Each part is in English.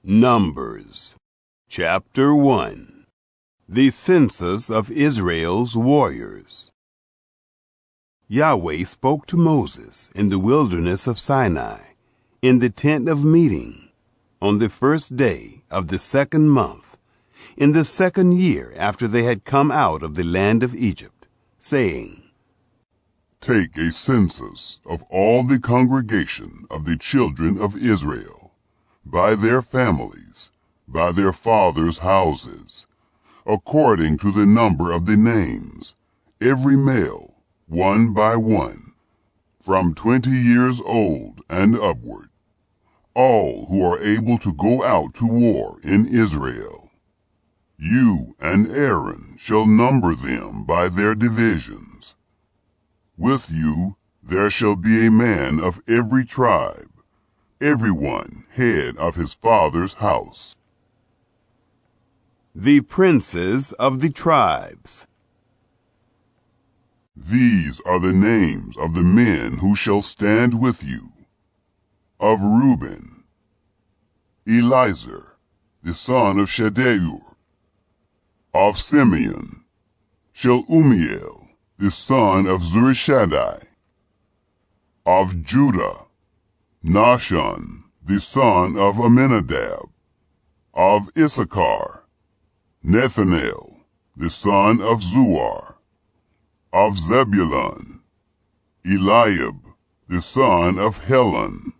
Numbers, Chapter 1. The Census of Israel's Warriors. Yahweh spoke to Moses in the wilderness of Sinai, in the tent of meeting, on the first day of the second month, in the second year after they had come out of the land of Egypt, saying, Take a census of all the congregation of the children of Israel, by their families, by their fathers' houses, according to the number of the names, every male, one by one, from 20 years old and upward, all who are able to go out to war in Israel. You and Aaron shall number them by their divisions. With you there shall be a man of every tribe, everyone head of his father's house. The princes of the tribes. These are the names of the men who shall stand with you. Of Reuben, Elizur, the son of Shedeur. Of Simeon, Shelumiel, the son of Zurishaddai. Of Judah, Nahshon, the son of Amminadab. Of Issachar, Nethanel, the son of Zuar. Of Zebulun, Eliab, the son of Helon.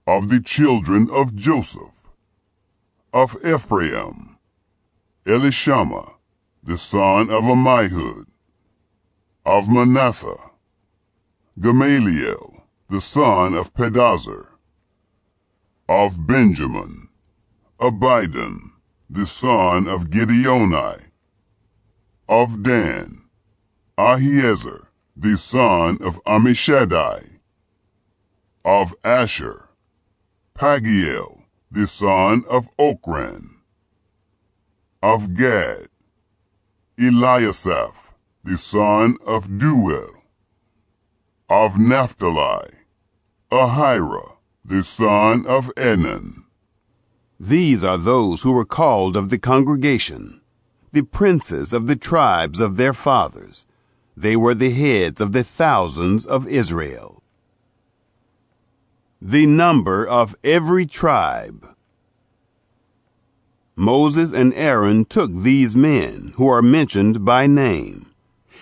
Of the children of Joseph. Of Ephraim, Elishama, the son of Ammihud. Of Manasseh, Gamaliel, the son of Pedazur. Of Benjamin, Abidan, the son of Gideoni. Of Dan, Ahiezer, the son of Ammishaddai. Of Asher, Pagiel, the son of Ochran. Of Gad, Eliasaph, the son of Deuel. Of Naphtali, Ahira, the son of Enan. These are those who were called of the congregation, the princes of the tribes of their fathers. They were the heads of the thousands of Israel. The number of every tribe. Moses and Aaron took these men, who are mentioned by name.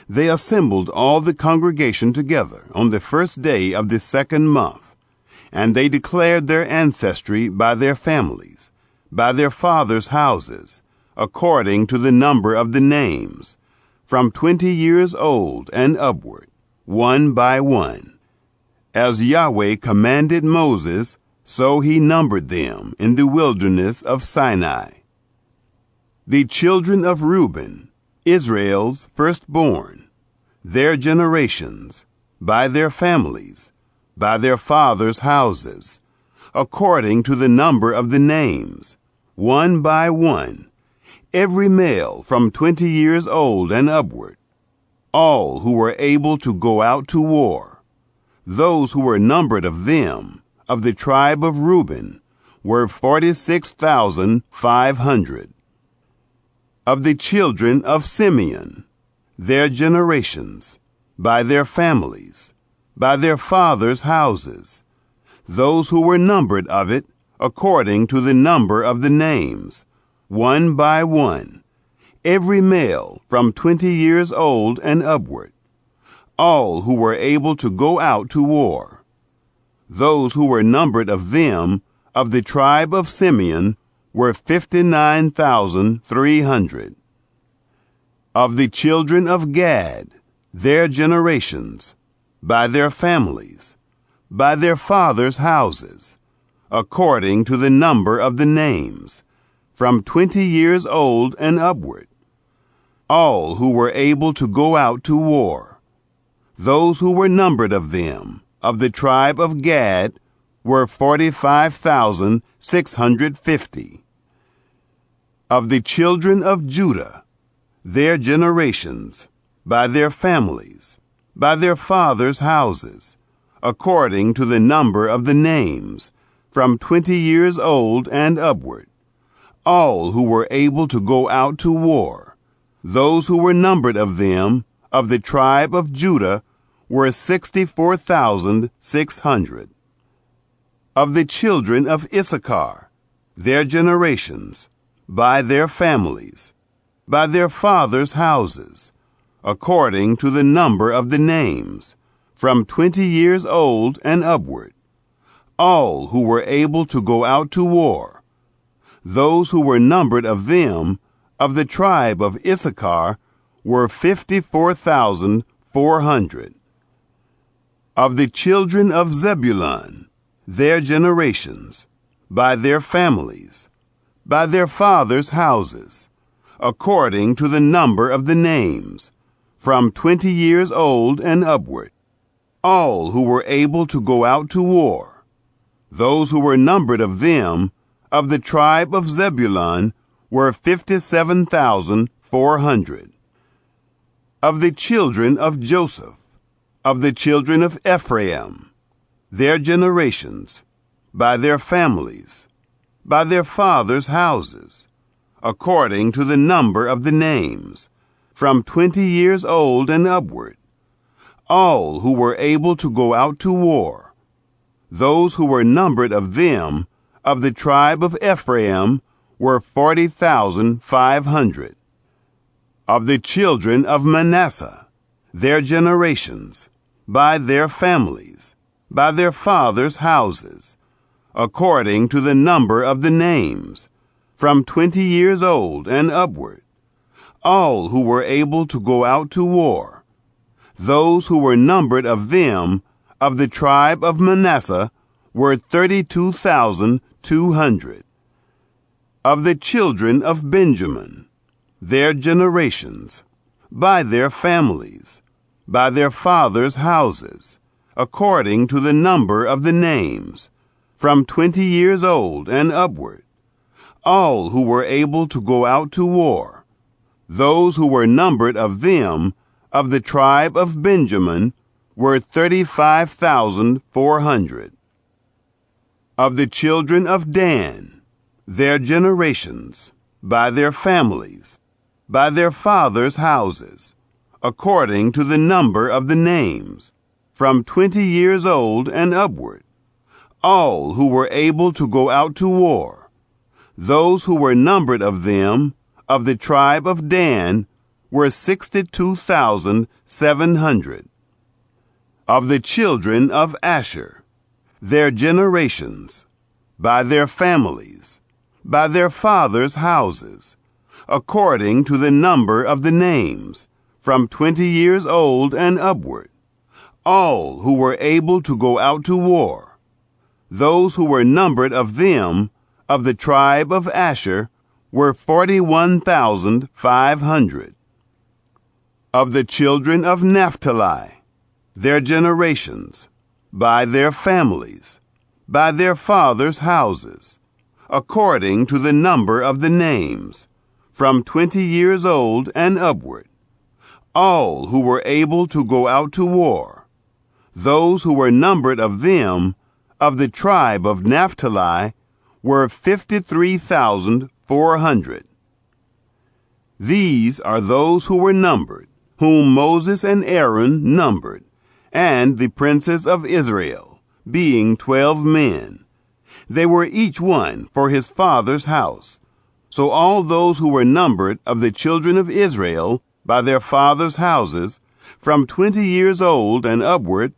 They assembled all the congregation together on the first day of the second month, and they declared their ancestry by their families, by their fathers' houses, according to the number of the names, from 20 years old and upward, one by one. As Yahweh commanded Moses, so he numbered them in the wilderness of Sinai. The children of Reuben, Israel's firstborn, their generations, by their families, by their fathers' houses, according to the number of the names, one by one, every male from 20 years old and upward, all who were able to go out to war. Those who were numbered of them, of the tribe of Reuben, were 46,500. Of the children of Simeon, their generations, by their families, by their fathers' houses, those who were numbered of it, according to the number of the names, one by one, every male from 20 years old and upward, all who were able to go out to war. Those who were numbered of them, of the tribe of Simeon, were 59,300. Of the children of Gad, their generations, by their families, by their fathers' houses, according to the number of the names, from 20 years old and upward, all who were able to go out to war. Those who were numbered of them, of the tribe of Gad, were 45,650. Of the children of Judah, their generations, by their families, by their fathers' houses, according to the number of the names, from 20 years old and upward, all who were able to go out to war. Those who were numbered of them, of the tribe of Judah, were 64,600. Of the children of Issachar, their generations, by their families, by their fathers' houses, according to the number of the names, from 20 years old and upward, all who were able to go out to war. Those who were numbered of them, of the tribe of Issachar, were 54,400. Of the children of Zebulun, their generations, by their families, by their fathers' houses, according to the number of the names, from 20 years old and upward, all who were able to go out to war. Those who were numbered of them, of the tribe of Zebulun, were 57,400. Of the children of Joseph, of the children of Ephraim, their generations, by their families, by their fathers' houses, according to the number of the names, from 20 years old and upward, all who were able to go out to war. Those who were numbered of them, of the tribe of Ephraim, were 40,500. Of the children of Manasseh, their generations, by their families, by their fathers' houses, according to the number of the names, from 20 years old and upward, all who were able to go out to war. Those who were numbered of them, of the tribe of Manasseh, were 32,200. Of the children of Benjamin, their generations, by their families, by their fathers' houses, according to the number of the names, from 20 years old and upward, all who were able to go out to war. Those who were numbered of them, of the tribe of Benjamin, were 35,400. Of the children of Dan, their generations, by their families, by their fathers' houses, according to the number of the names, from 20 years old and upward, all who were able to go out to war. Those who were numbered of them, of the tribe of Dan, were 62,700. Of the children of Asher, their generations, by their families, by their fathers' houses, according to the number of the names, from 20 years old and upward, all who were able to go out to war. Those who were numbered of them, of the tribe of Asher, were 41,500. Of the children of Naphtali, their generations, by their families, by their fathers' houses, according to the number of the names, from 20 years old and upward, all who were able to go out to war. Those who were numbered of them, of the tribe of Naphtali, were 53,400. These are those who were numbered, whom Moses and Aaron numbered, and the princes of Israel, being 12 men. They were each one for his father's house. So all those who were numbered of the children of Israel, by their fathers' houses, from 20 years old and upward,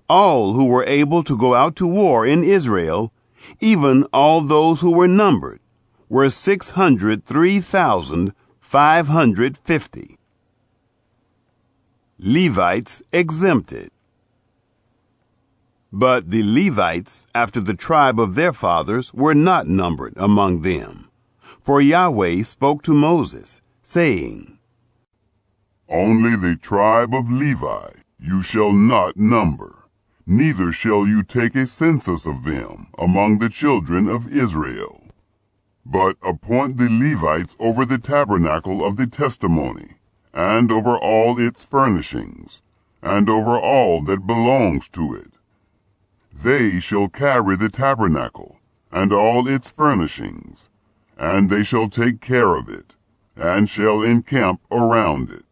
all who were able to go out to war in Israel, even all those who were numbered, were 603,550. Levites exempted. But the Levites, after the tribe of their fathers, were not numbered among them. For Yahweh spoke to Moses, saying, Only the tribe of Levi you shall not number, neither shall you take a census of them among the children of Israel. But appoint the Levites over the tabernacle of the testimony, and over all its furnishings, and over all that belongs to it. They shall carry the tabernacle, and all its furnishings, and they shall take care of it, and shall encamp around it.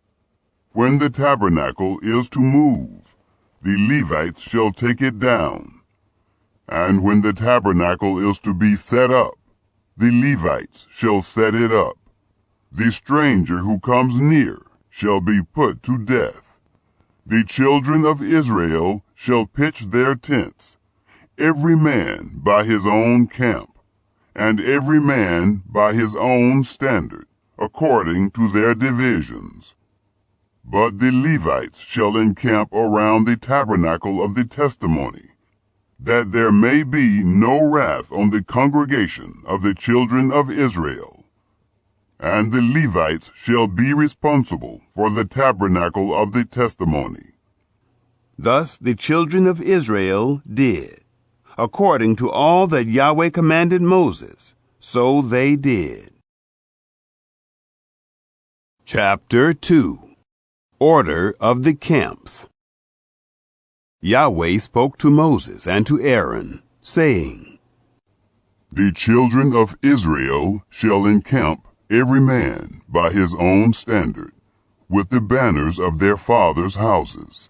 When the tabernacle is to move, the Levites shall take it down. And when the tabernacle is to be set up, the Levites shall set it up. The stranger who comes near shall be put to death. The children of Israel shall pitch their tents, every man by his own camp, and every man by his own standard, according to their divisions. But the Levites shall encamp around the tabernacle of the testimony, that there may be no wrath on the congregation of the children of Israel. And the Levites shall be responsible for the tabernacle of the testimony. Thus the children of Israel did. According to all that Yahweh commanded Moses, so they did. Chapter 2. Order of the Camps. Yahweh spoke to Moses and to Aaron, saying, The children of Israel shall encamp every man by his own standard, with the banners of their fathers' houses.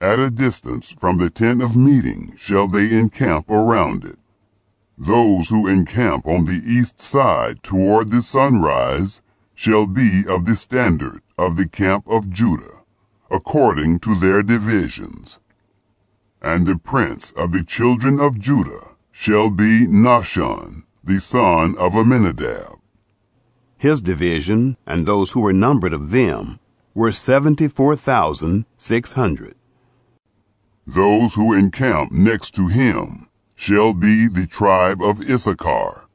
At a distance from the tent of meeting shall they encamp around it. Those who encamp on the east side toward the sunrise shall be of the standard of the camp of Judah, according to their divisions. And the prince of the children of Judah shall be Nahshon, the son of Amminadab. His division, and those who were numbered of them, were 74,600. Those who encamp next to him shall be the tribe of Issachar.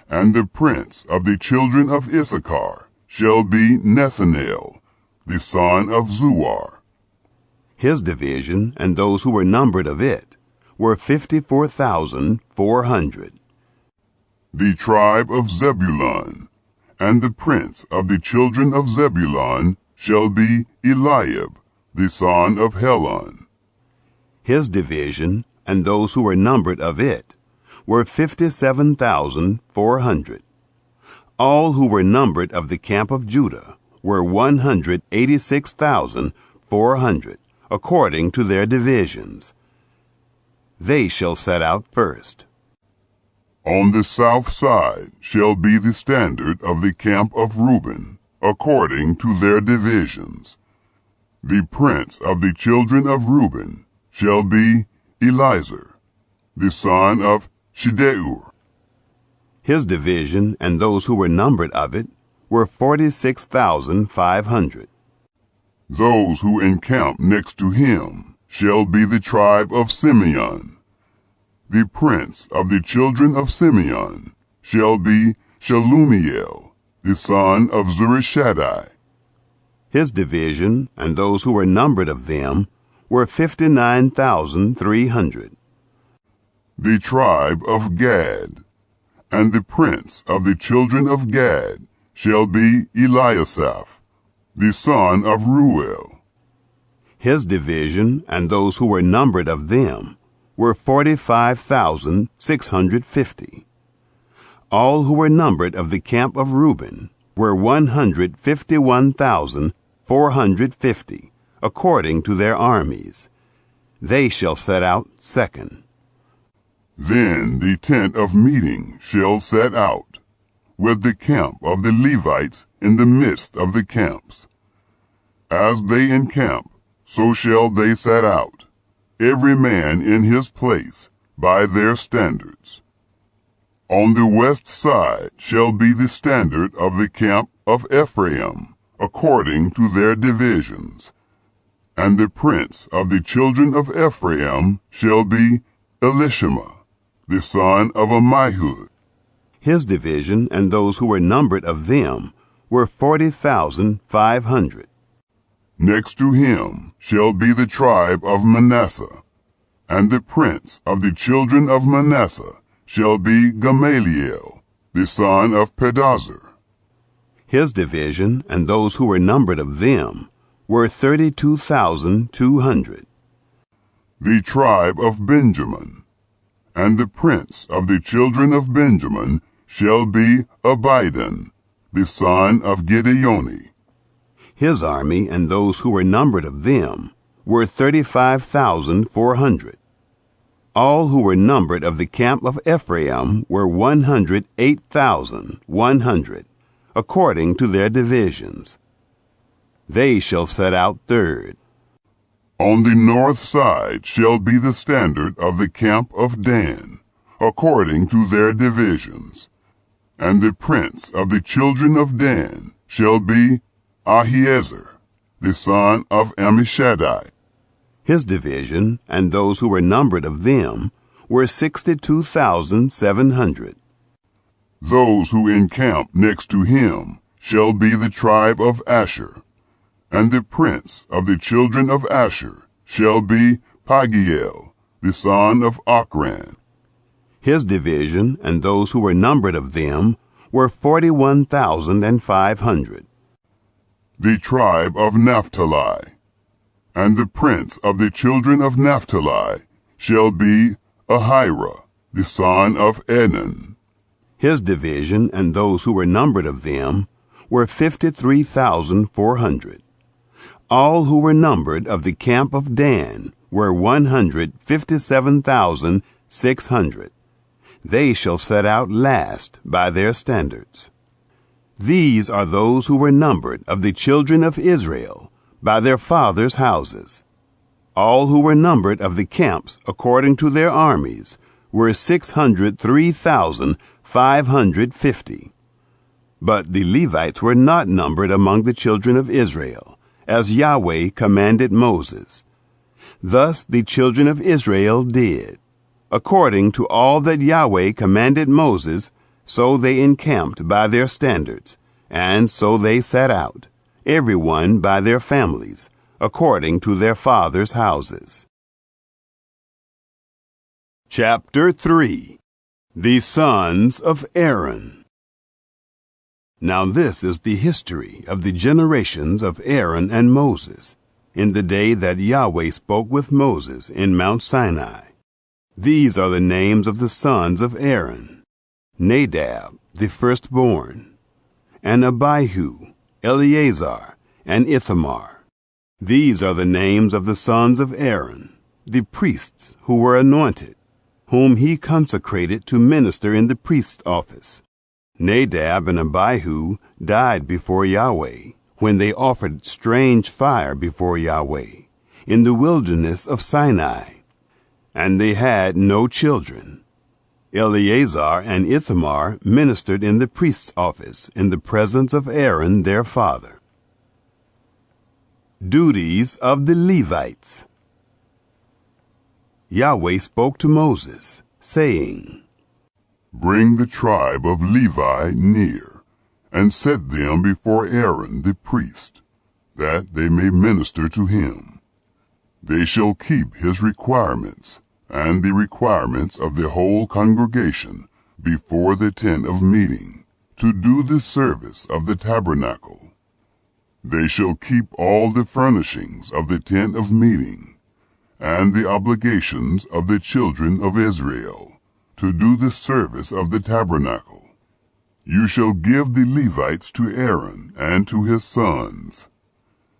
And the prince of the children of Issachar shall be Nethanel, the son of Zuar. His division, and those who were numbered of it, were 54,400. The tribe of Zebulun, and the prince of the children of Zebulun shall be Eliab, the son of Helon. His division, and those who were numbered of it, were 57,400. All who were numbered of the camp of Judah were 186,400, according to their divisions. They shall set out first. On the south side shall be the standard of the camp of Reuben, according to their divisions. The prince of the children of Reuben shall be Elizur, the son of Shedeur. His division, and those who were numbered of it, were 46,500. Those who encamp next to him shall be the tribe of Simeon. The prince of the children of Simeon shall be Shelumiel, the son of Zurishaddai. His division, and those who were numbered of them, were 59,300. The tribe of Gad, and the prince of the children of Gad shall be Eliasaph, the son of Ruel. His division, and those who were numbered of them, were 45,650. All who were numbered of the camp of Reuben were 151,450, according to their armies. They shall set out second. Then the tent of meeting shall set out, with the camp of the Levites in the midst of the camps. As they encamp, so shall they set out, every man in his place, by their standards. On the west side shall be the standard of the camp of Ephraim, according to their divisions. And the prince of the children of Ephraim shall be Elishama, the son of Ammihud. His division, and those who were numbered of them, were 40,500. Next to him shall be the tribe of Manasseh, and the prince of the children of Manasseh shall be Gamaliel, the son of Pedazur. His division, and those who were numbered of them, were 32,200. The tribe of Benjamin, And the prince of the children of Benjamin shall be Abidan, the son of Gideoni. His army and those who were numbered of them were 35,400. All who were numbered of the camp of Ephraim were 108,100, according to their divisions. They shall set out third. On the north side shall be the standard of the camp of Dan, according to their divisions. And the prince of the children of Dan shall be Ahiezer, the son of Ammishaddai. His division and those who were numbered of them were 62,700. Those who encamp next to him shall be the tribe of Asher. And the prince of the children of Asher shall be Pagiel, the son of Ochran. His division and those who were numbered of them were 41,500. The tribe of Naphtali. And the prince of the children of Naphtali shall be Ahira, the son of Enan. His division and those who were numbered of them were 53,400. All who were numbered of the camp of Dan were 157,600. They shall set out last by their standards. These are those who were numbered of the children of Israel by their fathers' houses. All who were numbered of the camps according to their armies were 603,550. But the Levites were not numbered among the children of Israel, as Yahweh commanded Moses. Thus the children of Israel did. According to all that Yahweh commanded Moses, so they encamped by their standards, and so they set out, every one by their families, according to their fathers' houses. Chapter 3. The Sons of Aaron. Now this is the history of the generations of Aaron and Moses, in the day that Yahweh spoke with Moses in Mount Sinai. These are the names of the sons of Aaron: Nadab, the firstborn, and Abihu, Eleazar, and Ithamar. These are the names of the sons of Aaron, the priests who were anointed, whom he consecrated to minister in the priest's office. Nadab and Abihu died before Yahweh, when they offered strange fire before Yahweh, in the wilderness of Sinai. And they had no children. Eleazar and Ithamar ministered in the priest's office in the presence of Aaron their father. Duties of the Levites. Yahweh spoke to Moses, saying, Bring the tribe of Levi near, and set them before Aaron the priest, that they may minister to him. They shall keep his requirements, and the requirements of the whole congregation, before the tent of meeting, to do the service of the tabernacle. They shall keep all the furnishings of the tent of meeting, and the obligations of the children of Israel, to do the service of the tabernacle. You shall give the Levites to Aaron and to his sons.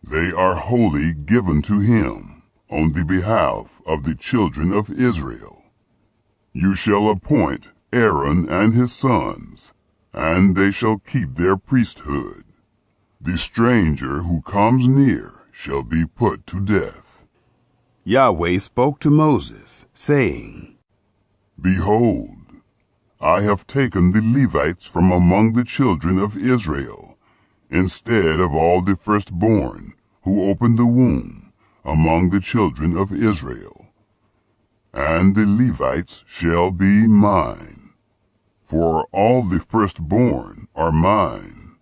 They are wholly given to him, on the behalf of the children of Israel. You shall appoint Aaron and his sons, and they shall keep their priesthood. The stranger who comes near shall be put to death. Yahweh spoke to Moses, saying, Behold, I have taken the Levites from among the children of Israel, instead of all the firstborn who opened the womb among the children of Israel. And the Levites shall be mine, for all the firstborn are mine.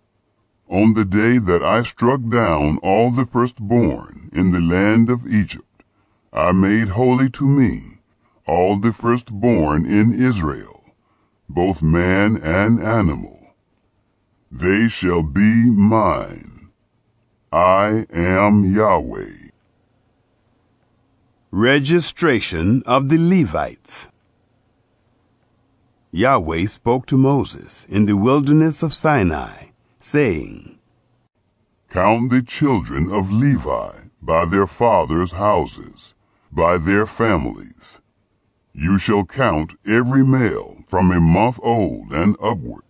On the day that I struck down all the firstborn in the land of Egypt, I made holy to me all the firstborn in Israel, both man and animal. They shall be mine. I am Yahweh. Registration of the Levites. Yahweh spoke to Moses in the wilderness of Sinai, saying, Count the children of Levi by their fathers' houses, by their families. You shall count every male from a month old and upward.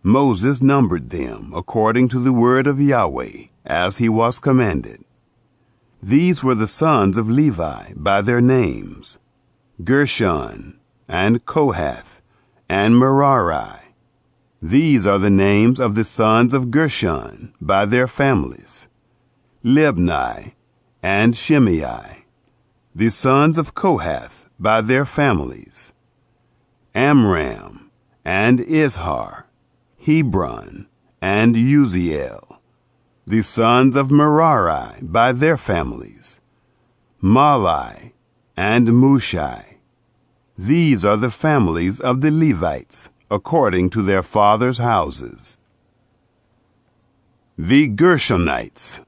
Moses numbered them according to the word of Yahweh, as he was commanded. These were the sons of Levi by their names, Gershon, and Kohath, and Merari. These are the names of the sons of Gershon by their families, Libni and Shimei. The sons of Kohath by their families, Amram and Izhar, Hebron and Uziel. The sons of Merari by their families, Malai and Mushai. These are the families of the Levites, according to their fathers' houses. The Gershonites.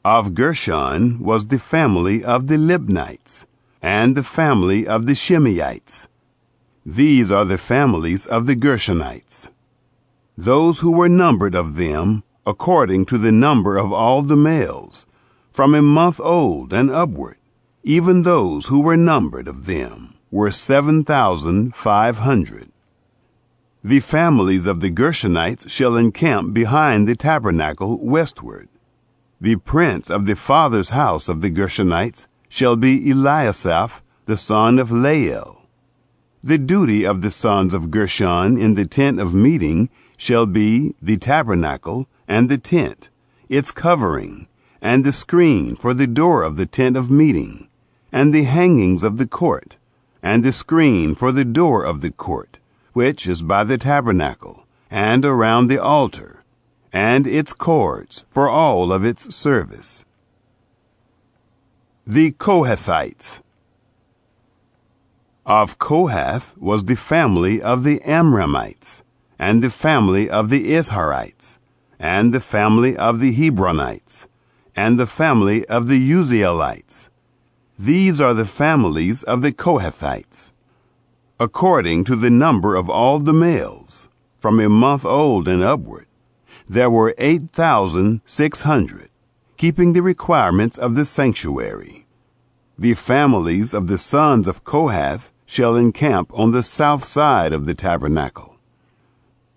Of Gershon was the family of the Libnites, and the family of the Shimeites. These are the families of the Gershonites. Those who were numbered of them, according to the number of all the males, from a month old and upward, even those who were numbered of them, were 7,500. The families of the Gershonites shall encamp behind the tabernacle westward. The prince of the father's house of the Gershonites shall be Eliasaph, the son of Lael. The duty of the sons of Gershon in the tent of meeting shall be the tabernacle and the tent, its covering, and the screen for the door of the tent of meeting, and the hangings of the court, and the screen for the door of the court, which is by the tabernacle, and around the altar, and its cords for all of its service. The Kohathites. Of Kohath was the family of the Amramites, and the family of the Izharites, and the family of the Hebronites, and the family of the Uzielites. These are the families of the Kohathites. According to the number of all the males, from a month old and upward, there were 8,600, keeping the requirements of the sanctuary. The families of the sons of Kohath shall encamp on the south side of the tabernacle.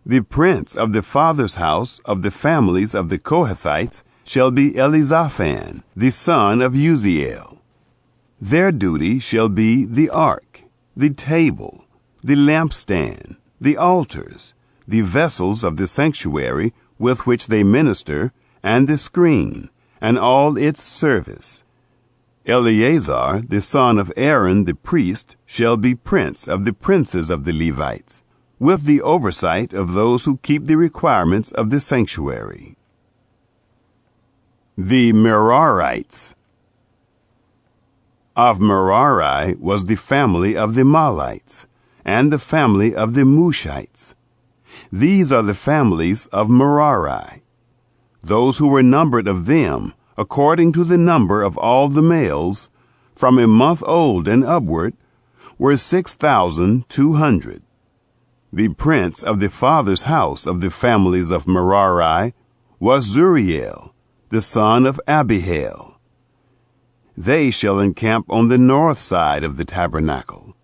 The prince of the father's house of the families of the Kohathites shall be Elizaphan, the son of Uziel. Their duty shall be the ark, the table, the lampstand, the altars, the vessels of the sanctuary with which they minister, and the screen, and all its service. Eleazar, the son of Aaron the priest, shall be prince of the princes of the Levites, with the oversight of those who keep the requirements of the sanctuary. The Merarites. Of Merari was the family of the Mahlites, and the family of the Mushites. These are the families of Merari. Those who were numbered of them, according to the number of all the males, from a month old and upward, were 6,200. The prince of the father's house of the families of Merari was Zuriel, the son of Abihail. They shall encamp on the north side of the tabernacle.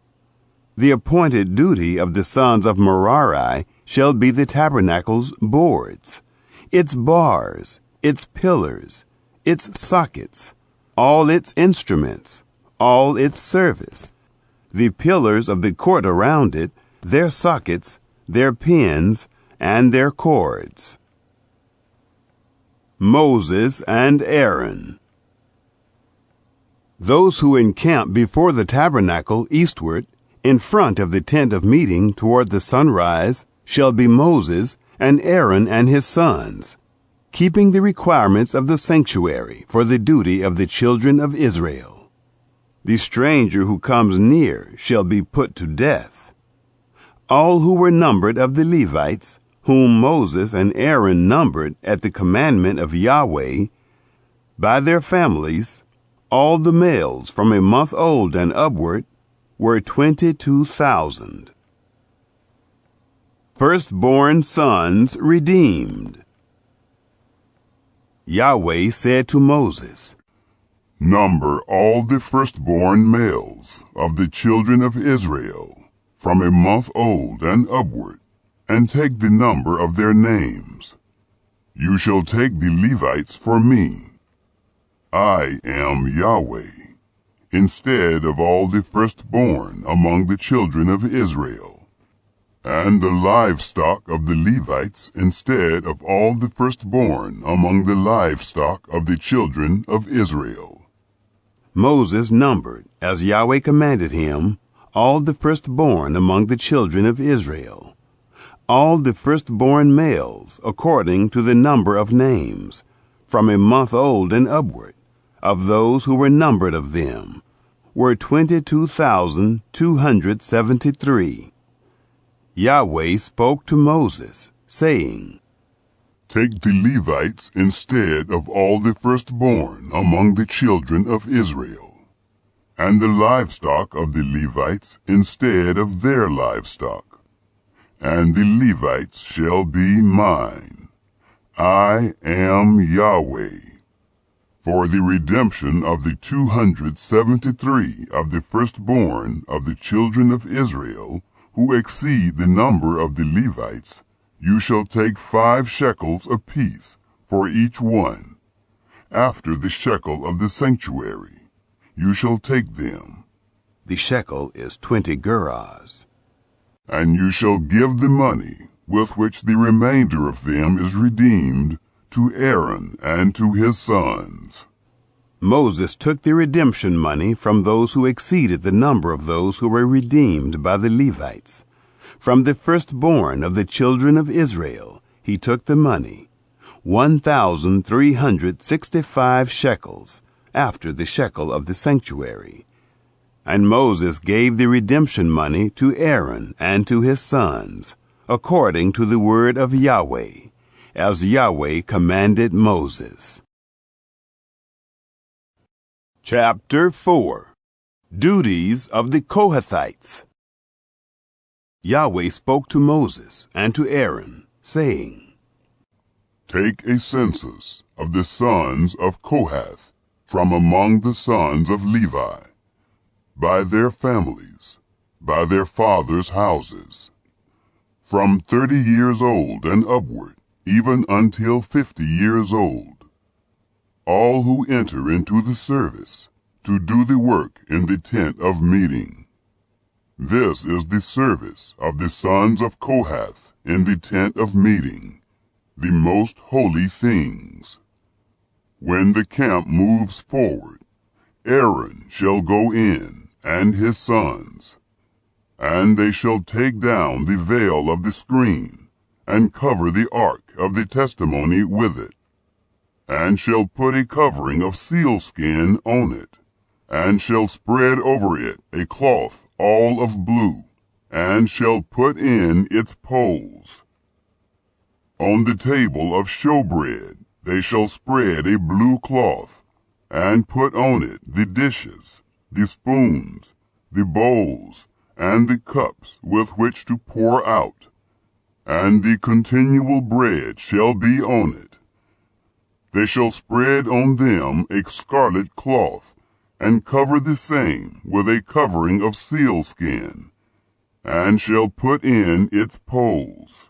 The appointed duty of the sons of Merari shall be the tabernacle's boards, its bars, its pillars, its sockets, all its instruments, all its service, the pillars of the court around it, their sockets, their pins, and their cords. Moses and Aaron. Those who encamp before the tabernacle eastward, in front of the tent of meeting toward the sunrise, shall be Moses and Aaron and his sons, keeping the requirements of the sanctuary for the duty of the children of Israel. The stranger who comes near shall be put to death. All who were numbered of the Levites, whom Moses and Aaron numbered at the commandment of Yahweh, by their families, all the males from a month old and upward, were 22,000. Firstborn sons redeemed. Yahweh said to Moses, Number all the firstborn males of the children of Israel, from a month old and upward, and take the number of their names. You shall take the Levites for me. I am Yahweh, instead of all the firstborn among the children of Israel, and the livestock of the Levites instead of all the firstborn among the livestock of the children of Israel. Moses numbered, as Yahweh commanded him, all the firstborn among the children of Israel, all the firstborn males according to the number of names, from a month old and upward, of those who were numbered of them, were 22,273. Yahweh spoke to Moses, saying, Take the Levites instead of all the firstborn among the children of Israel, and the livestock of the Levites instead of their livestock, and the Levites shall be mine. I am Yahweh. For the redemption of the 273 of the firstborn of the children of Israel, who exceed the number of the Levites, you shall take 5 shekels apiece for each one. After the shekel of the sanctuary, you shall take them. The shekel is 20 gerahs. And you shall give the money with which the remainder of them is redeemed to Aaron and to his sons. Moses took the redemption money from those who exceeded the number of those who were redeemed by the Levites. From the firstborn of the children of Israel he took the money, 1,365 shekels, after the shekel of the sanctuary. And Moses gave the redemption money to Aaron and to his sons, according to the word of Yahweh, as Yahweh commanded Moses. Chapter 4. Duties of the Kohathites. Yahweh spoke to Moses and to Aaron, saying, Take a census of the sons of Kohath from among the sons of Levi, by their families, by their fathers' houses, from 30 years old and upward, even until 50 years old, all who enter into the service to do the work in the tent of meeting. This is the service of the sons of Kohath in the tent of meeting, the most holy things. When the camp moves forward, Aaron shall go in, and his sons, and they shall take down the veil of the screen, and cover the ark of the testimony with it, and shall put a covering of sealskin on it, and shall spread over it a cloth all of blue, and shall put in its poles. On the table of showbread they shall spread a blue cloth, and put on it the dishes, the spoons, the bowls, and the cups with which to pour out, and the continual bread shall be on it. They shall spread on them a scarlet cloth, and cover the same with a covering of sealskin, and shall put in its poles.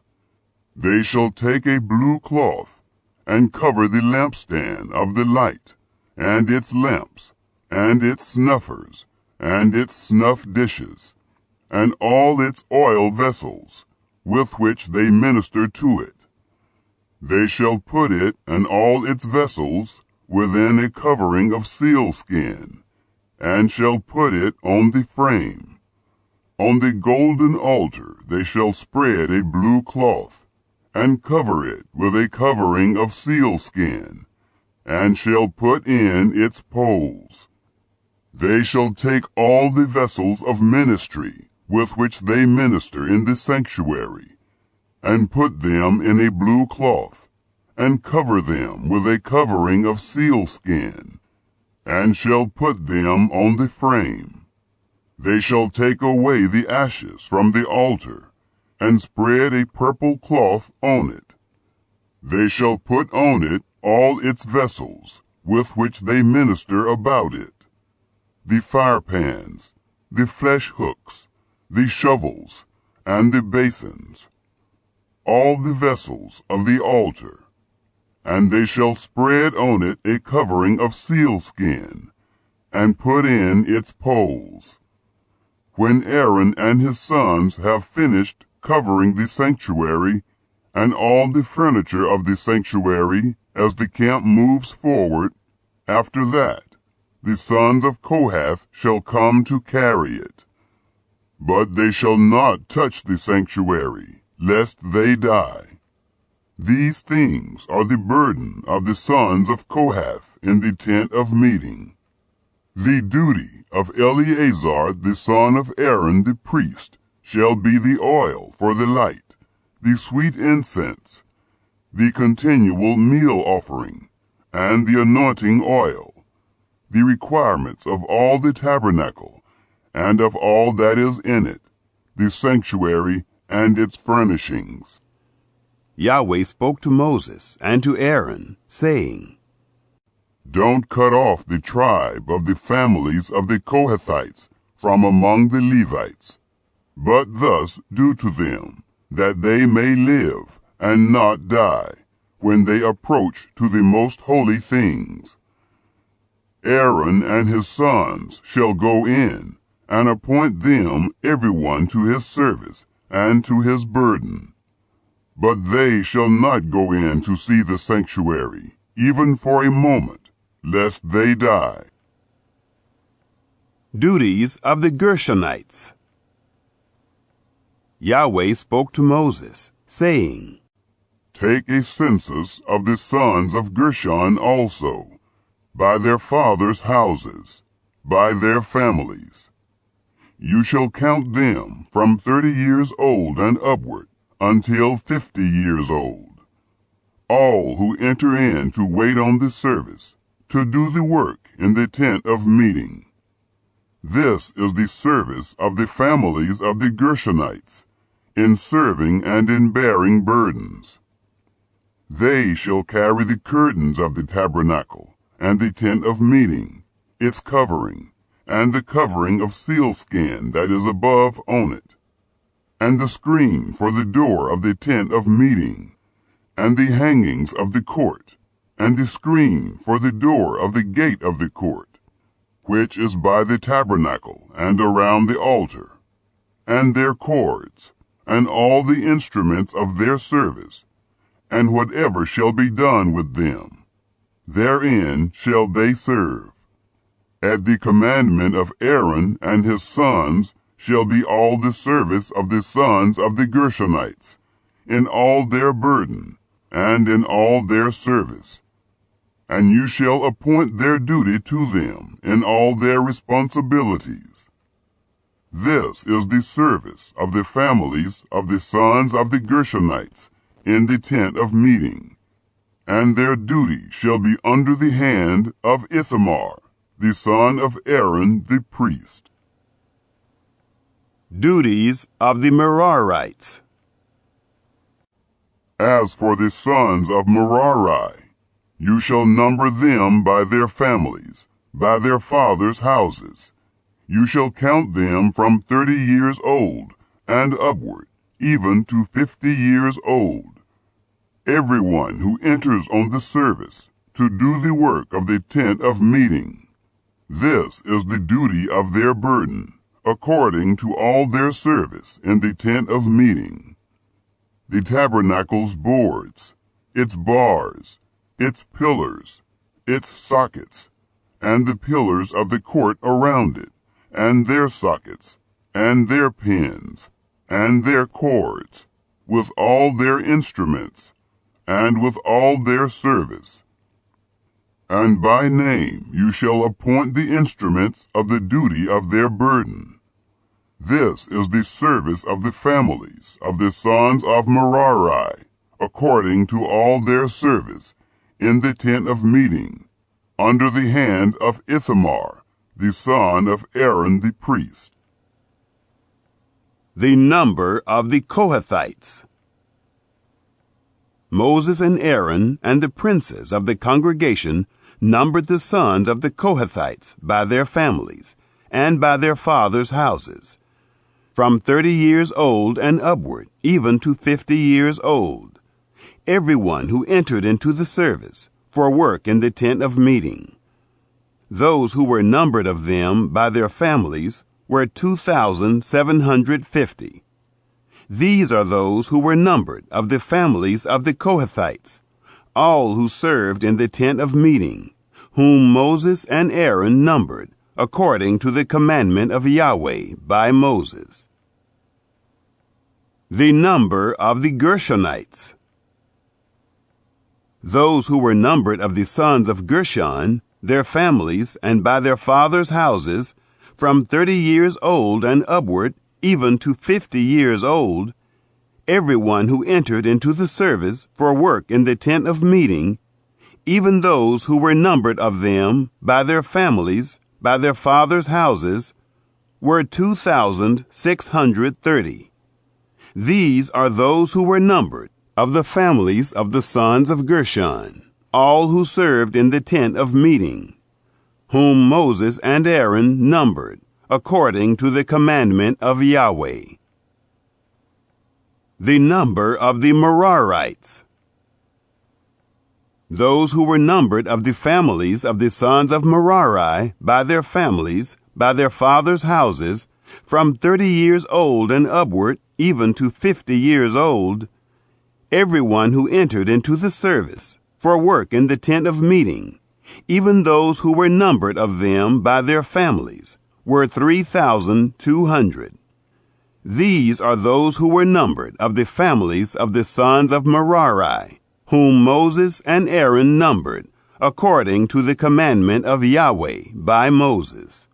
They shall take a blue cloth, and cover the lampstand of the light, and its lamps, and its snuffers, and its snuff dishes, and all its oil vessels, with which they minister to it. They shall put it and all its vessels within a covering of sealskin, and shall put it on the frame. On the golden altar they shall spread a blue cloth, and cover it with a covering of sealskin, and shall put in its poles. They shall take all the vessels of ministry with which they minister in the sanctuary, and put them in a blue cloth, and cover them with a covering of sealskin, and shall put them on the frame. They shall take away the ashes from the altar, and spread a purple cloth on it. They shall put on it all its vessels, with which they minister about it, the firepans, the flesh hooks, the shovels, and the basins, all the vessels of the altar. And they shall spread on it a covering of sealskin, and put in its poles. When Aaron and his sons have finished covering the sanctuary, and all the furniture of the sanctuary, as the camp moves forward, after that, the sons of Kohath shall come to carry it. But they shall not touch the sanctuary, lest they die. These things are the burden of the sons of Kohath in the tent of meeting. The duty of Eleazar the son of Aaron the priest shall be the oil for the light, the sweet incense, the continual meal offering, and the anointing oil, the requirements of all the tabernacle, and of all that is in it, the sanctuary and its furnishings. Yahweh spoke to Moses and to Aaron, saying, Don't cut off the tribe of the families of the Kohathites from among the Levites, but thus do to them, that they may live and not die, when they approach to the most holy things. Aaron and his sons shall go in, and appoint them everyone to his service and to his burden. But they shall not go in to see the sanctuary, even for a moment, lest they die. Duties of the Gershonites. Yahweh spoke to Moses, saying, Take a census of the sons of Gershon also, by their fathers' houses, by their families. You shall count them from 30 years old and upward, until 50 years old. All who enter in to wait on the service, to do the work in the tent of meeting. This is the service of the families of the Gershonites, in serving and in bearing burdens. They shall carry the curtains of the tabernacle, and the tent of meeting, its covering, and the covering of sealskin that is above on it, and the screen for the door of the tent of meeting, and the hangings of the court, and the screen for the door of the gate of the court, which is by the tabernacle and around the altar, and their cords, and all the instruments of their service, and whatever shall be done with them. Therein shall they serve. At the commandment of Aaron and his sons shall be all the service of the sons of the Gershonites, in all their burden, and in all their service. And you shall appoint their duty to them in all their responsibilities. This is the service of the families of the sons of the Gershonites in the tent of meeting, and their duty shall be under the hand of Ithamar, the son of Aaron the priest. Duties of the Merarites. As for the sons of Merari, you shall number them by their families, by their fathers' houses. You shall count them from 30 years old and upward, even to 50 years old. Everyone who enters on the service to do the work of the tent of meeting. This is the duty of their burden, according to all their service in the tent of meeting. The tabernacle's boards, its bars, its pillars, its sockets, and the pillars of the court around it, and their sockets, and their pins, and their cords, with all their instruments, and with all their service. And by name you shall appoint the instruments of the duty of their burden. This is the service of the families of the sons of Merari, according to all their service, in the tent of meeting, under the hand of Ithamar, the son of Aaron the priest. The number of the Kohathites. Moses and Aaron and the princes of the congregation numbered the sons of the Kohathites by their families and by their fathers' houses, from 30 years old and upward, even to 50 years old, everyone who entered into the service for work in the tent of meeting. Those who were numbered of them by their families were 2,750. These are those who were numbered of the families of the Kohathites, all who served in the tent of meeting, whom Moses and Aaron numbered, according to the commandment of Yahweh by Moses. The number of the Gershonites. Those who were numbered of the sons of Gershon, their families, and by their fathers' houses, from 30 years old and upward, even to 50 years old, everyone who entered into the service for work in the tent of meeting, even those who were numbered of them by their families, by their fathers' houses, were 2,630. These are those who were numbered of the families of the sons of Gershon, all who served in the tent of meeting, whom Moses and Aaron numbered, according to the commandment of Yahweh. The number of the Merarites. Those who were numbered of the families of the sons of Merari by their families, by their fathers' houses, from 30 years old and upward, even to 50 years old, everyone who entered into the service for work in the tent of meeting, even those who were numbered of them by their families, were 3,200. These are those who were numbered of the families of the sons of Merari, whom Moses and Aaron numbered, according to the commandment of Yahweh by Moses.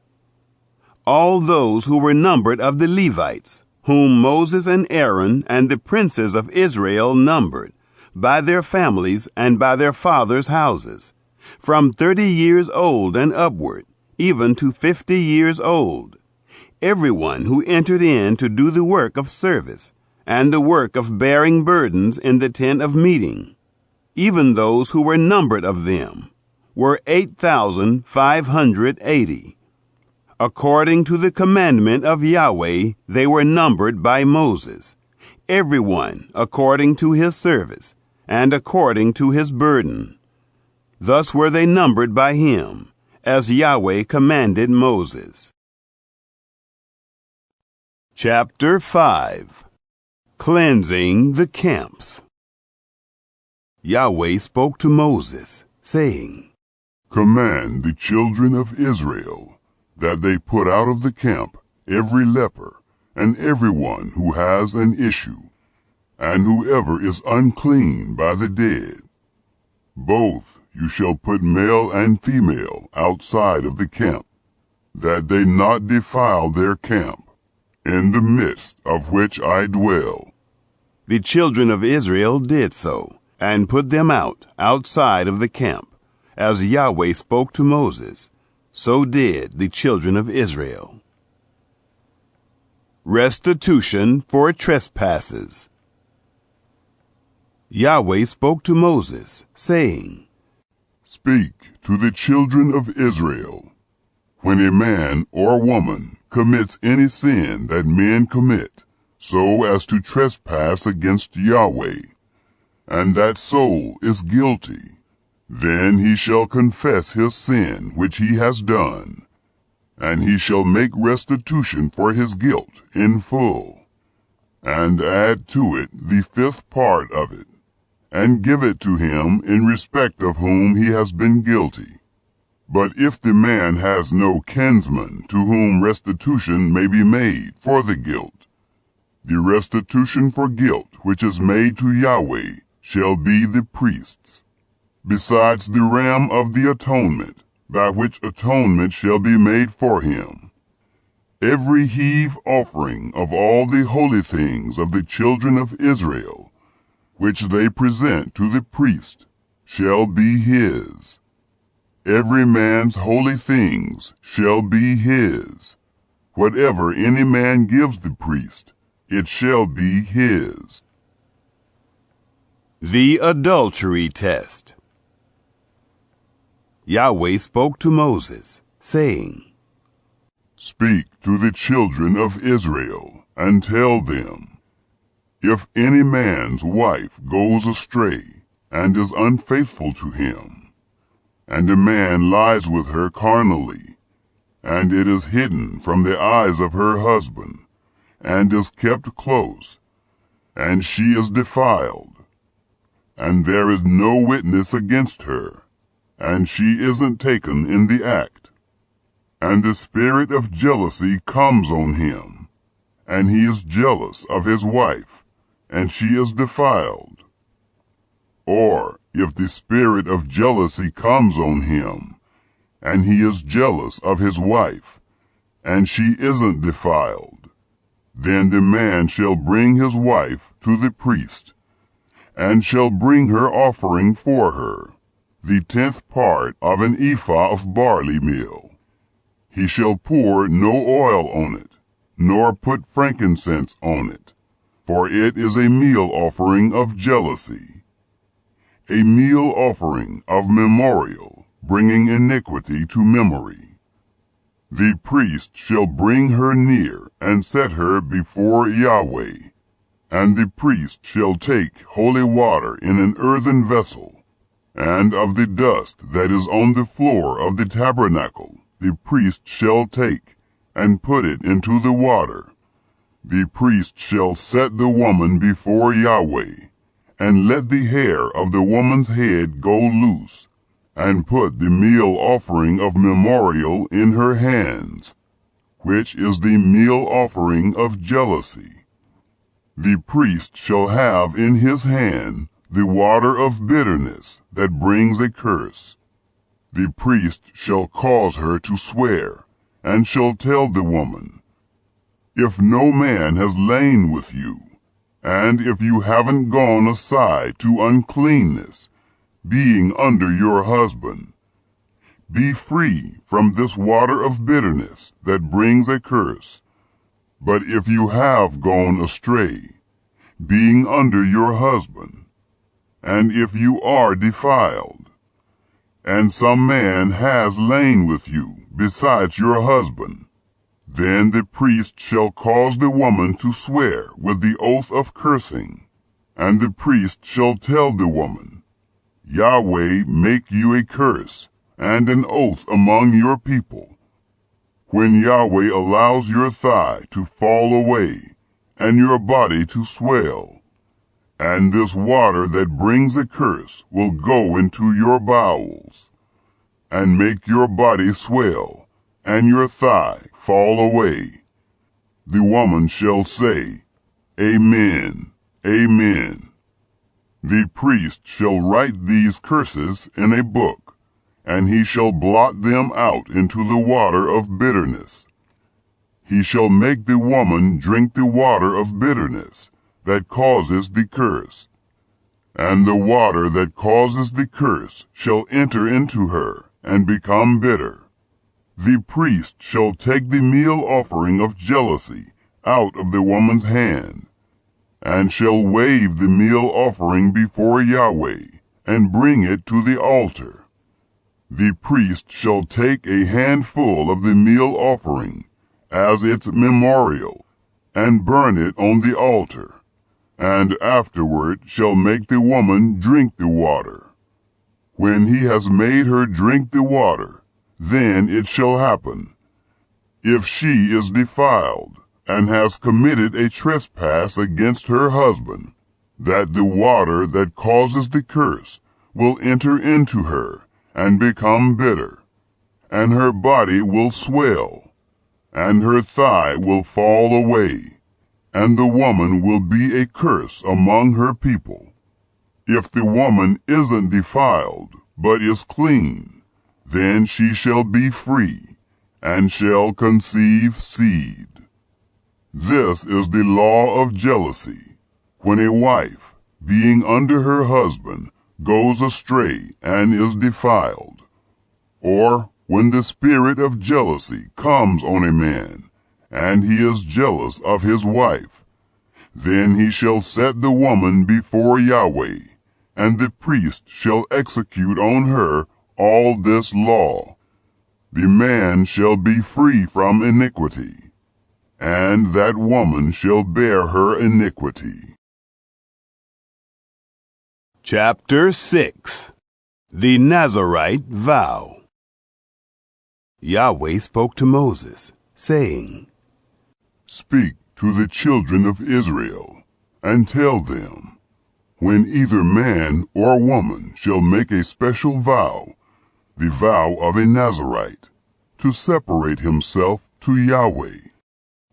All those who were numbered of the Levites, whom Moses and Aaron and the princes of Israel numbered, by their families and by their fathers' houses, from 30 years old and upward, even to 50 years old, everyone who entered in to do the work of service and the work of bearing burdens in the tent of meeting, even those who were numbered of them, were 8,580. According to the commandment of Yahweh, they were numbered by Moses, everyone according to his service and according to his burden. Thus were they numbered by him, as Yahweh commanded Moses. Chapter 5. Cleansing the camps. Yahweh spoke to Moses, saying, Command the children of Israel that they put out of the camp every leper and everyone who has an issue, and whoever is unclean by the dead. Both you shall put male and female outside of the camp, that they not defile their camp, in the midst of which I dwell. The children of Israel did so, and put them out outside of the camp, as Yahweh spoke to Moses. So did the children of Israel. Restitution for trespasses. Yahweh spoke to Moses, saying, Speak to the children of Israel. When a man or woman commits any sin that men commit, so as to trespass against Yahweh, and that soul is guilty, then he shall confess his sin which he has done, and he shall make restitution for his guilt in full, and add to it the 5th part of it, and give it to him in respect of whom he has been guilty. But if the man has no kinsman to whom restitution may be made for the guilt, the restitution for guilt which is made to Yahweh shall be the priest's, besides the ram of the atonement, by which atonement shall be made for him. Every heave offering of all the holy things of the children of Israel, which they present to the priest, shall be his. Every man's holy things shall be his. Whatever any man gives the priest, it shall be his. The adultery test. Yahweh spoke to Moses, saying, Speak to the children of Israel, and tell them, if any man's wife goes astray, and is unfaithful to him, and a man lies with her carnally, and it is hidden from the eyes of her husband, and is kept close, and she is defiled, and there is no witness against her, and she isn't taken in the act, and the spirit of jealousy comes on him, and he is jealous of his wife, and she is defiled. Or if the spirit of jealousy comes on him, and he is jealous of his wife, and she isn't defiled, then the man shall bring his wife to the priest, and shall bring her offering for her, the 10th part of an ephah of barley meal. He shall pour no oil on it, nor put frankincense on it, for it is a meal offering of jealousy, a meal offering of memorial, bringing iniquity to memory. The priest shall bring her near and set her before Yahweh, and the priest shall take holy water in an earthen vessel, and of the dust that is on the floor of the tabernacle the priest shall take, and put it into the water. The priest shall set the woman before Yahweh, and let the hair of the woman's head go loose, and put the meal offering of memorial in her hands, which is the meal offering of jealousy. The priest shall have in his hand the water of bitterness that brings a curse. The priest shall cause her to swear, and shall tell the woman, if no man has lain with you, and if you haven't gone aside to uncleanness, being under your husband, be free from this water of bitterness that brings a curse. But if you have gone astray, being under your husband, and if you are defiled, and some man has lain with you besides your husband, then the priest shall cause the woman to swear with the oath of cursing, and the priest shall tell the woman, Yahweh make you a curse and an oath among your people, when Yahweh allows your thigh to fall away, and your body to swell, and this water that brings a curse will go into your bowels, and make your body swell, and your thigh fall away. The woman shall say, Amen, Amen. The priest shall write these curses in a book, and he shall blot them out into the water of bitterness. He shall make the woman drink the water of bitterness that causes the curse, and the water that causes the curse shall enter into her and become bitter. The priest shall take the meal offering of jealousy out of the woman's hand, and shall wave the meal offering before Yahweh, and bring it to the altar. The priest shall take a handful of the meal offering as its memorial, and burn it on the altar, and afterward shall make the woman drink the water. When he has made her drink the water, then it shall happen, if she is defiled, and has committed a trespass against her husband, that the water that causes the curse will enter into her, and become bitter, and her body will swell, and her thigh will fall away, and the woman will be a curse among her people. If the woman isn't defiled, but is clean, then she shall be free, and shall conceive seed. This is the law of jealousy, when a wife, being under her husband, goes astray and is defiled, or when the spirit of jealousy comes on a man, and he is jealous of his wife, Then he shall set the woman before Yahweh, and the priest shall execute on her all this law. The man shall be free from iniquity, and that woman shall bear her iniquity. Chapter 6. The Nazirite Vow. Yahweh spoke to Moses, saying, Speak to the children of Israel, and tell them, when either man or woman shall make a special vow, the vow of a Nazirite, to separate himself to Yahweh,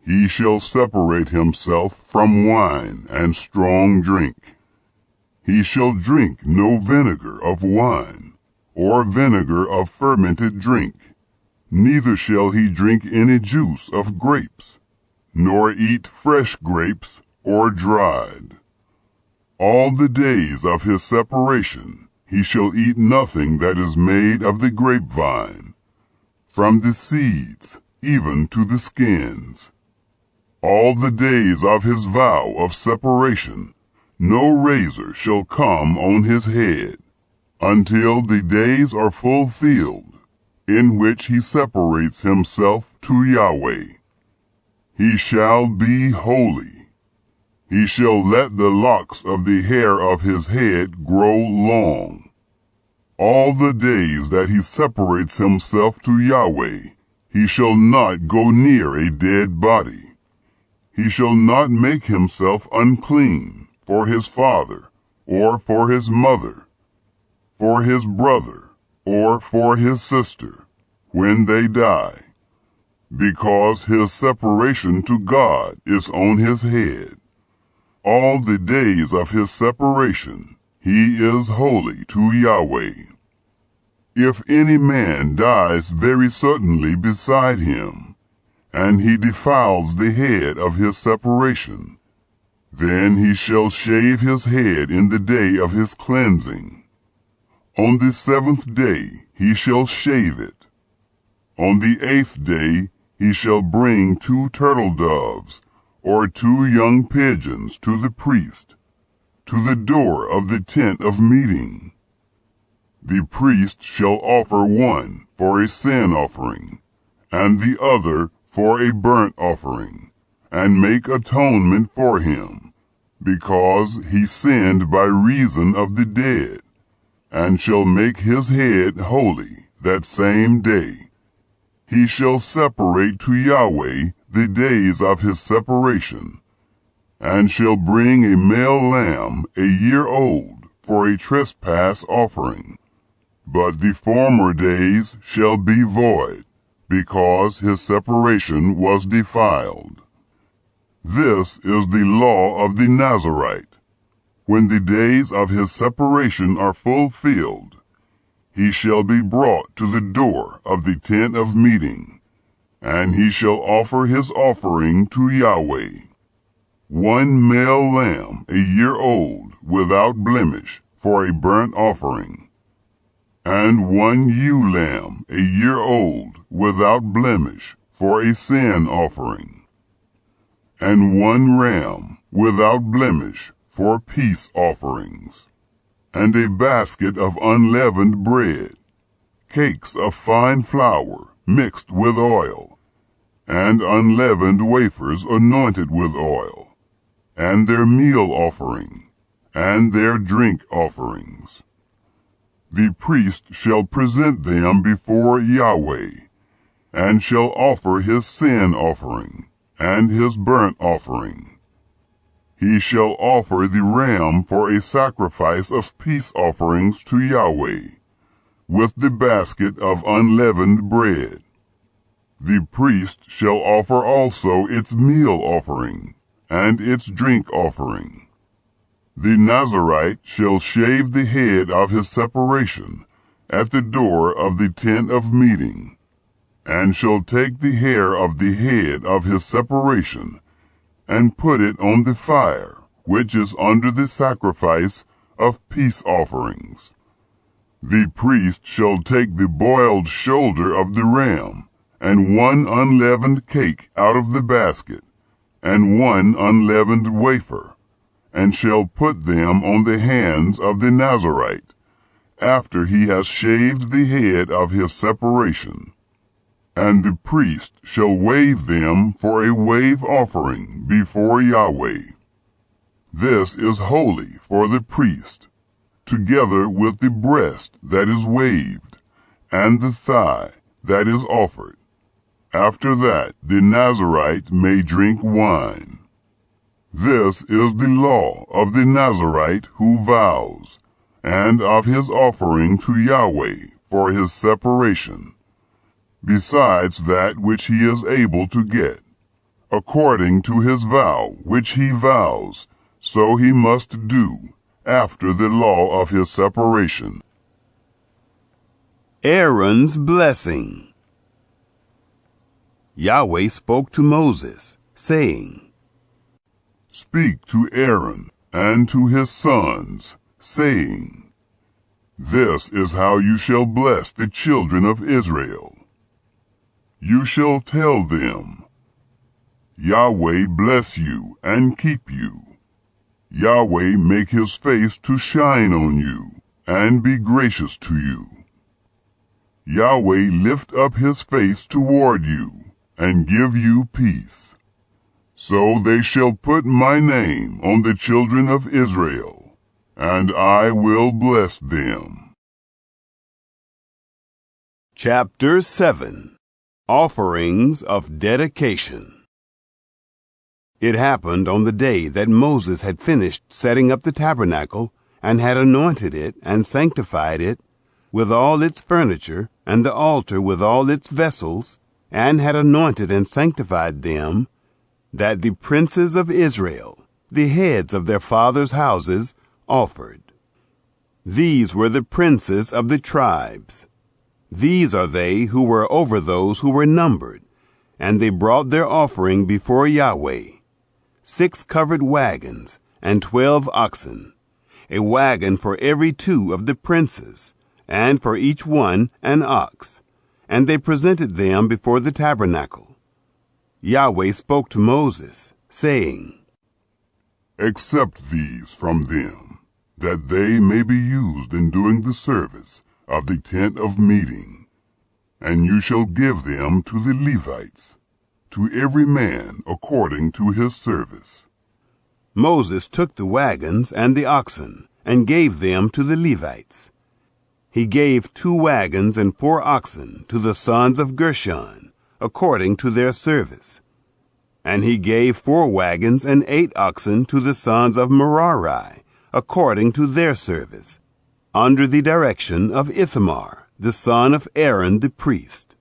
he shall separate himself from wine and strong drink. He shall drink no vinegar of wine, or vinegar of fermented drink, neither shall he drink any juice of grapes, nor eat fresh grapes or dried. All the days of his separation he shall eat nothing that is made of the grapevine, from the seeds even to the skins. All the days of his vow of separation no razor shall come on his head, until the days are fulfilled, in which he separates himself to Yahweh. He shall be holy. He shall let the locks of the hair of his head grow long. All the days that he separates himself to Yahweh, he shall not go near a dead body. He shall not make himself unclean for his father, or for his mother, for his brother, or for his sister, when they die, because his separation to God is on his head. All the days of his separation he is holy to Yahweh. If any man dies very suddenly beside him, and he defiles the head of his separation, then he shall shave his head in the day of his cleansing. On the 7th day he shall shave it. On the 8th day he shall bring 2 turtle doves, or 2 young pigeons to the priest, to the door of the tent of meeting. The priest shall offer one for a sin offering, and the other for a burnt offering, and make atonement for him, because he sinned by reason of the dead, and shall make his head holy that same day. He shall separate to Yahweh the days of his separation, and shall bring a male lamb a year old for a trespass offering. But the former days shall be void, because his separation was defiled. This is the law of the Nazirite. When the days of his separation are fulfilled, he shall be brought to the door of the tent of meeting, and he shall offer his offering to Yahweh. 1 male lamb a year old without blemish for a burnt offering, and 1 ewe lamb a year old without blemish for a sin offering, and 1 ram without blemish for peace offerings, and a basket of unleavened bread, cakes of fine flour mixed with oil, and unleavened wafers anointed with oil, and their meal offering, and their drink offerings. The priest shall present them before Yahweh, and shall offer his sin offering, and his burnt offering. He shall offer the ram for a sacrifice of peace offerings to Yahweh, with the basket of unleavened bread. The priest shall offer also its meal offering, and its drink offering. The Nazirite shall shave the head of his separation at the door of the tent of meeting, and shall take the hair of the head of his separation, and put it on the fire, which is under the sacrifice of peace offerings. The priest shall take the boiled shoulder of the ram, and 1 unleavened cake out of the basket, and 1 unleavened wafer, and shall put them on the hands of the Nazarite, after he has shaved the head of his separation. And the priest shall wave them for a wave offering before Yahweh. This is holy for the priest, together with the breast that is waved, and the thigh that is offered. After that the Nazarite may drink wine. This is the law of the Nazarite who vows, and of his offering to Yahweh for his separation, besides that which he is able to get. According to his vow which he vows, so he must do, after the law of his separation. Aaron's blessing. Yahweh spoke to Moses, saying, Speak to Aaron and to his sons, saying, This is how you shall bless the children of Israel. You shall tell them, Yahweh bless you and keep you. Yahweh make his face to shine on you, and be gracious to you. Yahweh lift up his face toward you, and give you peace. So they shall put my name on the children of Israel, and I will bless them. Chapter 7. Offerings of Dedication. It happened on the day that Moses had finished setting up the tabernacle, and had anointed it and sanctified it, with all its furniture, and the altar with all its vessels, and had anointed and sanctified them, that the princes of Israel, the heads of their fathers' houses, offered. These were the princes of the tribes. These are they who were over those who were numbered, and they brought their offering before Yahweh. 6 covered wagons, and 12 oxen, a wagon for every 2 of the princes, and for each one an ox. And they presented them before the tabernacle. Yahweh spoke to Moses, saying, Accept these from them, that they may be used in doing the service of the tent of meeting. And you shall give them to the Levites, to every man according to his service. Moses took the wagons and the oxen, and gave them to the Levites. He gave 2 wagons and 4 oxen to the sons of Gershon, according to their service. And he gave 4 wagons and 8 oxen to the sons of Merari, according to their service, under the direction of Ithamar, the son of Aaron the priest.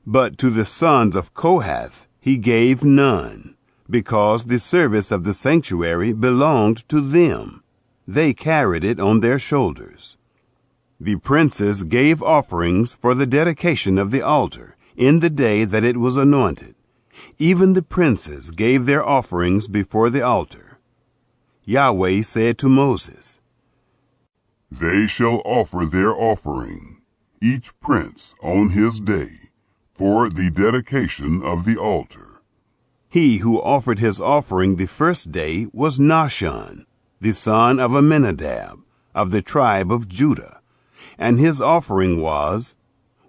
But to the sons of Kohath he gave none, because the service of the sanctuary belonged to them. They carried it on their shoulders. The princes gave offerings for the dedication of the altar in the day that it was anointed. Even the princes gave their offerings before the altar. Yahweh said to Moses, They shall offer their offering, each prince on his day, for the dedication of the altar. He who offered his offering the first day was Nahshon, the son of Amminadab, of the tribe of Judah, and his offering was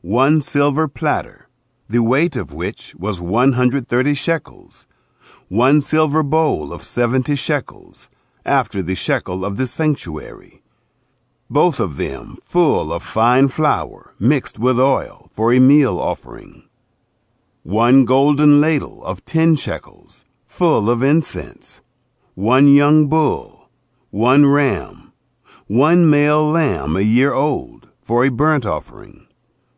1 silver platter, the weight of which was 130 shekels, 1 silver bowl of 70 shekels, after the shekel of the sanctuary, both of them full of fine flour mixed with oil for a meal offering, 1 golden ladle of 10 shekels, full of incense, 1 young bull, 1 ram, 1 male lamb a year old for a burnt offering,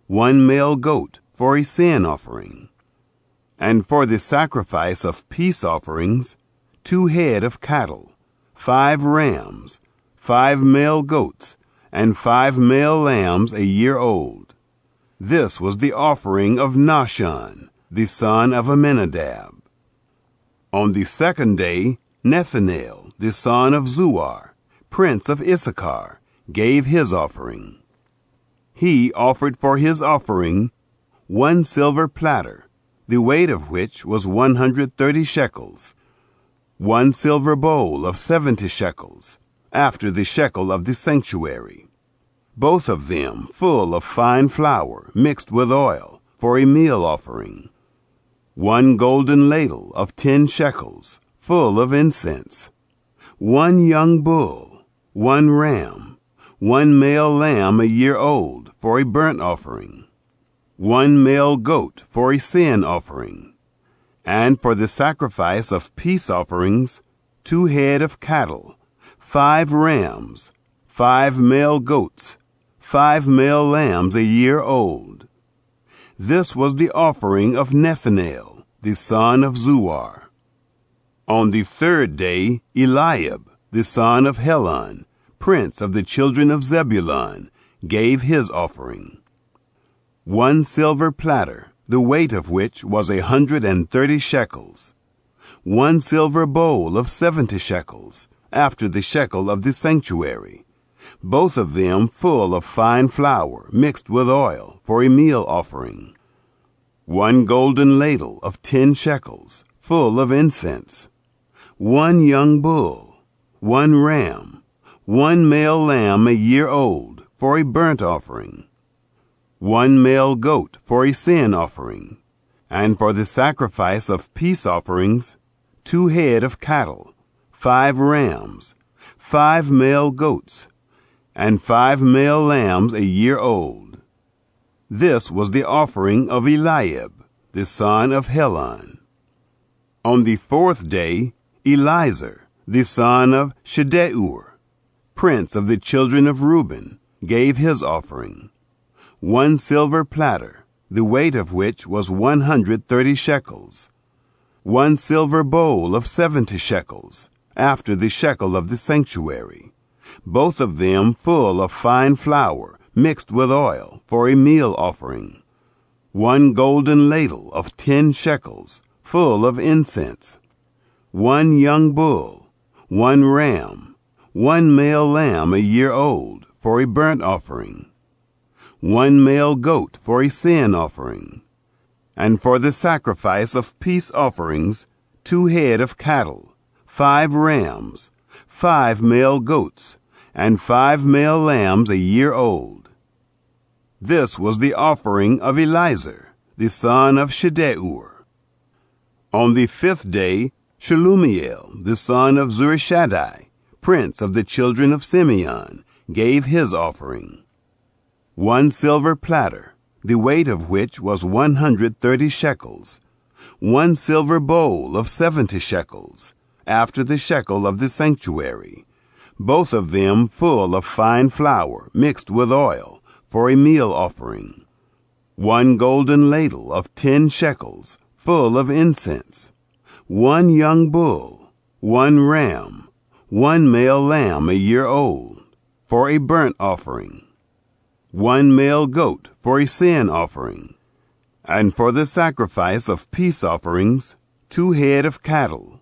1 male goat for a sin offering, and for the sacrifice of peace offerings, 2 head of cattle, 5 rams, 5 male goats, and 5 male lambs a year old. This was the offering of Nahshon, the son of Amminadab. On the second day, Nethanel, the son of Zuar, prince of Issachar, gave his offering. He offered for his offering 1 silver platter, the weight of which was 130 shekels, 1 silver bowl of 70 shekels, after the shekel of the sanctuary, both of them full of fine flour mixed with oil, for a meal offering. 1 golden ladle of 10 shekels, full of incense. 1 young bull, 1 ram, 1 male lamb a year old, for a burnt offering. 1 male goat for a sin offering. And for the sacrifice of peace offerings, 2 head of cattle, 5 rams, 5 male goats, 5 male lambs a year old. This was the offering of Nethanel, the son of Zuar. On the 3rd day, Eliab, the son of Helon, prince of the children of Zebulun, gave his offering. 1 silver platter, the weight of which was 130 shekels. 1 silver bowl of 70 shekels, after the shekel of the sanctuary, both of them full of fine flour mixed with oil, for a meal offering. 1 golden ladle of 10 shekels, full of incense. 1 young bull, 1 ram, 1 male lamb a year old, for a burnt offering. 1 male goat for a sin offering, and for the sacrifice of peace offerings, 2 head of cattle, 5 rams, 5 male goats, and 5 male lambs a year old. This was the offering of Eliab, the son of Helon. On the 4th day, Eliezer, the son of Shedeur, prince of the children of Reuben, gave his offering. 1 silver platter, the weight of which was 130 shekels. 1 silver bowl of 70 shekels, after the shekel of the sanctuary, both of them full of fine flour mixed with oil, for a meal offering. 1 golden ladle of 10 shekels, full of incense. 1 young bull, 1 ram, 1 male lamb a year old, for a burnt offering. 1 male goat for a sin offering. And for the sacrifice of peace offerings, 2 head of cattle, 5 rams, 5 male goats, and 5 male lambs a year old. This was the offering of Eliezer, the son of Shedeur. On the 5th day, Shelumiel, the son of Zurishaddai, prince of the children of Simeon, gave his offering. 1 silver platter, the weight of which was 130 shekels. 1 silver bowl of 70 shekels, after the shekel of the sanctuary, both of them full of fine flour mixed with oil, for a meal offering. 1 golden ladle of 10 shekels, full of incense. 1 young bull, 1 ram, 1 male lamb a year old, for a burnt offering. 1 male goat for a sin offering. And for the sacrifice of peace offerings, 2 head of cattle,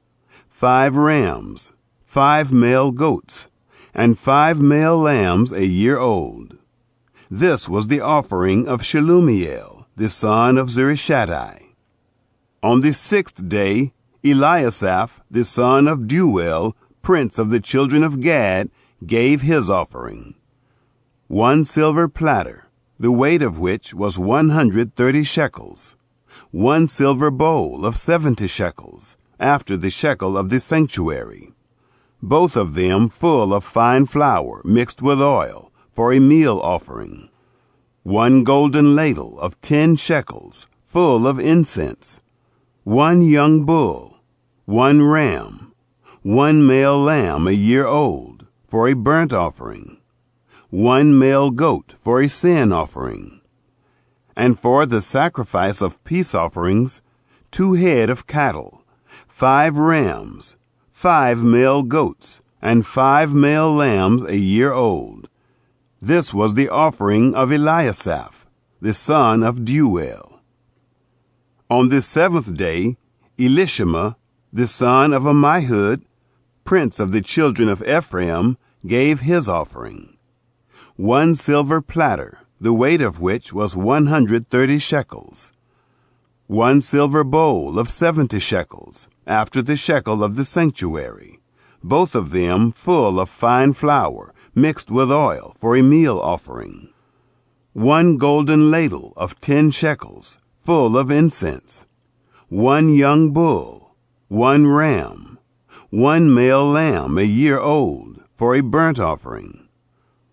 5 rams, 5 male goats, and 5 male lambs a year old. This was the offering of Shelumiel, the son of Zurishaddai. On the 6th day, Eliasaph, the son of Deuel, prince of the children of Gad, gave his offering. 1 silver platter, the weight of which was 130 shekels. 1 silver bowl of 70 shekels, after the shekel of the sanctuary, both of them full of fine flour mixed with oil, for a meal offering. 1 golden ladle of 10 shekels, full of incense. 1 young bull, 1 ram, 1 male lamb a year old, for a burnt offering. 1 male goat for a sin offering. And for the sacrifice of peace offerings, 2 head of cattle, 5 rams, 5 male goats, and 5 male lambs a year old. This was the offering of Eliasaph, the son of Deuel. On the 7th day, Elishama, the son of Ammihud, prince of the children of Ephraim, gave his offering. 1 silver platter, the weight of which was 130 shekels. 1 silver bowl of 70 shekels, after the shekel of the sanctuary, both of them full of fine flour mixed with oil for a meal offering. 1 golden ladle of 10 shekels, full of incense. 1 young bull, 1 ram, 1 male lamb a year old for a burnt offering,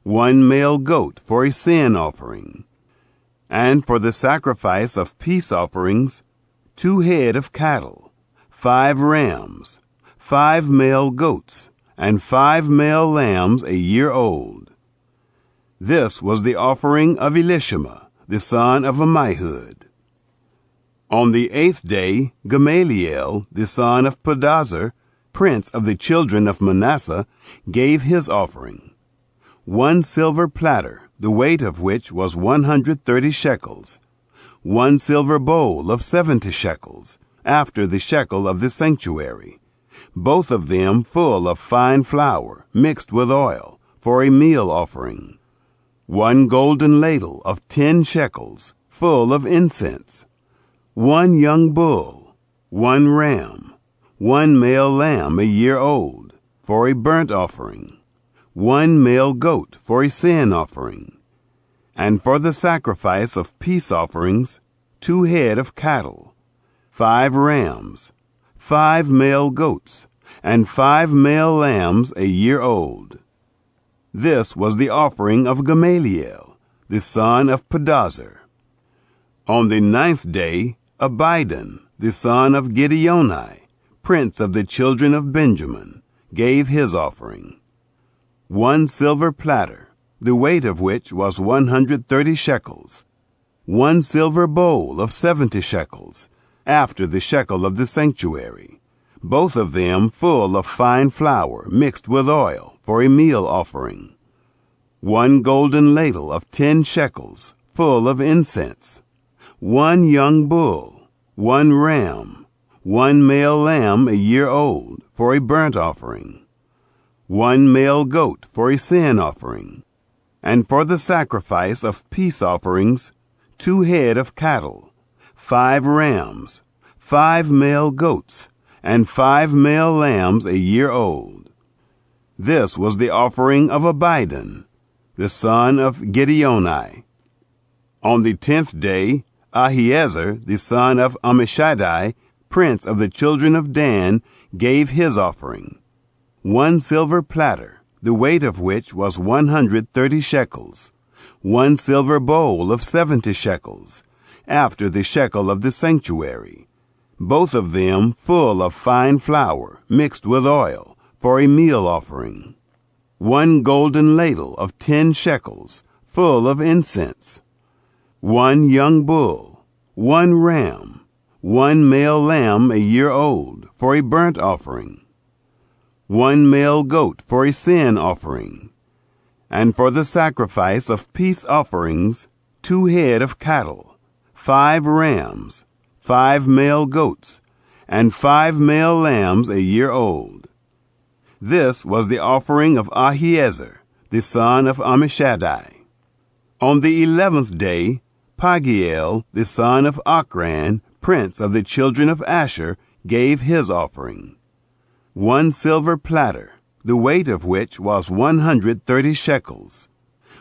1 male goat for a sin offering, and for the sacrifice of peace offerings, 2 head of cattle, 5 rams, 5 male goats, and 5 male lambs a year old. This was the offering of Elishama, the son of Ammihud. On the 8th day, Gamaliel, the son of Pedazur, prince of the children of Manasseh, gave his offering. 1 silver platter, the weight of which was 130 shekels. 1 silver bowl of 70 shekels, after the shekel of the sanctuary, both of them full of fine flour mixed with oil, for a meal offering. 1 golden ladle of 10 shekels, full of incense. 1 young bull, 1 ram, 1 male lamb a year old, for a burnt offering. 1 male goat for a sin offering. And for the sacrifice of peace offerings, 2 head of cattle, 5 rams, 5 male goats, and 5 male lambs a year old. This was the offering of Gamaliel, the son of Pedazur. On the 9th day, Abidan, the son of Gideoni, prince of the children of Benjamin, gave his offering. 1 silver platter, the weight of which was 130 shekels. 1 silver bowl of 70 shekels, after the shekel of the sanctuary, both of them full of fine flour mixed with oil for a meal offering. 1 golden ladle of 10 shekels, full of incense. 1 young bull, 1 ram, 1 male lamb a year old for a burnt offering. 1 male goat for a sin offering. And for the sacrifice of peace offerings, 2 head of cattle, 5 rams, 5 male goats, and 5 male lambs a year old. This was the offering of Abidan, the son of Gideoni. On the 10th day, Ahiezer, the son of Ammishaddai, prince of the children of Dan, gave his offering. 1 silver platter, the weight of which was 130 shekels. 1 silver bowl of 70 shekels, after the shekel of the sanctuary, both of them full of fine flour mixed with oil, for a meal offering. 1 golden ladle of 10 shekels, full of incense. 1 young bull, 1 ram, 1 male lamb a year old, for a burnt offering. 1 male goat for a sin offering. And for the sacrifice of peace offerings, 2 head of cattle, 5 rams, 5 male goats, and 5 male lambs a year old. This was the offering of Ahiezer, the son of Ammishaddai. On the 11th day, Pagiel, the son of Ochran, prince of the children of Asher, gave his offering. 1 silver platter, the weight of which was 130 shekels.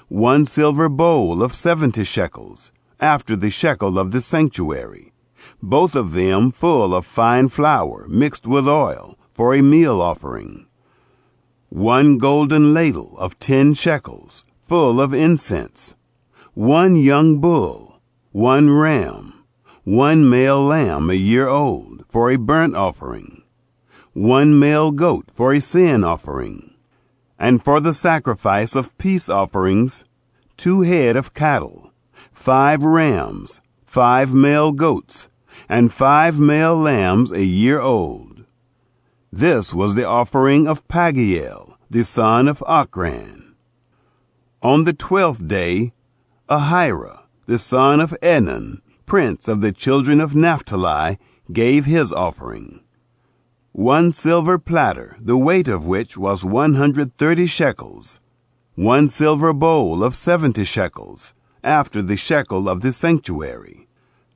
1 silver bowl of 70 shekels, after the shekel of the sanctuary, both of them full of fine flour mixed with oil, for a meal offering. 1 golden ladle of 10 shekels, full of incense. 1 young bull, 1 ram, 1 male lamb a year old, for a burnt offering. 1 male goat for a sin offering. And for the sacrifice of peace offerings, 2 head of cattle, 5 rams, 5 male goats, and 5 male lambs a year old. This was the offering of Pagiel, the son of Ochran. On the 12th day, Ahira, the son of Enan, prince of the children of Naphtali, gave his offering. 1 silver platter, the weight of which was 130 shekels. 1 silver bowl of 70 shekels, after the shekel of the sanctuary,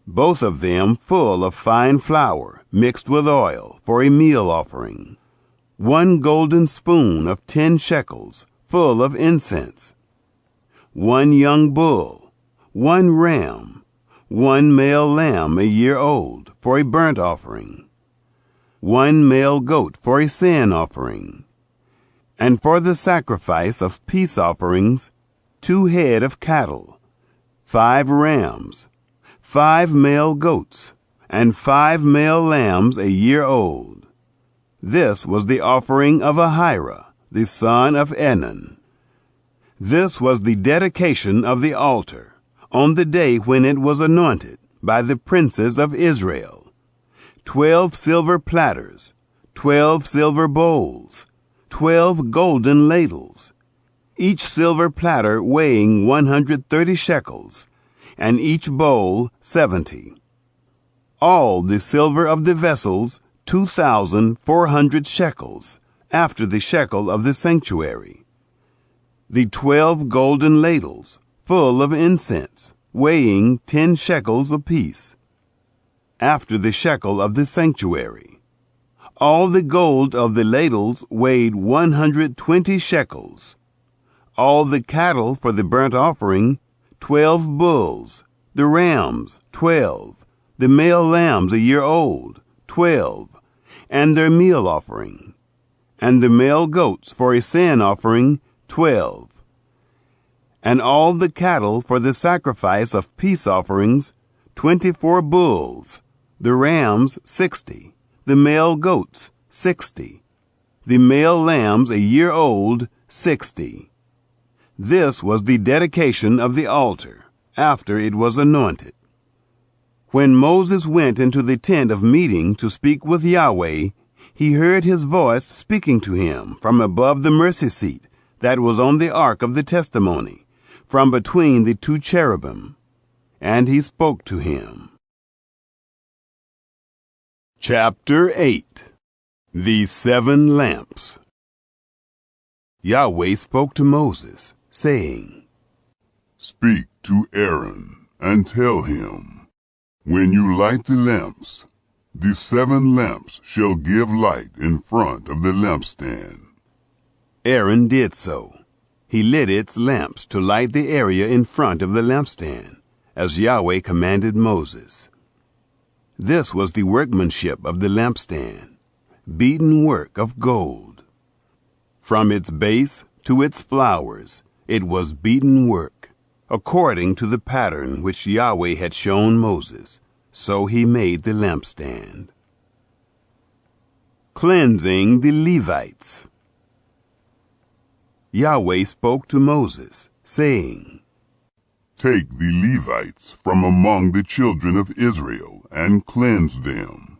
both of them full of fine flour mixed with oil for a meal offering, 1 golden spoon of 10 shekels full of incense, 1 young bull, 1 ram, 1 male lamb a year old for a burnt offering, 1 male goat for a sin offering, and for the sacrifice of peace offerings, 2 head of cattle, 5 rams, 5 male goats, and 5 male lambs a year old. This was the offering of Ahira, the son of Enan. This was the dedication of the altar, on the day when it was anointed by the princes of Israel. 12 silver platters, 12 silver bowls, 12 golden ladles, each silver platter weighing 130 shekels, and each bowl 70. All the silver of the vessels 2,400 shekels, after the shekel of the sanctuary. The 12 golden ladles, full of incense, weighing 10 shekels apiece, after the shekel of the sanctuary. All the gold of the ladles weighed 120 shekels. All the cattle for the burnt offering, 12 bulls, the rams, 12, the male lambs a year old, 12, and their meal offering, and the male goats for a sin offering, 12. And all the cattle for the sacrifice of peace offerings, 24 bulls, the rams 60, the male goats 60, the male lambs a year old 60. This was the dedication of the altar, after it was anointed. When Moses went into the tent of meeting to speak with Yahweh, he heard his voice speaking to him from above the mercy seat that was on the ark of the testimony, from between the 2 cherubim. And he spoke to him. Chapter 8. The 7 Lamps. Yahweh spoke to Moses, saying, Speak to Aaron, and tell him, when you light the lamps, the 7 lamps shall give light in front of the lampstand. Aaron did so. He lit its lamps to light the area in front of the lampstand, as Yahweh commanded Moses. This was the workmanship of the lampstand, beaten work of gold. From its base to its flowers, it was beaten work, according to the pattern which Yahweh had shown Moses. So he made the lampstand. Cleansing the Levites. Yahweh spoke to Moses, saying, Take the Levites from among the children of Israel, and cleanse them.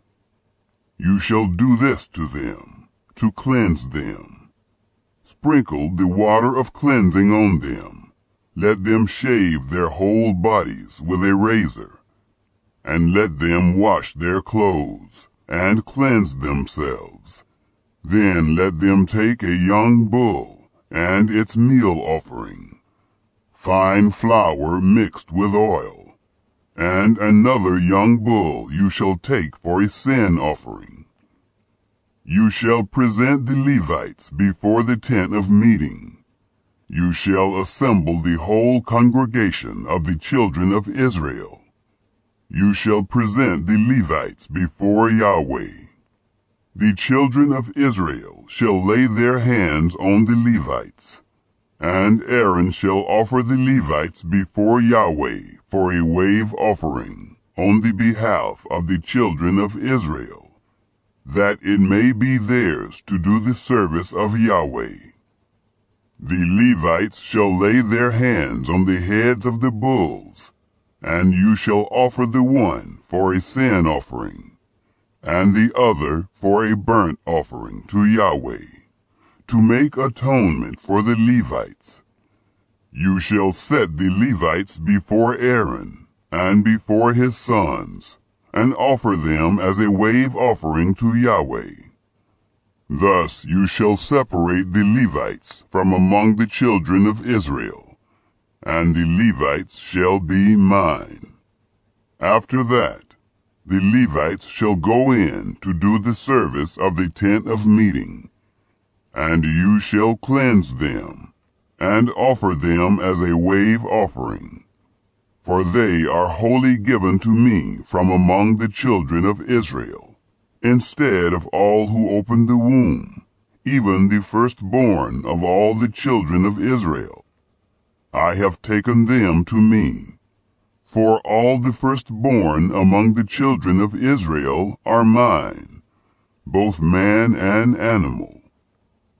You shall do this to them, to cleanse them. Sprinkle the water of cleansing on them. Let them shave their whole bodies with a razor, and let them wash their clothes, and cleanse themselves. Then let them take a young bull, and its meal offering, fine flour mixed with oil, and another young bull you shall take for a sin offering. You shall present the Levites before the tent of meeting. You shall assemble the whole congregation of the children of Israel. You shall present the Levites before Yahweh. The children of Israel shall lay their hands on the Levites, and Aaron shall offer the Levites before Yahweh for a wave offering on the behalf of the children of Israel, that it may be theirs to do the service of Yahweh. The Levites shall lay their hands on the heads of the bulls, and you shall offer the one for a sin offering, and the other for a burnt offering to Yahweh, to make atonement for the Levites. You shall set the Levites before Aaron and before his sons, and offer them as a wave offering to Yahweh. Thus you shall separate the Levites from among the children of Israel, and the Levites shall be mine. After that, the Levites shall go in to do the service of the tent of meeting, and you shall cleanse them, and offer them as a wave offering. For they are wholly given to me from among the children of Israel, instead of all who open the womb, even the firstborn of all the children of Israel. I have taken them to me. For all the firstborn among the children of Israel are mine, both man and animal.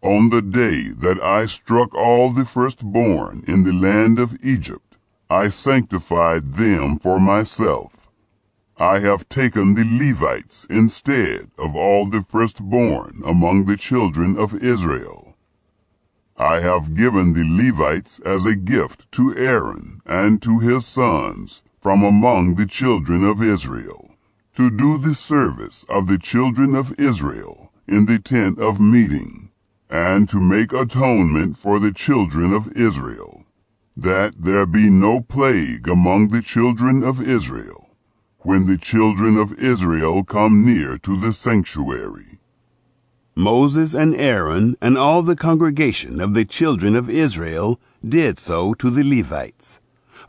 On the day that I struck all the firstborn in the land of Egypt, I sanctified them for myself. I have taken the Levites instead of all the firstborn among the children of Israel. I have given the Levites as a gift to Aaron and to his sons from among the children of Israel, to do the service of the children of Israel in the tent of meeting, and to make atonement for the children of Israel, that there be no plague among the children of Israel, when the children of Israel come near to the sanctuary. Moses and Aaron and all the congregation of the children of Israel did so to the Levites,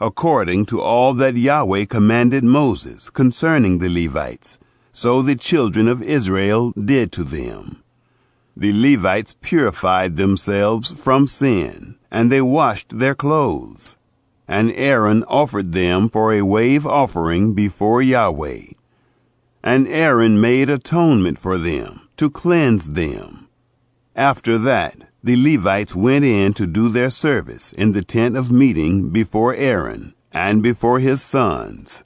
according to all that Yahweh commanded Moses concerning the Levites, so the children of Israel did to them. The Levites purified themselves from sin, and they washed their clothes. And Aaron offered them for a wave offering before Yahweh. And Aaron made atonement for them, to cleanse them. After that, the Levites went in to do their service in the tent of meeting before Aaron and before his sons.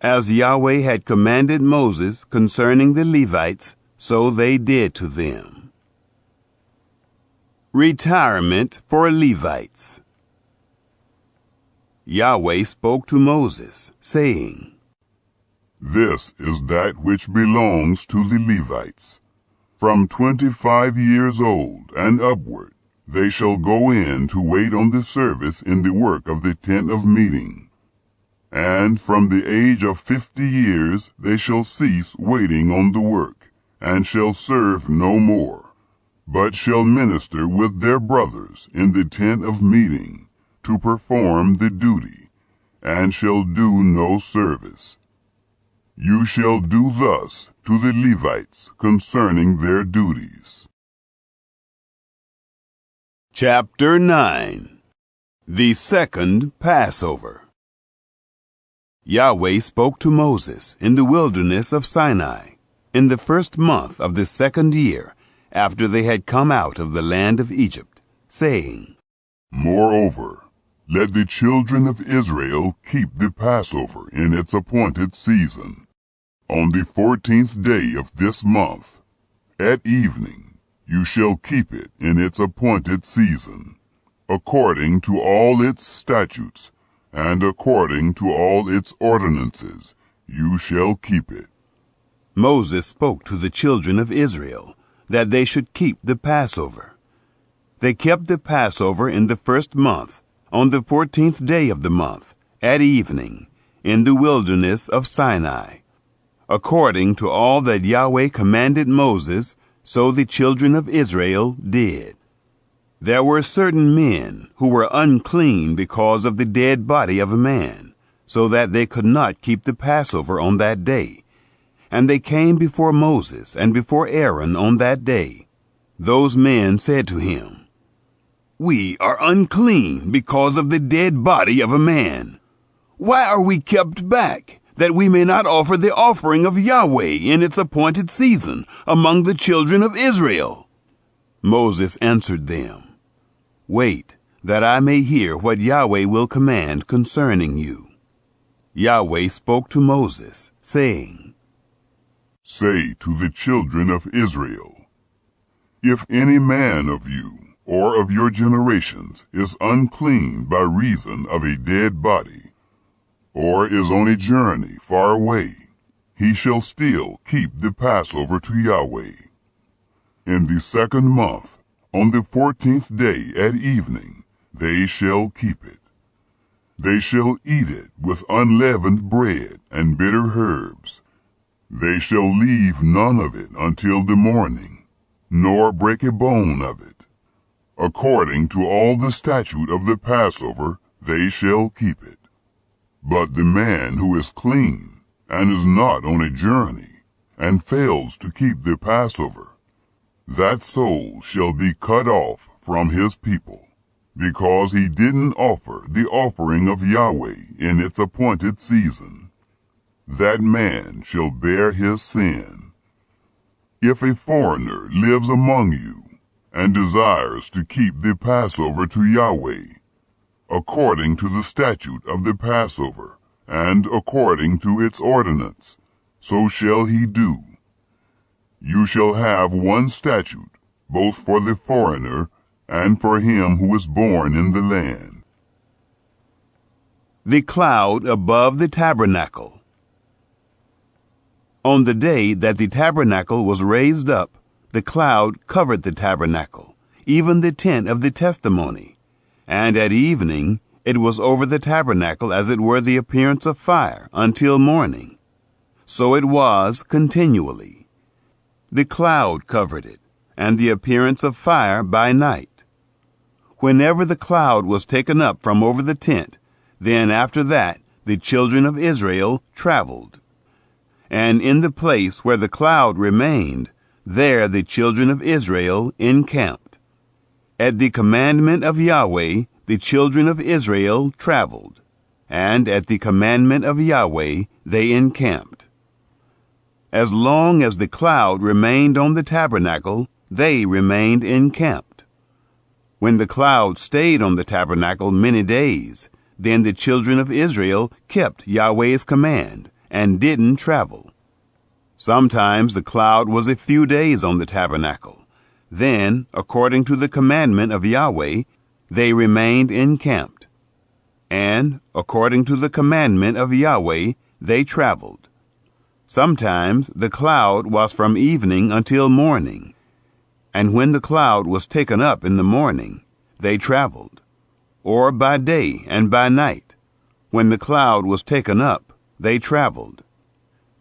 As Yahweh had commanded Moses concerning the Levites, so they did to them. Retirement for Levites. Yahweh spoke to Moses, saying, This is that which belongs to the Levites. From 25 years old and upward, they shall go in to wait on the service in the work of the tent of meeting. And from the age of 50 years they shall cease waiting on the work, and shall serve no more, but shall minister with their brothers in the tent of meeting, to perform the duty, and shall do no service. You shall do thus to the Levites concerning their duties. Chapter 9. The Second Passover. Yahweh spoke to Moses in the wilderness of Sinai, in the first month of the second year, after they had come out of the land of Egypt, saying, Moreover, let the children of Israel keep the Passover in its appointed season. On the 14th day of this month, at evening, you shall keep it in its appointed season, according to all its statutes, and according to all its ordinances, you shall keep it. Moses spoke to the children of Israel, that they should keep the Passover. They kept the Passover in the first month, on the 14th day of the month, at evening, in the wilderness of Sinai. According to all that Yahweh commanded Moses, so the children of Israel did. There were certain men who were unclean because of the dead body of a man, so that they could not keep the Passover on that day. And they came before Moses and before Aaron on that day. Those men said to him, We are unclean because of the dead body of a man. Why are we kept back, that we may not offer the offering of Yahweh in its appointed season among the children of Israel? Moses answered them, Wait, that I may hear what Yahweh will command concerning you. Yahweh spoke to Moses, saying, Say to the children of Israel, If any man of you, or of your generations, is unclean by reason of a dead body, or is on a journey far away, he shall still keep the Passover to Yahweh. In the second month, on the 14th day at evening, they shall keep it. They shall eat it with unleavened bread and bitter herbs. They shall leave none of it until the morning, nor break a bone of it. According to all the statute of the Passover, they shall keep it. But the man who is clean, and is not on a journey, and fails to keep the Passover, that soul shall be cut off from his people, because he didn't offer the offering of Yahweh in its appointed season. That man shall bear his sin. If a foreigner lives among you, and desires to keep the Passover to Yahweh, according to the statute of the Passover, and according to its ordinance, so shall he do. You shall have one statute, both for the foreigner and for him who is born in the land. The cloud above the tabernacle. On the day that the tabernacle was raised up, the cloud covered the tabernacle, even the tent of the testimony. And at evening it was over the tabernacle as it were the appearance of fire until morning. So it was continually. The cloud covered it, and the appearance of fire by night. Whenever the cloud was taken up from over the tent, then after that the children of Israel traveled. And in the place where the cloud remained, there the children of Israel encamped. At the commandment of Yahweh the children of Israel traveled, and at the commandment of Yahweh they encamped. As long as the cloud remained on the tabernacle, they remained encamped. When the cloud stayed on the tabernacle many days, then the children of Israel kept Yahweh's command and didn't travel. Sometimes the cloud was a few days on the tabernacle. Then, according to the commandment of Yahweh, they remained encamped. And, according to the commandment of Yahweh, they traveled. Sometimes the cloud was from evening until morning. And when the cloud was taken up in the morning, they traveled. Or by day and by night, when the cloud was taken up, they traveled.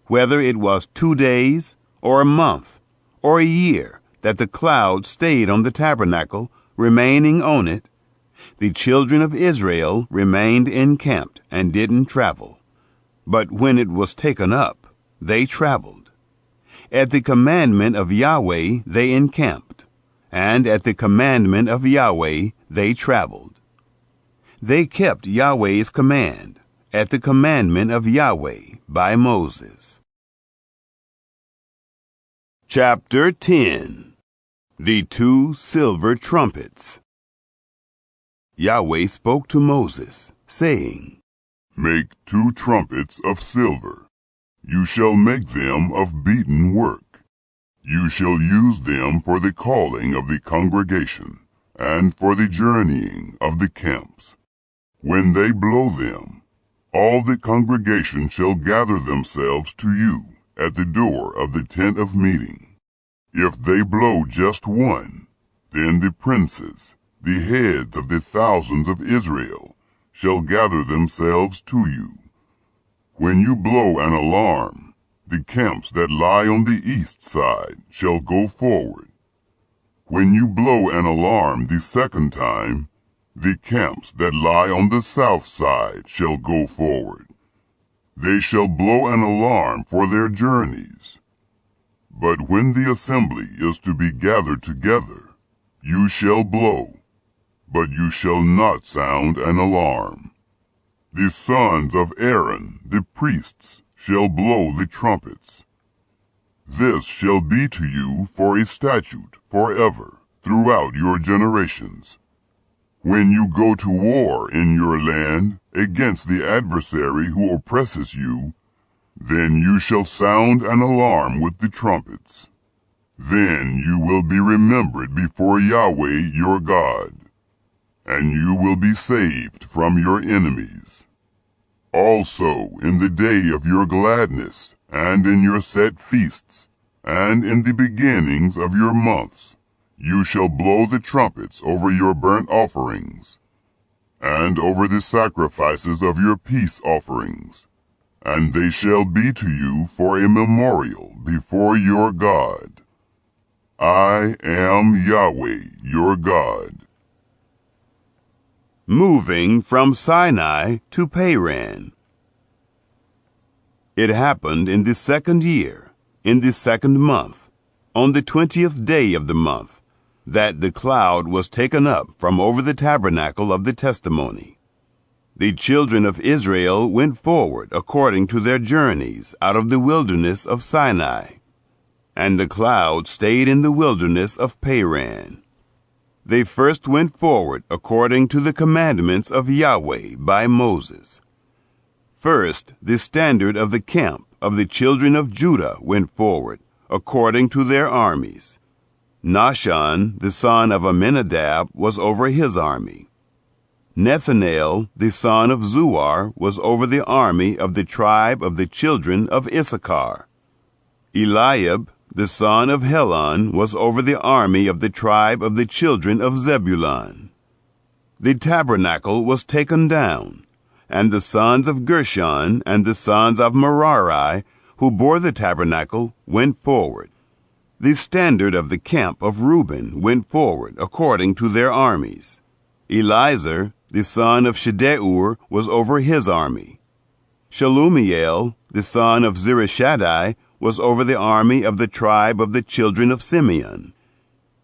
Whether it was 2 days, or a month, or a year that the cloud stayed on the tabernacle, remaining on it, the children of Israel remained encamped and didn't travel. But when it was taken up, they traveled. At the commandment of Yahweh they encamped, and at the commandment of Yahweh they traveled. They kept Yahweh's command, at the commandment of Yahweh by Moses. Chapter 10. The 2 silver trumpets. Yahweh spoke to Moses, saying, Make 2 trumpets of silver. You shall make them of beaten work. You shall use them for the calling of the congregation, and for the journeying of the camps. When they blow them, all the congregation shall gather themselves to you at the door of the tent of meeting. If they blow just one, then the princes, the heads of the thousands of Israel, shall gather themselves to you. When you blow an alarm, the camps that lie on the east side shall go forward. When you blow an alarm the second time, the camps that lie on the south side shall go forward. They shall blow an alarm for their journeys. But when the assembly is to be gathered together, you shall blow, but you shall not sound an alarm. The sons of Aaron, the priests, shall blow the trumpets. This shall be to you for a statute forever, throughout your generations. When you go to war in your land against the adversary who oppresses you, then you shall sound an alarm with the trumpets. Then you will be remembered before Yahweh your God, and you will be saved from your enemies. Also in the day of your gladness, and in your set feasts, and in the beginnings of your months, you shall blow the trumpets over your burnt offerings. and over the sacrifices of your peace offerings, and they shall be to you for a memorial before your God. I am Yahweh your God. Moving from Sinai to Paran. It happened in the 2nd year, in the 2nd month, on the 20th day of the month, that the cloud was taken up from over the tabernacle of the testimony. The children of Israel went forward according to their journeys out of the wilderness of Sinai, and the cloud stayed in the wilderness of Paran. They first went forward according to the commandments of Yahweh by Moses. First, the standard of the camp of the children of Judah went forward according to their armies. Nahshon, the son of Amminadab, was over his army. Nethanel, the son of Zuar, was over the army of the tribe of the children of Issachar. Eliab, the son of Helon, was over the army of the tribe of the children of Zebulun. The tabernacle was taken down, and the sons of Gershon and the sons of Merari, who bore the tabernacle, went forward. The standard of the camp of Reuben went forward according to their armies. Elizur, the son of Shedeur, was over his army. Shalumiel, the son of Zurishaddai, was over the army of the tribe of the children of Simeon.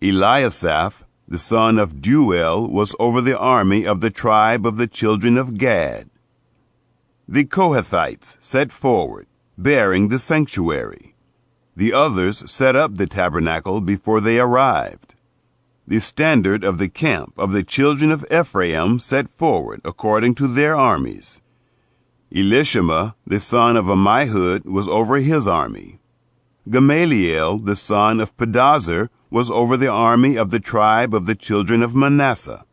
Eliasaph, the son of Deuel, was over the army of the tribe of the children of Gad. The Kohathites set forward, bearing the sanctuary. The others set up the tabernacle before they arrived. The standard of the camp of the children of Ephraim set forward according to their armies. Elishama, the son of Ammihud, was over his army. Gamaliel, the son of Pedazur, was over the army of the tribe of the children of Manasseh.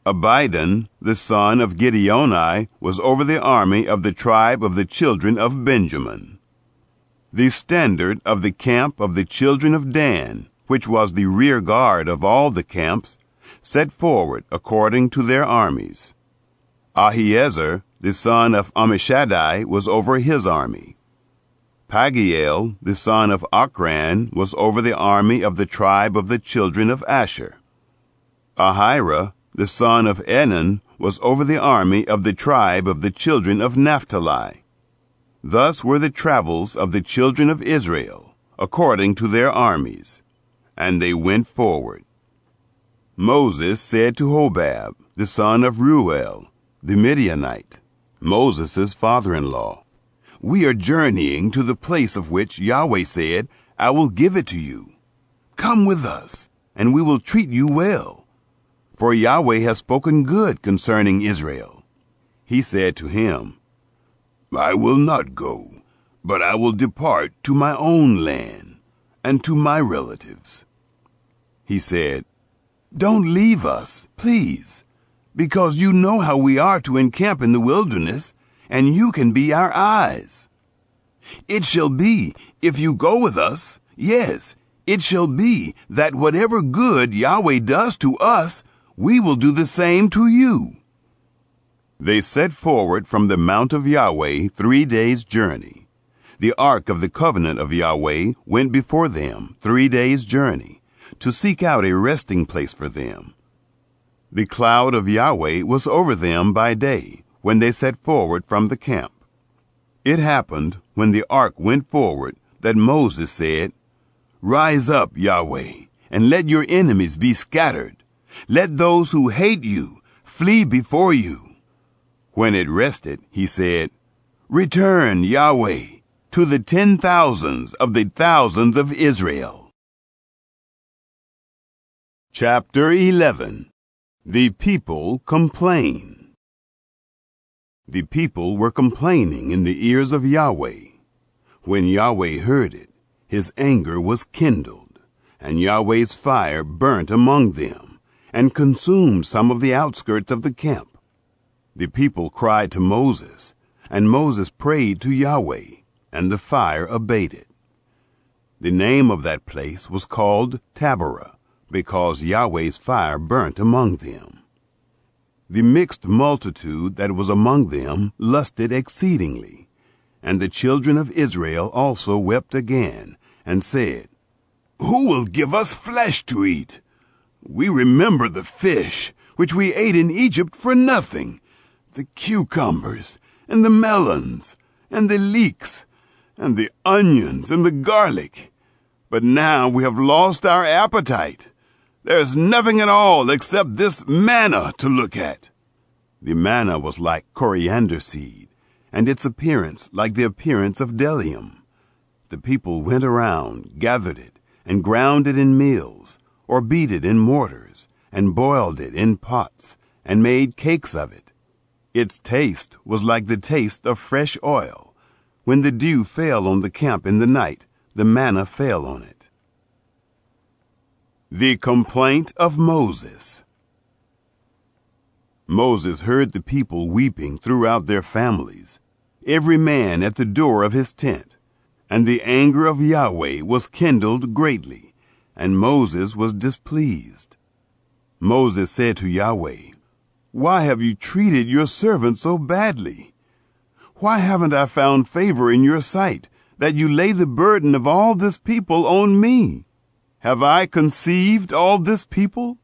Abidan, the son of Gideoni, was over the army of the tribe of the children of Benjamin. The standard of the camp of the children of Dan, which was the rear guard of all the camps, set forward according to their armies. Ahiezer, the son of Ammishaddai, was over his army. Pagiel, the son of Ochran, was over the army of the tribe of the children of Asher. Ahira, the son of Enan, was over the army of the tribe of the children of Naphtali. Thus were the travels of the children of Israel, according to their armies. And they went forward. Moses said to Hobab, the son of Reuel, the Midianite, Moses' father-in-law, "We are journeying to the place of which Yahweh said, 'I will give it to you.' Come with us, and we will treat you well. For Yahweh has spoken good concerning Israel." He said to him, "I will not go, but I will depart to my own land and to my relatives." He said, "Don't leave us, please, because you know how we are to encamp in the wilderness, and you can be our eyes. It shall be, if you go with us, yes, it shall be that whatever good Yahweh does to us, we will do the same to you." They set forward from the mount of Yahweh 3 days' journey. The ark of the covenant of Yahweh went before them 3 days' journey, to seek out a resting place for them. The cloud of Yahweh was over them by day, when they set forward from the camp. It happened, when the ark went forward, that Moses said, "Rise up, Yahweh, and let your enemies be scattered. Let those who hate you flee before you." When it rested, he said, "Return, Yahweh, to the 10,000s of the thousands of Israel." Chapter 11. The people complain. The people were complaining in the ears of Yahweh. When Yahweh heard it, his anger was kindled, and Yahweh's fire burnt among them, and consumed some of the outskirts of the camp. The people cried to Moses, and Moses prayed to Yahweh, and the fire abated. The name of that place was called Taberah, because Yahweh's fire burnt among them. The mixed multitude that was among them lusted exceedingly. And the children of Israel also wept again, and said, Who will give us flesh to eat? We remember the fish which we ate in Egypt for nothing, the cucumbers, and the melons, and the leeks, and the onions, and the garlic. But now we have lost our appetite. There is nothing at all except this manna to look at. The manna was like coriander seed, and its appearance like the appearance of bdellium. The people went around, gathered it, and ground it in mills, or beat it in mortars, and boiled it in pots, and made cakes of it. Its taste was like the taste of fresh oil. When the dew fell on the camp in the night, the manna fell on it. The complaint of Moses. Moses heard the people weeping throughout their families, every man at the door of his tent. And the anger of Yahweh was kindled greatly, and Moses was displeased. Moses said to Yahweh, Why have you treated your servant so badly? Why haven't I found favor in your sight, that you lay the burden of all this people on me? Have I conceived all this people?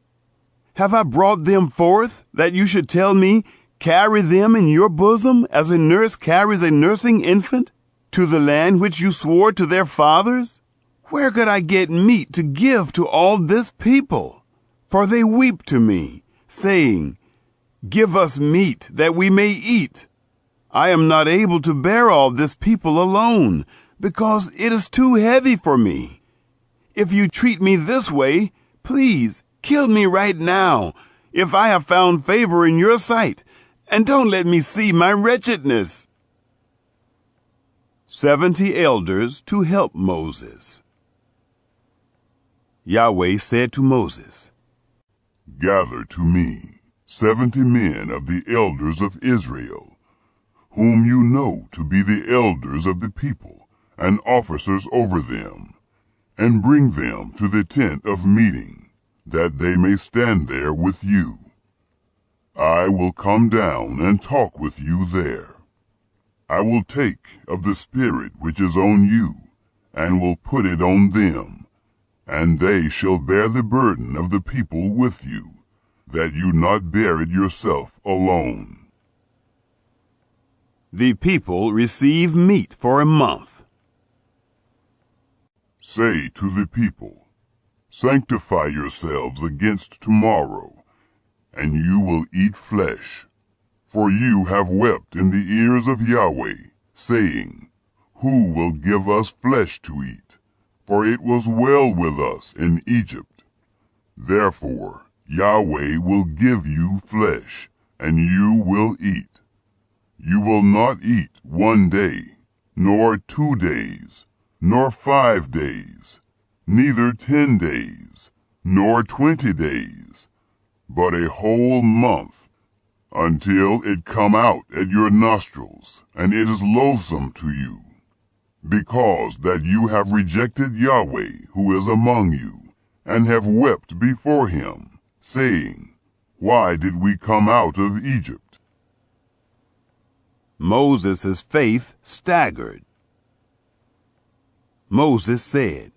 Have I brought them forth, that you should tell me, Carry them in your bosom, as a nurse carries a nursing infant, to the land which you swore to their fathers? Where could I get meat to give to all this people? For they weep to me, saying, Give us meat, that we may eat. I am not able to bear all this people alone, because it is too heavy for me. If you treat me this way, please kill me right now, if I have found favor in your sight, and don't let me see my wretchedness. 70 elders to help Moses. Yahweh said to Moses, Gather to me 70 men of the elders of Israel, whom you know to be the elders of the people, and officers over them, and bring them to the tent of meeting, that they may stand there with you. I will come down and talk with you there. I will take of the Spirit which is on you, and will put it on them, and they shall bear the burden of the people with you, that you not bear it yourself alone. The people receive meat for a month. Say to the people, Sanctify yourselves against tomorrow, and you will eat flesh. For you have wept in the ears of Yahweh, saying, Who will give us flesh to eat? For it was well with us in Egypt. Therefore Yahweh will give you flesh, and you will eat. You will not eat 1 day, nor 2 days, nor 5 days, neither 10 days, nor 20 days, but a whole month, until it come out at your nostrils, and it is loathsome to you, because that you have rejected Yahweh who is among you, and have wept before him, saying, Why did we come out of Egypt? Moses' faith staggered. Moses said,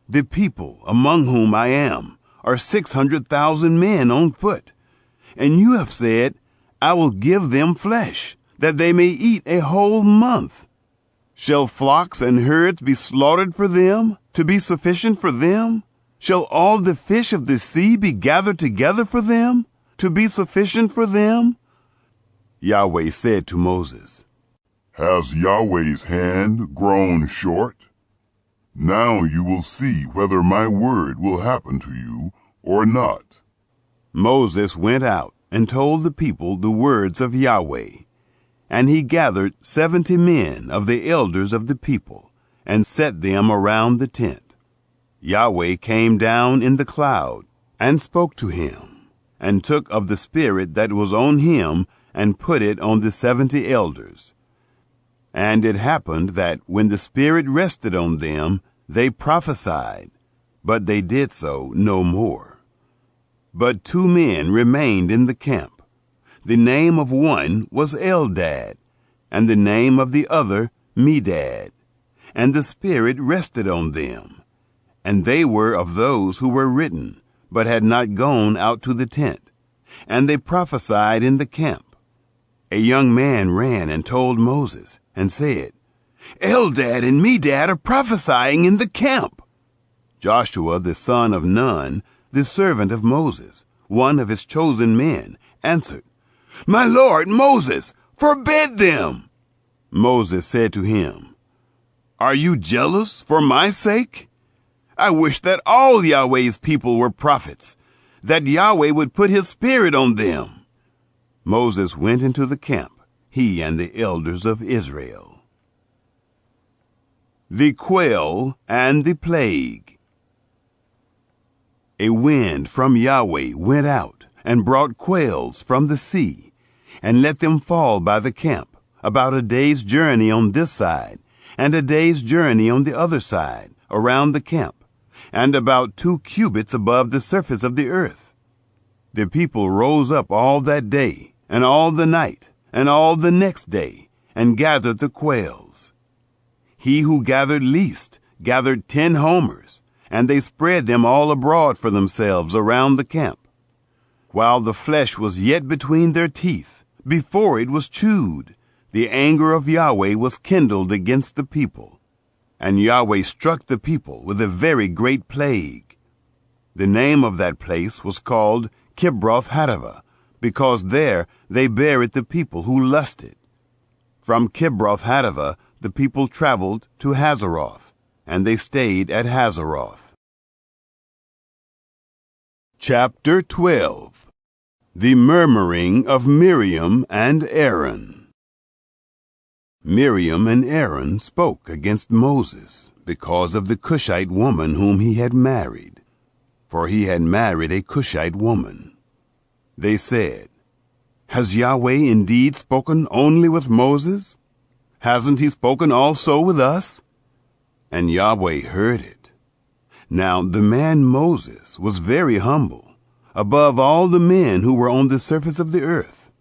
The people among whom I am are 600,000 men on foot, and you have said, I will give them flesh, that they may eat a whole month. Shall flocks and herds be slaughtered for them, to be sufficient for them? Shall all the fish of the sea be gathered together for them, to be sufficient for them? Yahweh said to Moses, Has Yahweh's hand grown short? Now you will see whether my word will happen to you or not. Moses went out and told the people the words of Yahweh. And he gathered 70 men of the elders of the people, and set them around the tent. Yahweh came down in the cloud, and spoke to him, and took of the Spirit that was on him, and put it on the 70 elders. And it happened that when the Spirit rested on them, they prophesied, but they did so no more. But 2 men remained in the camp, The name of one was Eldad, and the name of the other Medad. And the Spirit rested on them. And they were of those who were written, but had not gone out to the tent. And they prophesied in the camp. A young man ran and told Moses, and said, Eldad and Medad are prophesying in the camp. Joshua the son of Nun, the servant of Moses, one of his chosen men, answered, My lord Moses, forbid them. Moses said to him, Are you jealous for my sake? I wish that all Yahweh's people were prophets, that Yahweh would put his Spirit on them. Moses went into the camp, he and the elders of Israel. The quail and the plague. A wind from Yahweh went out and brought quails from the sea, and let them fall by the camp, about a day's journey on this side, and a day's journey on the other side, around the camp, and about 2 cubits above the surface of the earth. The people rose up all that day, and all the night, and all the next day, and gathered the quails. He who gathered least gathered 10 homers, and they spread them all abroad for themselves around the camp, while the flesh was yet between their teeth, before it was chewed. The anger of Yahweh was kindled against the people, and Yahweh struck the people with a very great plague. The name of that place was called Kibroth-Hattaavah, because there they buried the people who lusted. From Kibroth-Hattaavah the people traveled to Hazeroth, and they stayed at Hazeroth. Chapter 12. The murmuring of Miriam and Aaron. Miriam and Aaron spoke against Moses because of the Cushite woman whom he had married, for he had married a Cushite woman. They said, Has Yahweh indeed spoken only with Moses? Hasn't he spoken also with us? And Yahweh heard it. Now the man Moses was very humble, above all the men who were on the surface of the earth.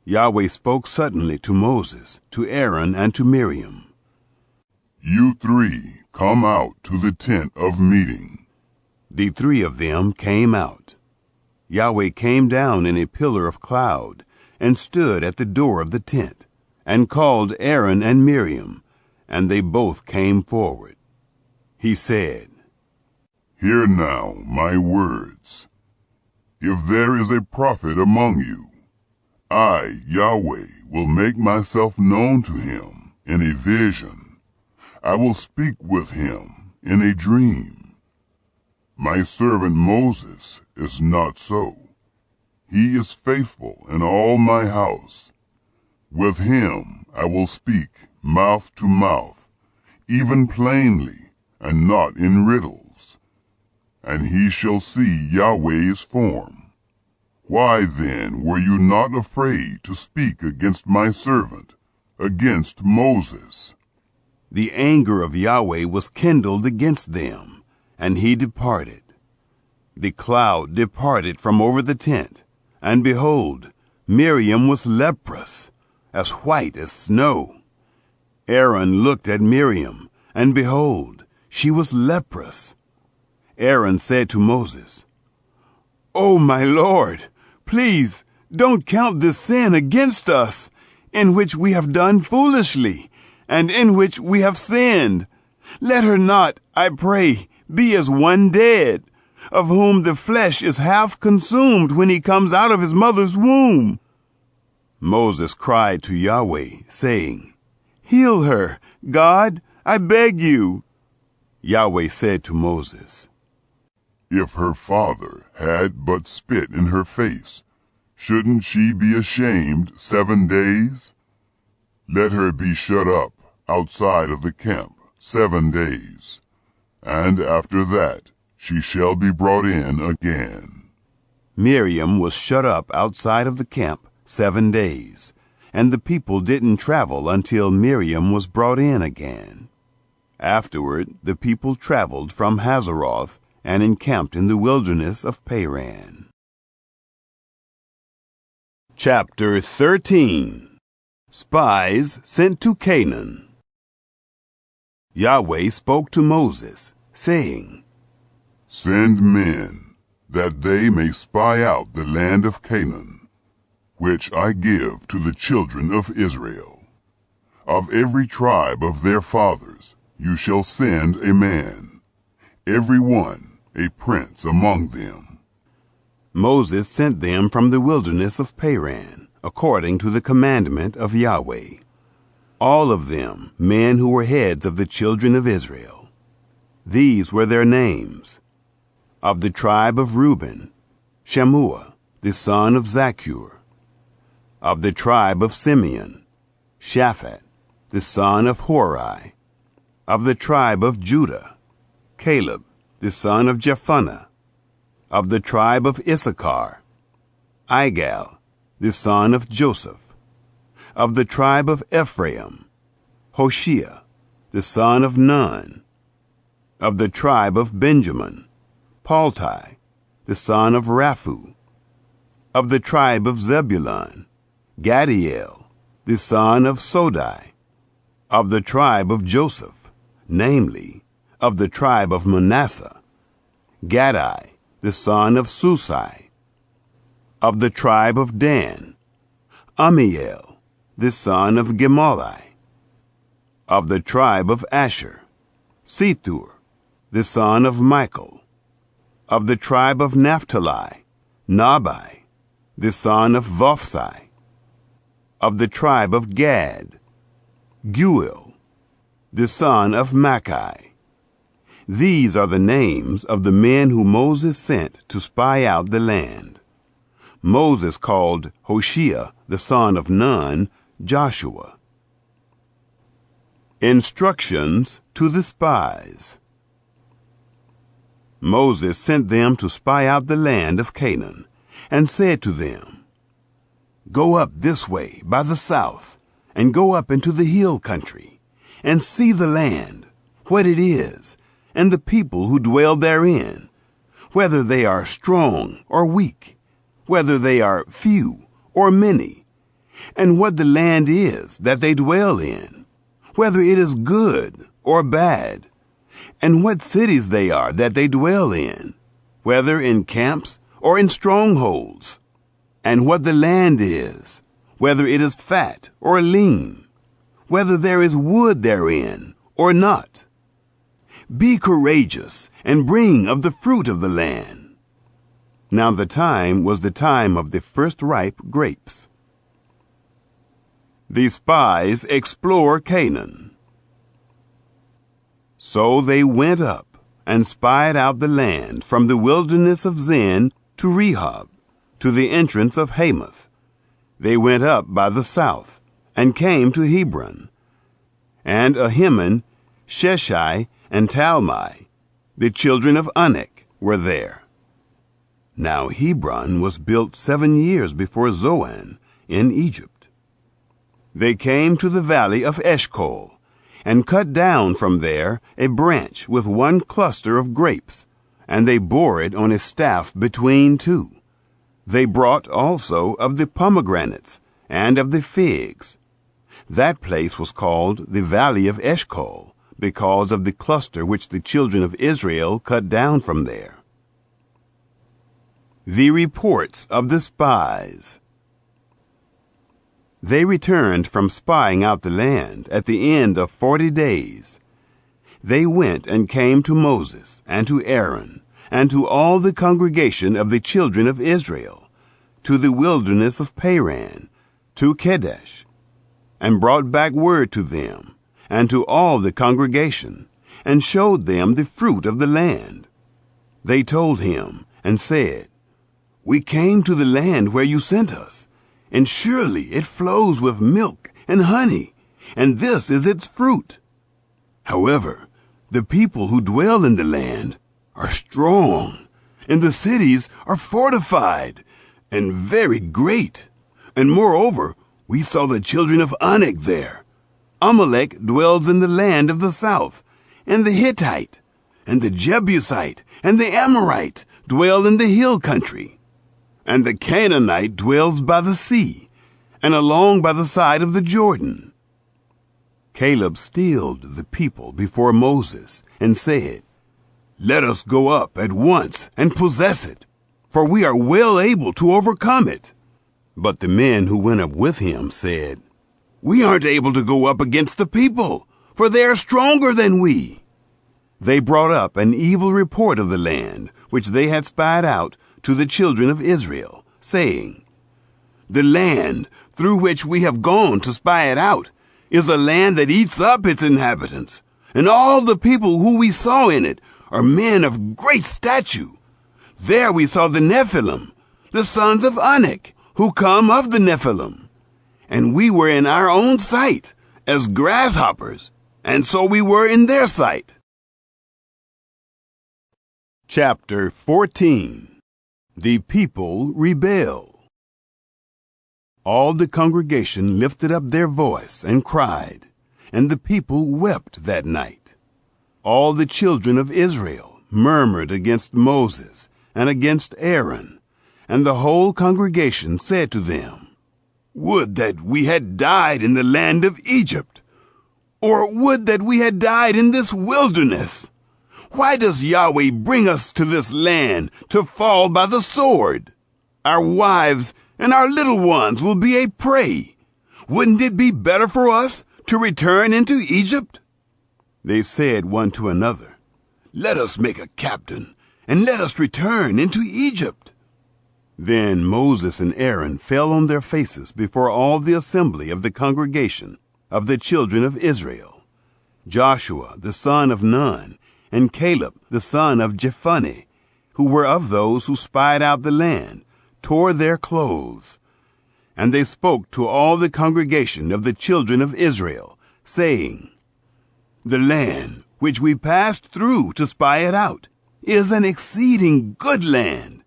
Yahweh spoke suddenly to Moses, to Aaron, and to Miriam. You 3 come out to the tent of meeting. The 3 of them came out. Yahweh came down in a pillar of cloud, and stood at the door of the tent, and called Aaron and Miriam, and they both came forward. He said, Hear now my words. If there is a prophet among you, I, Yahweh, will make myself known to him in a vision. I will speak with him in a dream. My servant Moses is not so. He is faithful in all my house. With him I will speak mouth to mouth, even plainly, and not in riddles. And he shall see Yahweh's form. Why then were you not afraid to speak against my servant, against Moses? The anger of Yahweh was kindled against them, and he departed. The cloud departed from over the tent, and behold, Miriam was leprous, as white as snow. Aaron looked at Miriam, and behold, she was leprous. Aaron said to Moses, "O my Lord, please don't count this sin against us, in which we have done foolishly, and in which we have sinned. Let her not, I pray, be as one dead, of whom the flesh is half consumed when he comes out of his mother's womb." Moses cried to Yahweh, saying, "Heal her, God, I beg you." Yahweh said to Moses, If her father had but spit in her face, shouldn't she be ashamed 7 days? Let her be shut up outside of the camp 7 days, and after that she shall be brought in again. Miriam was shut up outside of the camp 7 days, and the people didn't travel until Miriam was brought in again. Afterward, the people traveled from Hazeroth and encamped in the wilderness of Paran. Chapter 13. Spies sent to Canaan. Yahweh spoke to Moses, saying, Send men, that they may spy out the land of Canaan, which I give to the children of Israel. Of every tribe of their fathers you shall send a man, every one a prince among them. Moses sent them from the wilderness of Paran, according to the commandment of Yahweh. All of them men who were heads of the children of Israel. These were their names. Of the tribe of Reuben, Shammua, the son of Zaccur. Of the tribe of Simeon, Shaphat, the son of Hori. Of the tribe of Judah, Caleb, the son of Jephunneh. Of the tribe of Issachar, Igal, the son of Joseph. Of the tribe of Ephraim, Hoshea, the son of Nun. Of the tribe of Benjamin, Palti, the son of Raphu. Of the tribe of Zebulun, Gadiel, the son of Sodai. Of the tribe of Joseph, namely, of the tribe of Manasseh, Gadai, the son of Susai. Of the tribe of Dan, Amiel, the son of Gemalli. Of the tribe of Asher, Sethur, the son of Michael. Of the tribe of Naphtali, Nabai, the son of Vophsi. Of the tribe of Gad, Guel, the son of Machi. These are the names of the men who Moses sent to spy out the land. Moses called Hoshea, the son of Nun, Joshua. Instructions to the spies. Moses sent them to spy out the land of Canaan, and said to them, Go up this way by the south, and go up into the hill country, and see the land, what it is, and the people who dwell therein, whether they are strong or weak, whether they are few or many, and what the land is that they dwell in, whether it is good or bad, and what cities they are that they dwell in, whether in camps or in strongholds, and what the land is, whether it is fat or lean, whether there is wood therein or not. Be courageous, and bring of the fruit of the land. Now the time was the time of the first ripe grapes. The spies explore Canaan. So they went up, and spied out the land from the wilderness of Zin to Rehob, to the entrance of Hamath. They went up by the south, and came to Hebron. And Ahiman, Sheshai, and Talmai, the children of Anak, were there. Now Hebron was built 7 years before Zoan in Egypt. They came to the valley of Eshcol, and cut down from there a branch with one cluster of grapes, and they bore it on a staff between two. They brought also of the pomegranates and of the figs. That place was called the valley of Eshcol, because of the cluster which the children of Israel cut down from there. The reports of the spies. They returned from spying out the land at the end of 40 days. They went and came to Moses and to Aaron and to all the congregation of the children of Israel, to the wilderness of Paran, to Kadesh, and brought back word to them, and to all the congregation, and showed them the fruit of the land. They told him, and said, We came to the land where you sent us, and surely it flows with milk and honey, and this is its fruit. However, the people who dwell in the land are strong, and the cities are fortified, and very great. And moreover, we saw the children of Anak there. Amalek dwells in the land of the south, and the Hittite, and the Jebusite, and the Amorite dwell in the hill country. and the Canaanite dwells by the sea, and along by the side of the Jordan. Caleb stilled the people before Moses and said, "Let us go up at once and possess it, for we are well able to overcome it." But the men who went up with him said, "We aren't able to go up against the people, for they are stronger than we." They brought up an evil report of the land which they had spied out to the children of Israel, saying, "The land through which we have gone to spy it out is a land that eats up its inhabitants, and all the people who we saw in it are men of great stature. There we saw the Nephilim, the sons of Anak, who come of the Nephilim. And we were in our own sight as grasshoppers, and so we were in their sight." Chapter 14. The people rebel. All the congregation lifted up their voice and cried, and the people wept that night. All the children of Israel murmured against Moses and against Aaron, and the whole congregation said to them, "Would that we had died in the land of Egypt, or would that we had died in this wilderness. Why does Yahweh bring us to this land to fall by the sword? Our wives and our little ones will be a prey. Wouldn't it be better for us to return into Egypt?" They said one to another, "Let us make a captain, and let us return into Egypt." Then Moses and Aaron fell on their faces before all the assembly of the congregation of the children of Israel. Joshua the son of Nun, and Caleb the son of Jephunneh, who were of those who spied out the land, tore their clothes. And they spoke to all the congregation of the children of Israel, saying, "The land which we passed through to spy it out is an exceeding good land.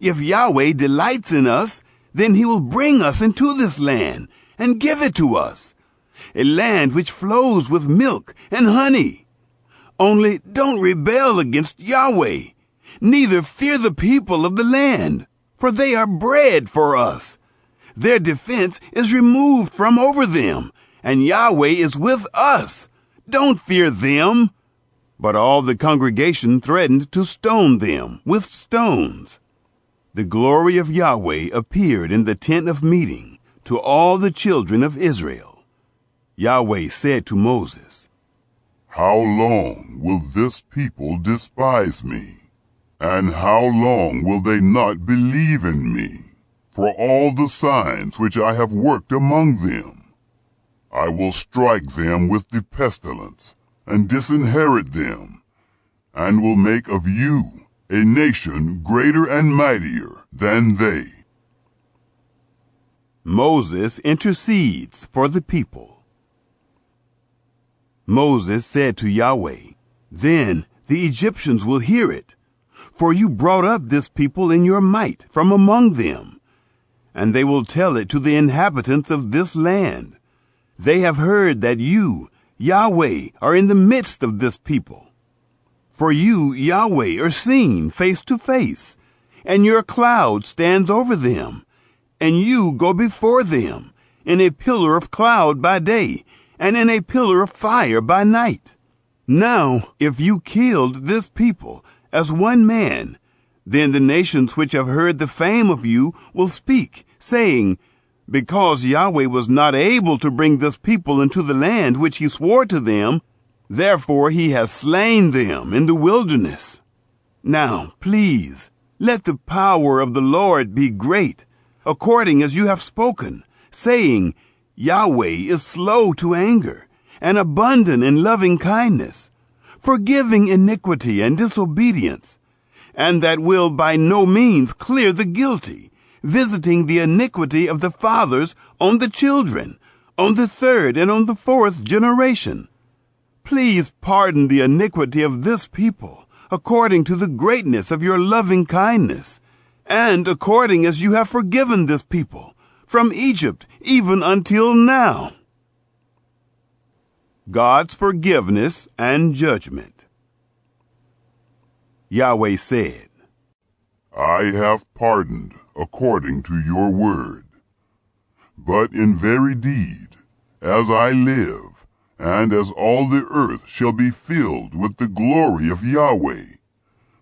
If Yahweh delights in us, then he will bring us into this land and give it to us, a land which flows with milk and honey. Only don't rebel against Yahweh, neither fear the people of the land, for they are bread for us. Their defense is removed from over them, and Yahweh is with us. Don't fear them." But all the congregation threatened to stone them with stones. The glory of Yahweh appeared in the tent of meeting to all the children of Israel. Yahweh said to Moses, "How long will this people despise me? And how long will they not believe in me for all the signs which I have worked among them? I will strike them with the pestilence and disinherit them, and will make of you a nation greater and mightier than they." Moses intercedes for the people. Moses said to Yahweh, "Then the Egyptians will hear it, for you brought up this people in your might from among them, and they will tell it to the inhabitants of this land. They have heard that you, Yahweh, are in the midst of this people. For you, Yahweh, are seen face to face, and your cloud stands over them, and you go before them in a pillar of cloud by day, and in a pillar of fire by night. Now, if you killed this people as one man, then the nations which have heard the fame of you will speak, saying, 'Because Yahweh was not able to bring this people into the land which he swore to them, therefore he has slain them in the wilderness.' Now, please, let the power of the Lord be great, according as you have spoken, saying, 'Yahweh is slow to anger, and abundant in loving kindness, forgiving iniquity and disobedience, and that will by no means clear the guilty, visiting the iniquity of the fathers on the children, on the third and on the fourth generation. Please pardon the iniquity of this people, according to the greatness of your loving kindness, and according as you have forgiven this people, from Egypt even until now." God's forgiveness and judgment. Yahweh said, "I have pardoned according to your word. But in very deed, as I live, and as all the earth shall be filled with the glory of Yahweh,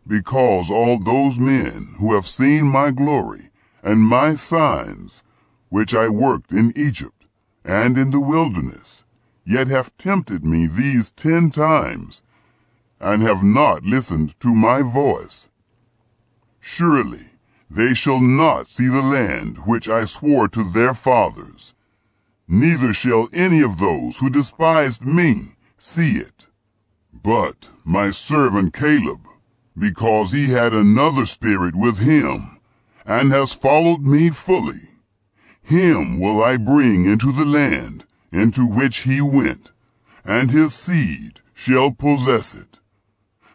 because all those men who have seen my glory and my signs, which I worked in Egypt and in the wilderness, yet have tempted me these 10 times, and have not listened to my voice. Surely they shall not see the land which I swore to their fathers, neither shall any of those who despised me see it. But my servant Caleb, because he had another spirit with him, and has followed me fully, him will I bring into the land into which he went, and his seed shall possess it.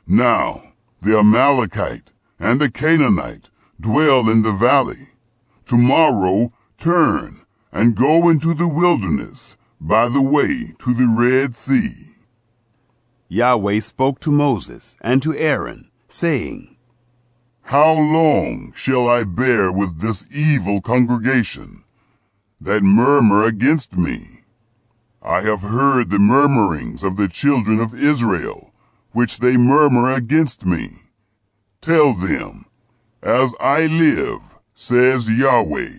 Now the Amalekite and the Canaanite dwell in the valley. Tomorrow turn and go into the wilderness by the way to the Red Sea. Yahweh spoke to Moses and to Aaron, saying, How long shall I bear with this evil congregation that murmur against me? I have heard the murmurings of the children of Israel, which they murmur against me. Tell them, As I live, says Yahweh,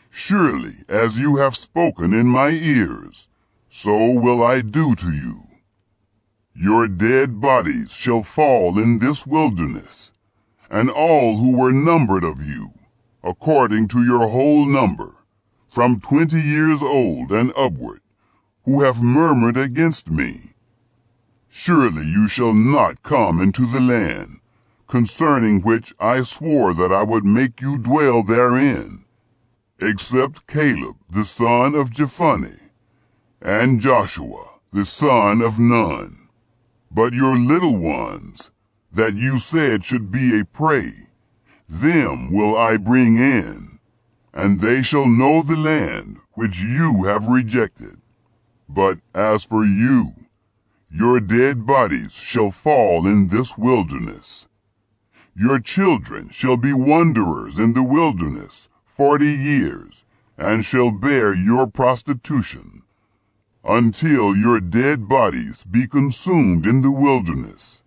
surely as you have spoken in my ears, so will I do to you. Your dead bodies shall fall in this wilderness, and all who were numbered of you, according to your whole number, from 20 years old and upward, who have murmured against me. Surely you shall not come into the land, concerning which I swore that I would make you dwell therein, except Caleb the son of Jephunneh, and Joshua the son of Nun. But your little ones, that you said should be a prey, them will I bring in, and they shall know the land which you have rejected. But as for you, your dead bodies shall fall in this wilderness. Your children shall be wanderers in the wilderness 40 years, and shall bear your prostitution, until your dead bodies be consumed in the wilderness,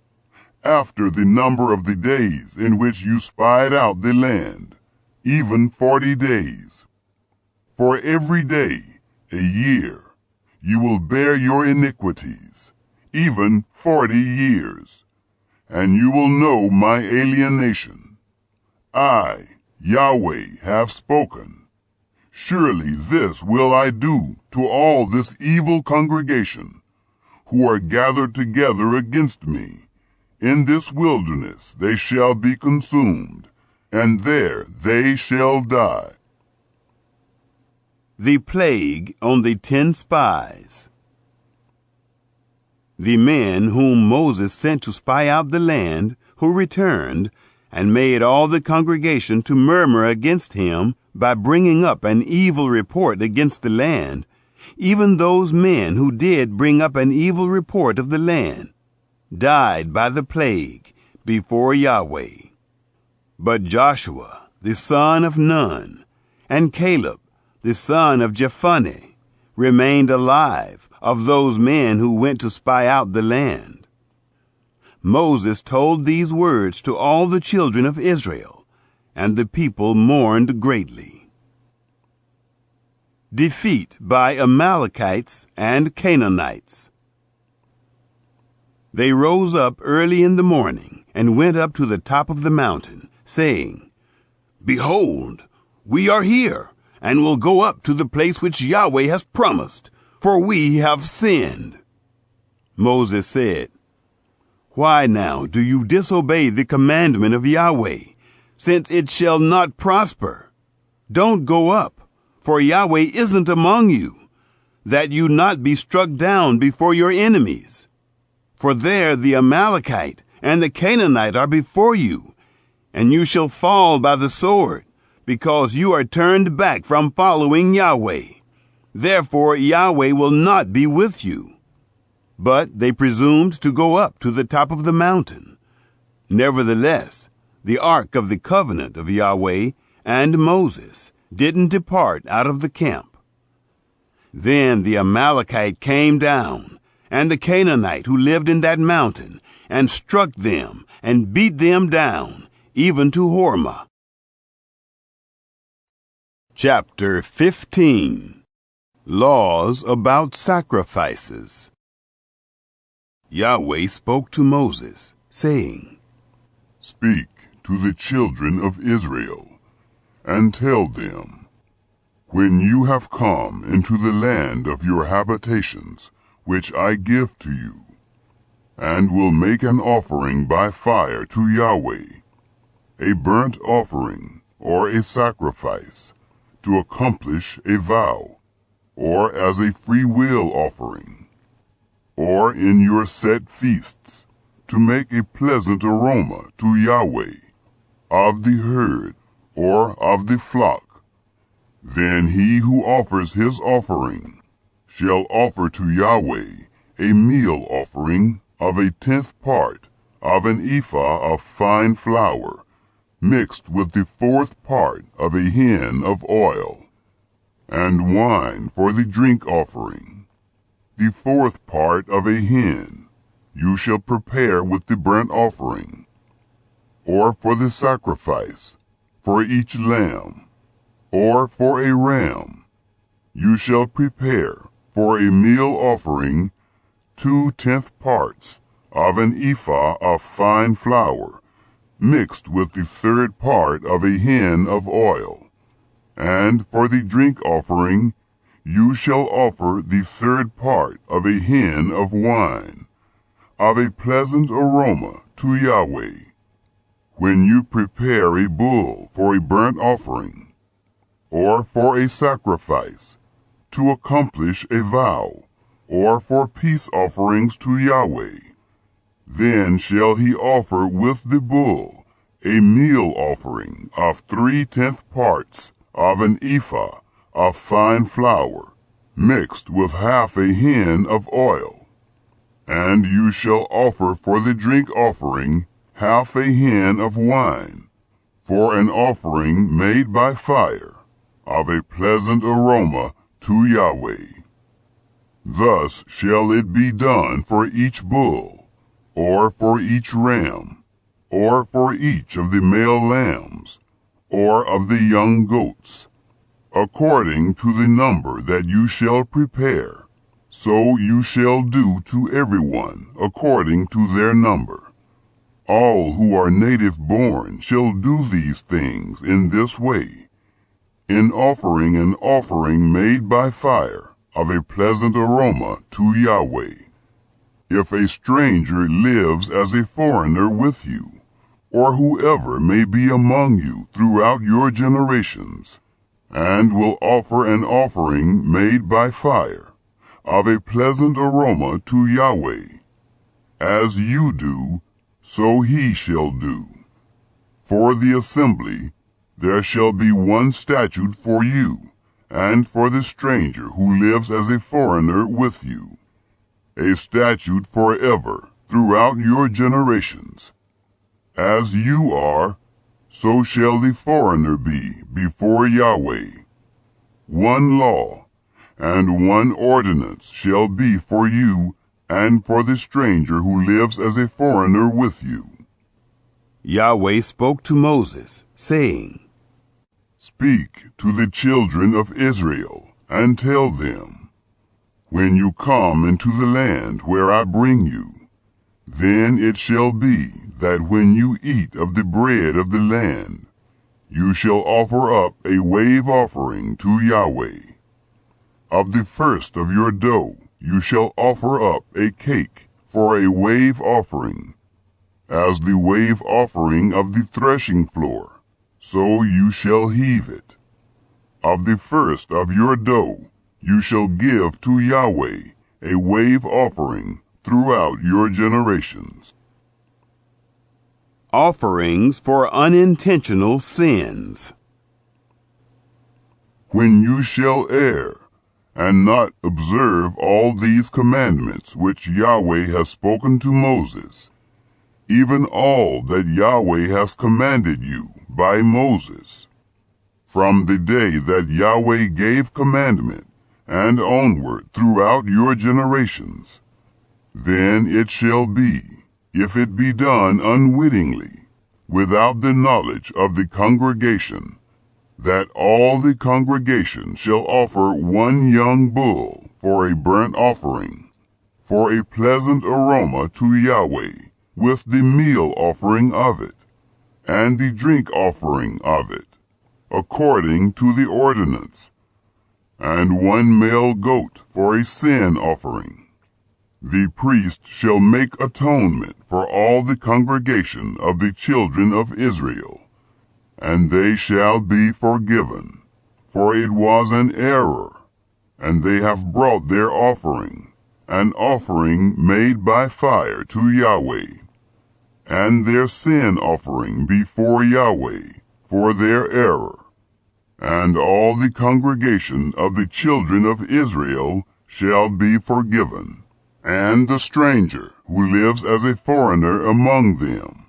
after the number of the days in which you spied out the land, even 40 days. For every day, a year, you will bear your iniquities, even 40 years, and you will know my alienation. I, Yahweh, have spoken. Surely this will I do to all this evil congregation, who are gathered together against me. In this wilderness they shall be consumed, and there they shall die. The plague on the 10 spies. The men whom Moses sent to spy out the land, who returned, and made all the congregation to murmur against him by bringing up an evil report against the land, even those men who did bring up an evil report of the land, died by the plague before Yahweh. But Joshua, the son of Nun, and Caleb, the son of Jephunneh, remained alive of those men who went to spy out the land. Moses told these words to all the children of Israel, and the people mourned greatly. Defeat by Amalekites and Canaanites. They rose up early in the morning and went up to the top of the mountain, saying, Behold, we are here, and will go up to the place which Yahweh has promised, for we have sinned. Moses said, Why now do you disobey the commandment of Yahweh, since it shall not prosper? Don't go up, for Yahweh isn't among you, that you not be struck down before your enemies. For there the Amalekite and the Canaanite are before you, and you shall fall by the sword, because you are turned back from following Yahweh. Therefore Yahweh will not be with you. But they presumed to go up to the top of the mountain. Nevertheless, the ark of the covenant of Yahweh and Moses didn't depart out of the camp. Then the Amalekite came down, and the Canaanite who lived in that mountain, and struck them and beat them down, even to Hormah. Chapter 15. Laws about sacrifices. Yahweh spoke to Moses, saying, Speak to the children of Israel, and tell them, when you have come into the land of your habitations, which I give to you, and will make an offering by fire to Yahweh, a burnt offering or a sacrifice, to accomplish a vow, or as a freewill offering, or in your set feasts, to make a pleasant aroma to Yahweh, of the herd or of the flock, then he who offers his offering shall offer to Yahweh a meal offering of 1/10 part of an ephah of fine flour, mixed with the 1/4 part of a hin of oil, and wine for the drink offering. The 1/4 part of a hin you shall prepare with the burnt offering, or for the sacrifice, for each lamb, or for a ram. You shall prepare for a meal offering 2/10 parts of an ephah of fine flour, mixed with the 1/3 part of a hin of oil. And for the drink offering, you shall offer the 1/3 part of a hin of wine, of a pleasant aroma to Yahweh. When you prepare a bull for a burnt offering, or for a sacrifice, to accomplish a vow, or for peace offerings to Yahweh, then shall he offer with the bull a meal offering of 3/10 parts of an ephah of fine flour, mixed with half a hin of oil. And you shall offer for the drink offering half a hin of wine, for an offering made by fire, of a pleasant aroma to Yahweh. Thus shall it be done for each bull, or for each ram, or for each of the male lambs, or of the young goats, according to the number that you shall prepare. So you shall do to everyone according to their number. All who are native born shall do these things in this way, in offering an offering made by fire, of a pleasant aroma to Yahweh. If a stranger lives as a foreigner with you, or whoever may be among you throughout your generations, and will offer an offering made by fire, of a pleasant aroma to Yahweh, as you do, so he shall do. For the assembly there shall be one statute for you, and for the stranger who lives as a foreigner with you, a statute forever throughout your generations. As you are, so shall the foreigner be before Yahweh. One law and one ordinance shall be for you and for the stranger who lives as a foreigner with you. Yahweh spoke to Moses, saying, Speak to the children of Israel, and tell them, when you come into the land where I bring you, then it shall be that when you eat of the bread of the land, you shall offer up a wave offering to Yahweh. Of the first of your dough you shall offer up a cake for a wave offering, as the wave offering of the threshing floor, so you shall heave it. Of the first of your dough you shall give to Yahweh a wave offering throughout your generations. Offerings for unintentional sins. When you shall err, and not observe all these commandments which Yahweh has spoken to Moses, even all that Yahweh has commanded you by Moses, from the day that Yahweh gave commandment, and onward throughout your generations. Then it shall be, if it be done unwittingly, without the knowledge of the congregation, that all the congregation shall offer one young bull for a burnt offering, for a pleasant aroma to Yahweh, with the meal offering of it, and the drink offering of it, according to the ordinance, and one male goat for a sin offering. The priest shall make atonement for all the congregation of the children of Israel, and they shall be forgiven, for it was an error, and they have brought their offering, an offering made by fire to Yahweh, and their sin offering before Yahweh for their error. And all the congregation of the children of Israel shall be forgiven, and the stranger who lives as a foreigner among them.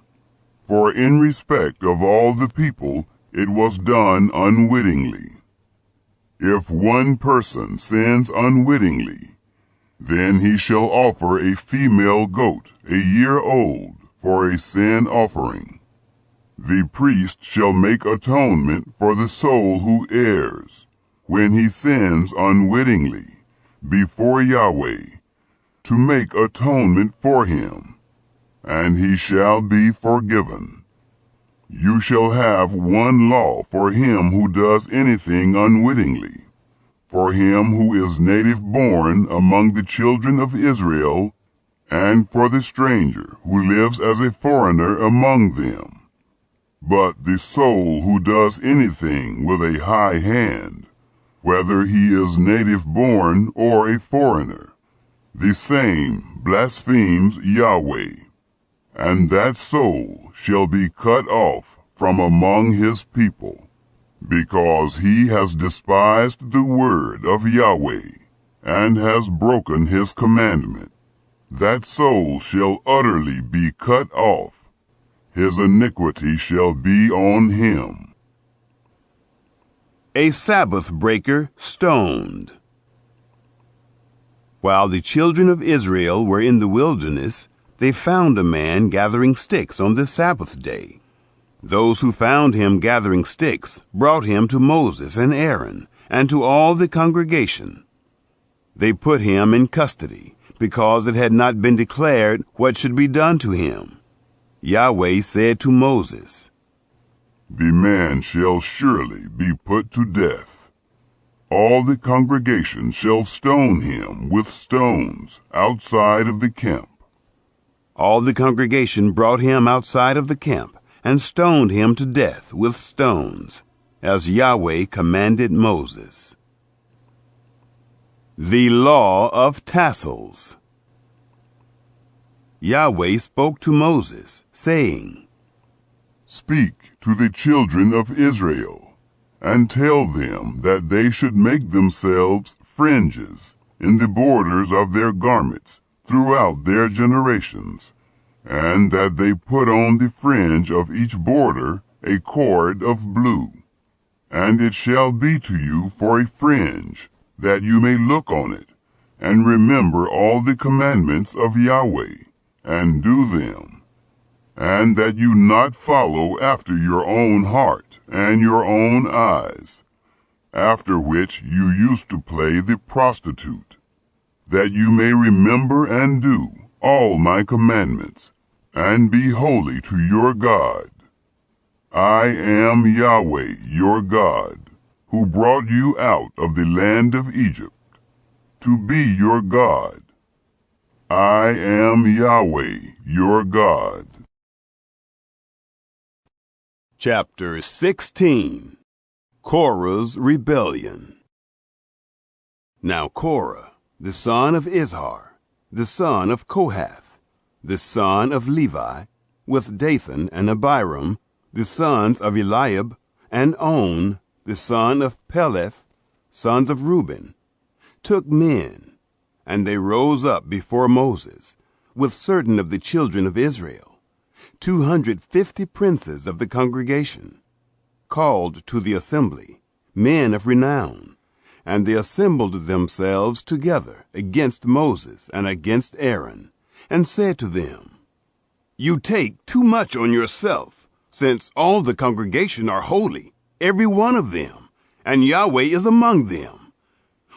For in respect of all the people it was done unwittingly. If one person sins unwittingly, then he shall offer a female goat 1 year old for a sin offering. The priest shall make atonement for the soul who errs, when he sins unwittingly, before Yahweh, to make atonement for him, and he shall be forgiven. You shall have one law for him who does anything unwittingly, for him who is native born among the children of Israel, and for the stranger who lives as a foreigner among them. But the soul who does anything with a high hand, whether he is native born or a foreigner, the same blasphemes Yahweh, and that soul shall be cut off from among his people, because he has despised the word of Yahweh, and has broken his commandment. That soul shall utterly be cut off. His iniquity shall be on him. A Sabbath breaker stoned. While the children of Israel were in the wilderness, they found a man gathering sticks on the Sabbath day. Those who found him gathering sticks brought him to Moses and Aaron, and to all the congregation. They put him in custody, because it had not been declared what should be done to him. Yahweh said to Moses, The man shall surely be put to death. All the congregation shall stone him with stones outside of the camp. All the congregation brought him outside of the camp, and stoned him to death with stones, as Yahweh commanded Moses. The Law of Tassels. Yahweh spoke to Moses, saying, Speak to the children of Israel, and tell them that they should make themselves fringes in the borders of their garments throughout their generations, and that they put on the fringe of each border a cord of blue. And it shall be to you for a fringe, that you may look on it, and remember all the commandments of Yahweh, and do them, and that you not follow after your own heart and your own eyes, after which you used to play the prostitute, that you may remember and do all my commandments, and be holy to your God. I am Yahweh your God, who brought you out of the land of Egypt, to be your God. I am Yahweh, your God. Chapter 16. Korah's Rebellion. Now Korah, the son of Izhar, the son of Kohath, the son of Levi, with Dathan and Abiram, the sons of Eliab, and On, the son of Peleth, sons of Reuben, took men, and they rose up before Moses, with certain of the children of Israel, 250 princes of the congregation. called to the assembly, men of renown, and they assembled themselves together against Moses and against Aaron, and said to them, "You take too much on yourself, since all the congregation are holy, every one of them, and Yahweh is among them.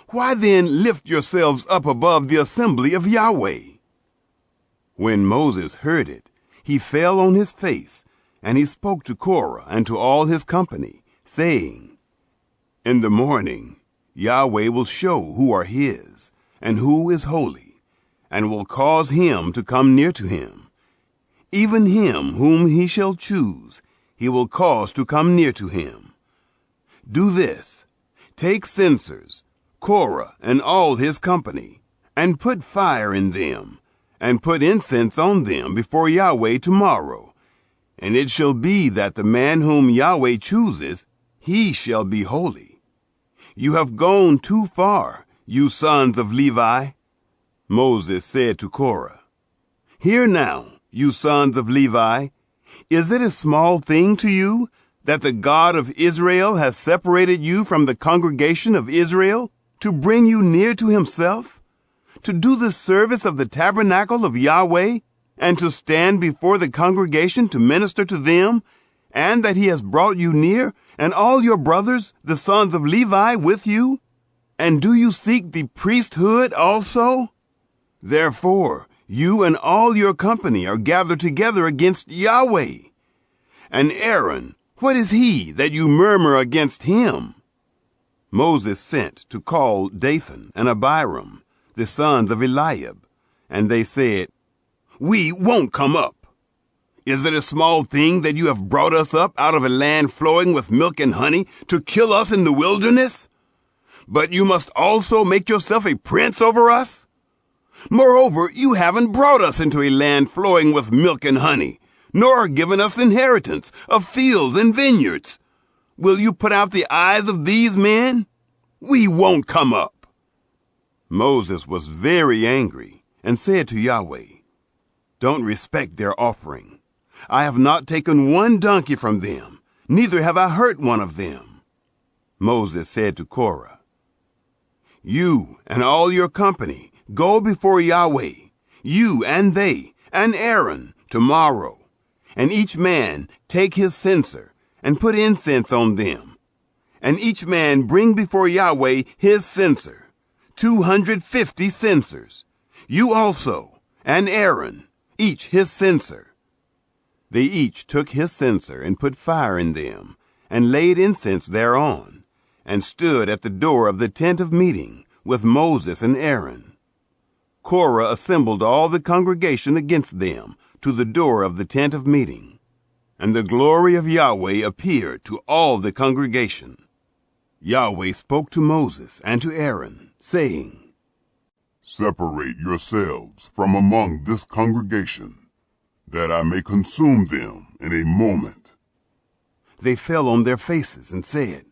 Why then lift yourselves up above the assembly of Yahweh?" When Moses heard it, he fell on his face, and he spoke to Korah and to all his company, saying, "In the morning Yahweh will show who are his, and who is holy, and will cause him to come near to him. Even him whom he shall choose, he will cause to come near to him. Do this, take censers, Korah and all his company, and put fire in them, and put incense on them before Yahweh tomorrow. And it shall be that the man whom Yahweh chooses, he shall be holy. You have gone too far, you sons of Levi." Moses said to Korah, "Hear now, you sons of Levi, is it a small thing to you that the God of Israel has separated you from the congregation of Israel to bring you near to himself, to do the service of the tabernacle of Yahweh, and to stand before the congregation to minister to them, and that he has brought you near, and all your brothers, the sons of Levi, with you? And do you seek the priesthood also? Therefore, you and all your company are gathered together against Yahweh. And Aaron, what is he that you murmur against him?" Moses sent to call Dathan and Abiram, the sons of Eliab, and they said, "We won't come up. Is it a small thing that you have brought us up out of a land flowing with milk and honey to kill us in the wilderness? But you must also make yourself a prince over us? Moreover, you haven't brought us into a land flowing with milk and honey, nor given us inheritance of fields and vineyards. Will you put out the eyes of these men? We won't come up." Moses was very angry and said to Yahweh, "Don't respect their offering. I have not taken one donkey from them, neither have I hurt one of them." Moses said to Korah, "You and all your company go before Yahweh, you and they, and Aaron, tomorrow, and each man take his censer, and put incense on them, and each man bring before Yahweh his censer, 250 censers, you also, and Aaron, each his censer." They each took his censer and put fire in them, and laid incense thereon, and stood at the door of the tent of meeting with Moses and Aaron. Korah assembled all the congregation against them to the door of the tent of meeting, and the glory of Yahweh appeared to all the congregation. Yahweh spoke to Moses and to Aaron, saying, "Separate yourselves from among this congregation, that I may consume them in a moment." They fell on their faces and said,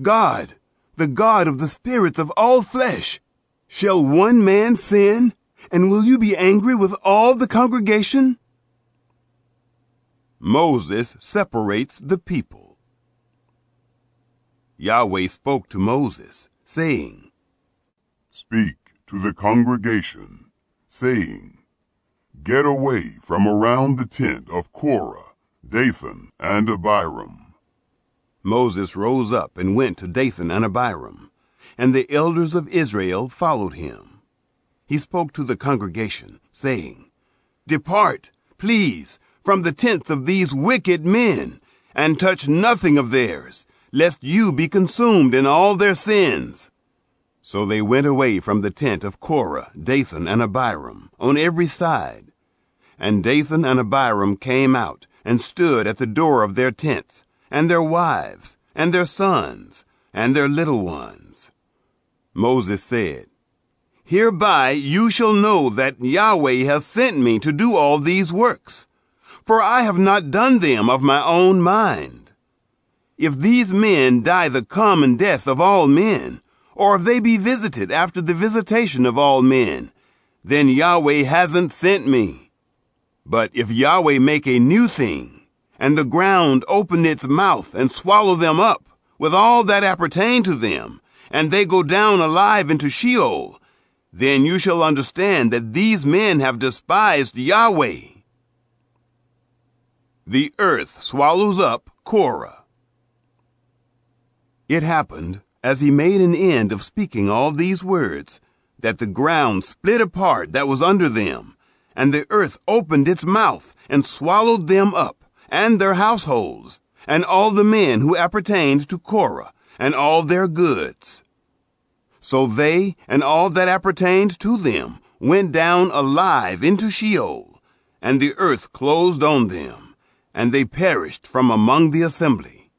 "God, the God of the spirits of all flesh, shall one man sin, and will you be angry with all the congregation?" Moses separates the people. Yahweh spoke to Moses, saying, "Speak to the congregation, saying, Get away from around the tent of Korah, Dathan, and Abiram." Moses rose up and went to Dathan and Abiram, and the elders of Israel followed him. He spoke to the congregation, saying, "Depart, please, from the tents of these wicked men, and touch nothing of theirs, lest you be consumed in all their sins." So they went away from the tent of Korah, Dathan, and Abiram on every side. And Dathan and Abiram came out and stood at the door of their tents, and their wives, and their sons, and their little ones. Moses said, "Hereby you shall know that Yahweh has sent me to do all these works, for I have not done them of my own mind. If these men die the common death of all men, or if they be visited after the visitation of all men, then Yahweh hasn't sent me. But if Yahweh make a new thing, and the ground opened its mouth and swallowed them up, with all that appertained to them, and they go down alive into Sheol, then you shall understand that these men have despised Yahweh. The earth swallows up Korah. It happened, as he made an end of speaking all these words, that the ground split apart that was under them, and the earth opened its mouth and swallowed them up, and their households, and all the men who appertained to Korah, and all their goods. So they and all that appertained to them went down alive into Sheol, and the earth closed on them, and they perished from among the assembly.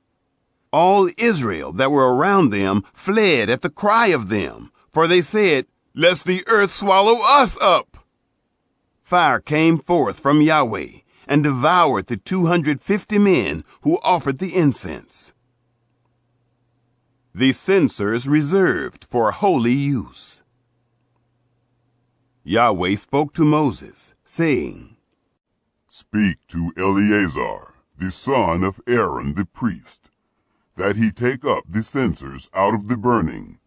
All Israel that were around them fled at the cry of them, for they said, "Lest the earth swallow us up." Fire came forth from Yahweh, and devoured the 250 men who offered the incense. The censers reserved for holy use. Yahweh spoke to Moses, saying, Speak to Eleazar, the son of Aaron the priest, that he take up the censers out of the burning,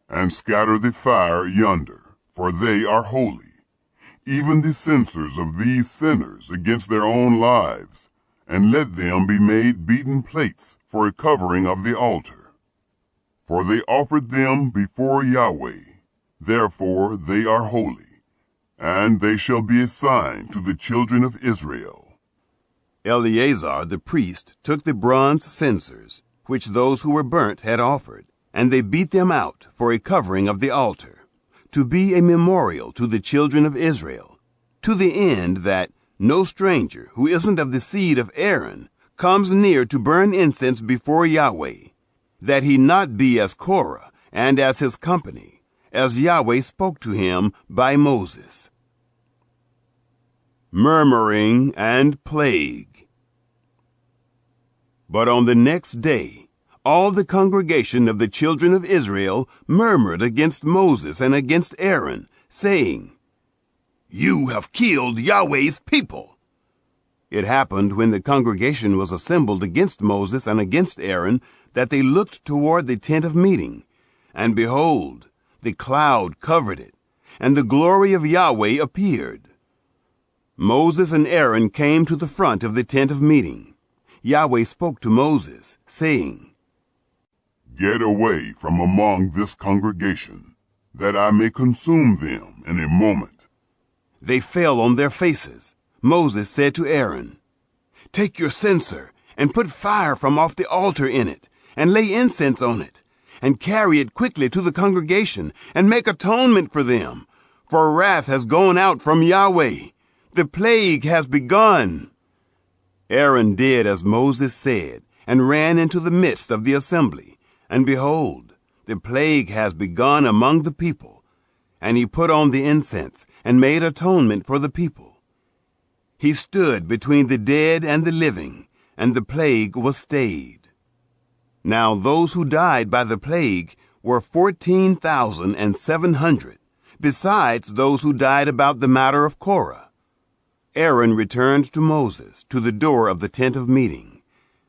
and scatter the fire yonder, for they are holy, even the censers of these sinners against their own lives, and let them be made beaten plates for a covering of the altar. For they offered them before Yahweh, therefore they are holy, and they shall be a sign to the children of Israel. Eleazar the priest took the bronze censers, which those who were burnt had offered, and they beat them out for a covering of the altar, to be a memorial to the children of Israel, to the end that no stranger who isn't of the seed of Aaron comes near to burn incense before Yahweh, that he not be as Korah and as his company, as Yahweh spoke to him by Moses. Murmuring and plague. But on the next day, all the congregation of the children of Israel murmured against Moses and against Aaron, saying, "You have killed Yahweh's people." It happened when the congregation was assembled against Moses and against Aaron that they looked toward the tent of meeting, and behold, the cloud covered it, and the glory of Yahweh appeared. Moses and Aaron came to the front of the tent of meeting. Yahweh spoke to Moses, saying, Get away from among this congregation, that I may consume them in a moment. They fell on their faces. Moses said to Aaron, "Take your censer and put fire from off the altar in it, and lay incense on it, and carry it quickly to the congregation, and make atonement for them, for wrath has gone out from Yahweh. The plague has begun." Aaron did as Moses said, and ran into the midst of the assembly, and behold, the plague has begun among the people. And he put on the incense, and made atonement for the people. He stood between the dead and the living, and the plague was stayed. Now those who died by the plague were 14,700, besides those who died about the matter of Korah. Aaron returned to Moses to the door of the tent of meeting,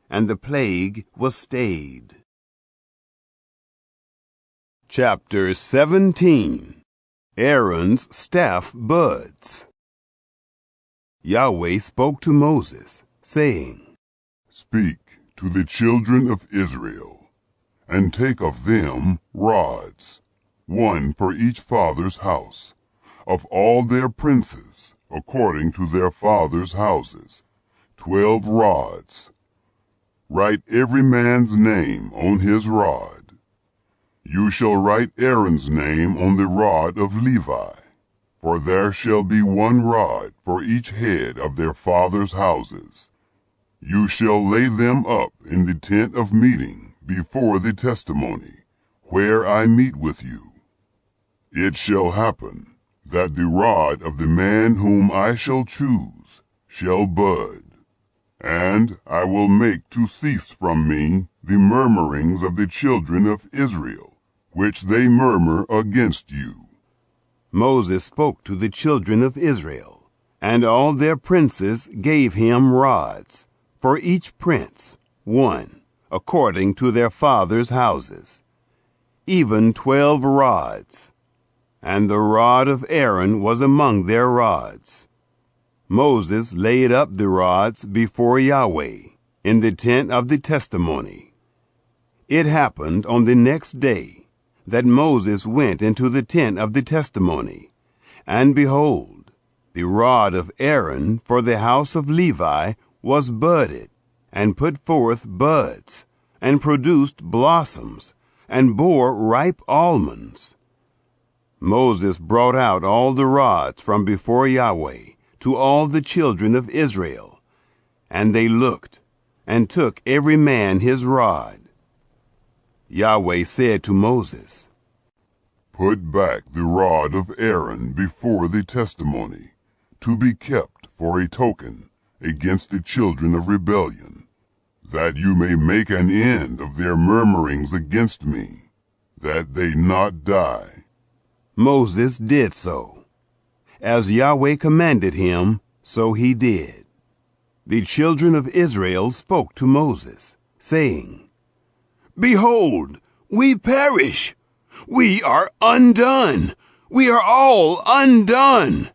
and the plague was stayed. Chapter 17. Aaron's staff buds. Yahweh spoke to Moses, saying, Speak to the children of Israel, and take of them rods, one for each father's house, of all their princes, according to their fathers' houses, 12 rods. Write every man's name on his rod. You shall write Aaron's name on the rod of Levi, for there shall be one rod for each head of their fathers' houses. You shall lay them up in the tent of meeting before the testimony, where I meet with you. It shall happen that the rod of the man whom I shall choose shall bud, and I will make to cease from me the murmurings of the children of Israel, which they murmur against you. Moses spoke to the children of Israel, and all their princes gave him rods, for each prince, one, according to their fathers' houses, even 12 rods. And the rod of Aaron was among their rods. Moses laid up the rods before Yahweh in the tent of the testimony. It happened on the next day that Moses went into the tent of the testimony, and behold, the rod of Aaron for the house of Levi was budded, and put forth buds, and produced blossoms, and bore ripe almonds. Moses brought out all the rods from before Yahweh to all the children of Israel, and they looked, and took every man his rod. Yahweh said to Moses, Put back the rod of Aaron before the testimony, to be kept for a token against the children of rebellion, that you may make an end of their murmurings against me, that they not die. Moses did so. As Yahweh commanded him, so he did. The children of Israel spoke to Moses, saying, Behold, we perish. We are undone. We are all undone.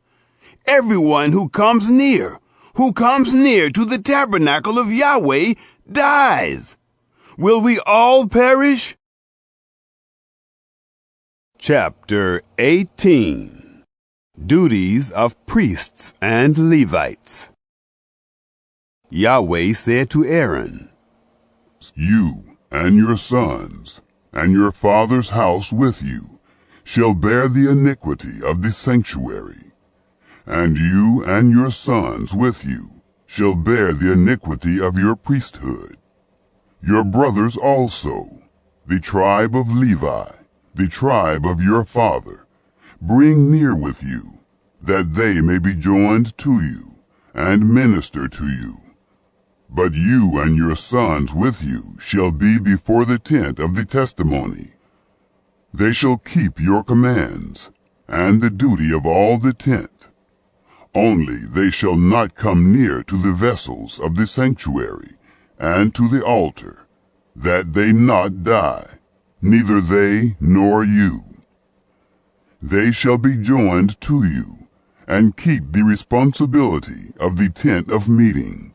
Everyone who comes near to the tabernacle of Yahweh dies. Will we all perish? Chapter 18. Duties of Priests and Levites. Yahweh said to Aaron, You and your sons, and your father's house with you, shall bear the iniquity of the sanctuary, and you and your sons with you shall bear the iniquity of your priesthood. Your brothers also, the tribe of Levi, the tribe of your father, bring near with you, that they may be joined to you, and minister to you. But you and your sons with you shall be before the tent of the testimony. They shall keep your commands, and the duty of all the tent. Only they shall not come near to the vessels of the sanctuary, and to the altar, that they not die, neither they nor you. They shall be joined to you, and keep the responsibility of the tent of meeting,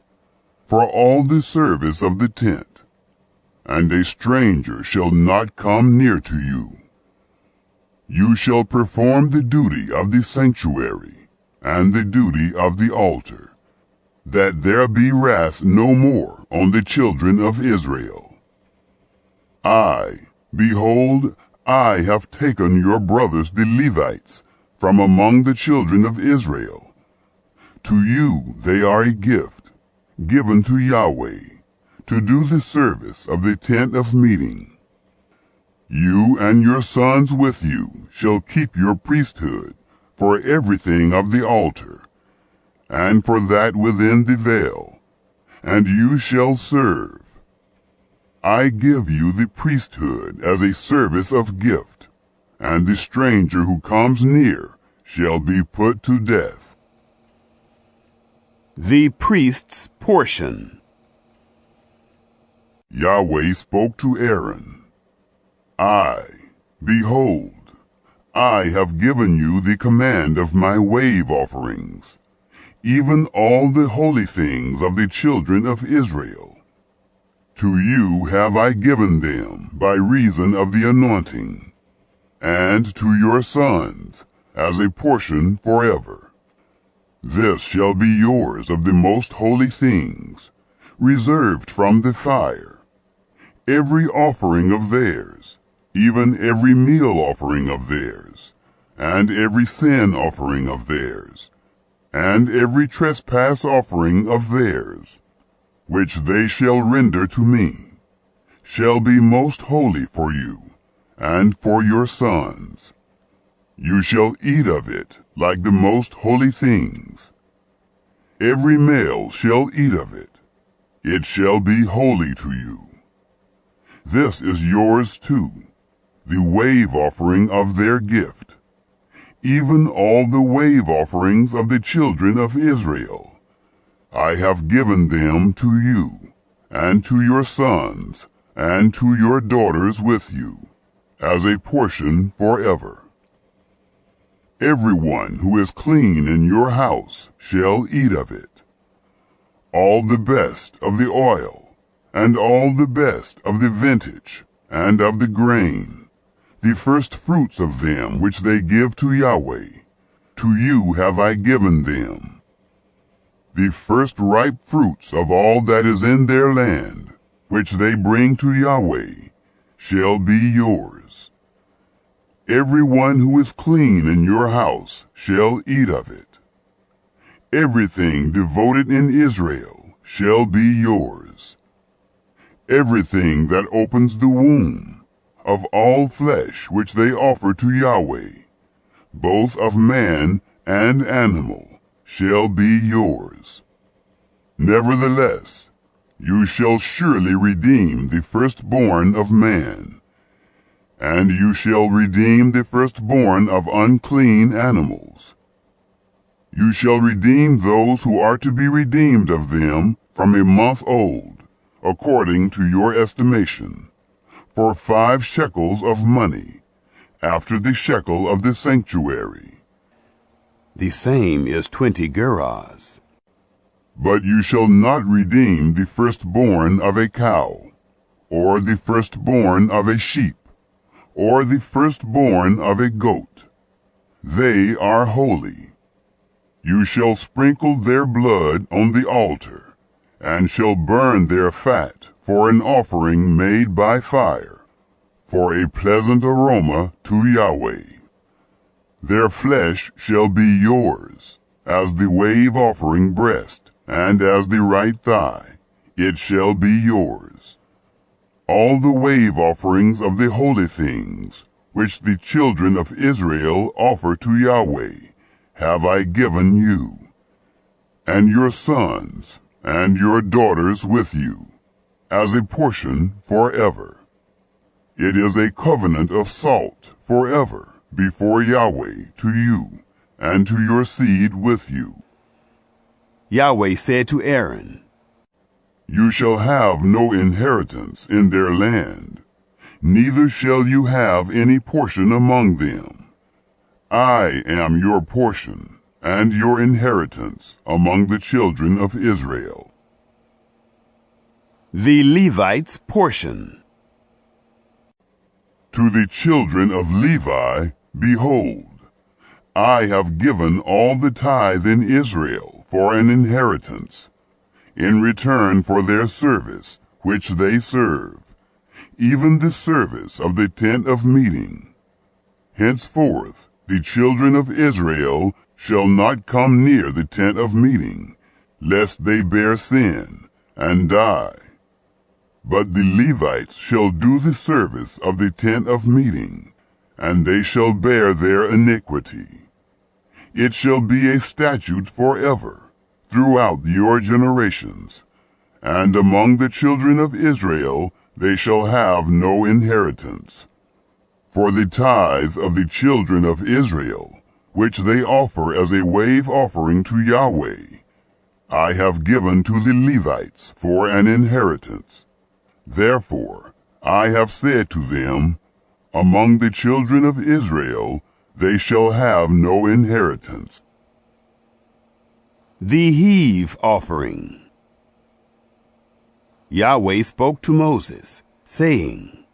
for all the service of the tent, and a stranger shall not come near to you. You shall perform the duty of the sanctuary, and the duty of the altar, that there be wrath no more on the children of Israel. Behold, I have taken your brothers the Levites from among the children of Israel. To you they are a gift, given to Yahweh, to do the service of the tent of meeting. You and your sons with you shall keep your priesthood for everything of the altar, and for that within the veil, and you shall serve. I give you the priesthood as a service of gift, and the stranger who comes near shall be put to death. The priest's portion. Yahweh spoke to Aaron, Behold, I have given you the command of my wave offerings, even all the holy things of the children of Israel. To you have I given them by reason of the anointing, and to your sons as a portion forever. This shall be yours of the most holy things, reserved from the fire. Every offering of theirs, even every meal offering of theirs, and every sin offering of theirs, and every trespass offering of theirs, which they shall render to me, shall be most holy for you, and for your sons. You shall eat of it like the most holy things. Every male shall eat of it. It shall be holy to you. This is yours too, the wave offering of their gift, even all the wave offerings of the children of Israel. I have given them to you, and to your sons, and to your daughters with you, as a portion forever. Everyone who is clean in your house shall eat of it. All the best of the oil, and all the best of the vintage, and of the grain, the first fruits of them which they give to Yahweh, to you have I given them. The first ripe fruits of all that is in their land, which they bring to Yahweh, shall be yours. Everyone who is clean in your house shall eat of it. Everything devoted in Israel shall be yours. Everything that opens the womb, of all flesh which they offer to Yahweh, both of man and animal, shall be yours. Nevertheless, you shall surely redeem the firstborn of man, and you shall redeem the firstborn of unclean animals. You shall redeem those who are to be redeemed of them from a month old, according to your estimation, for 5 shekels of money, after the shekel of the sanctuary. The same is 20 gerahs. But you shall not redeem the firstborn of a cow, or the firstborn of a sheep, or the firstborn of a goat. They are holy. You shall sprinkle their blood on the altar, and shall burn their fat for an offering made by fire, for a pleasant aroma to Yahweh. Their flesh shall be yours, as the wave offering breast, and as the right thigh, it shall be yours. All the wave offerings of the holy things, which the children of Israel offer to Yahweh, have I given you, and your sons and your daughters with you, as a portion forever. It is a covenant of salt forever before Yahweh to you, and to your seed with you. Yahweh said to Aaron, You shall have no inheritance in their land, neither shall you have any portion among them. I am your portion, and your inheritance among the children of Israel. The Levites' portion. To the children of Levi, behold, I have given all the tithe in Israel for an inheritance, in return for their service which they serve, even the service of the tent of meeting. Henceforth the children of Israel shall not come near the tent of meeting, lest they bear sin and die. But the Levites shall do the service of the tent of meeting, and they shall bear their iniquity. It shall be a statute forever, throughout your generations, and among the children of Israel they shall have no inheritance. For the tithe of the children of Israel, which they offer as a wave offering to Yahweh, I have given to the Levites for an inheritance. Therefore I have said to them, Among the children of Israel they shall have no inheritance. The heave offering. Yahweh spoke to Moses, saying,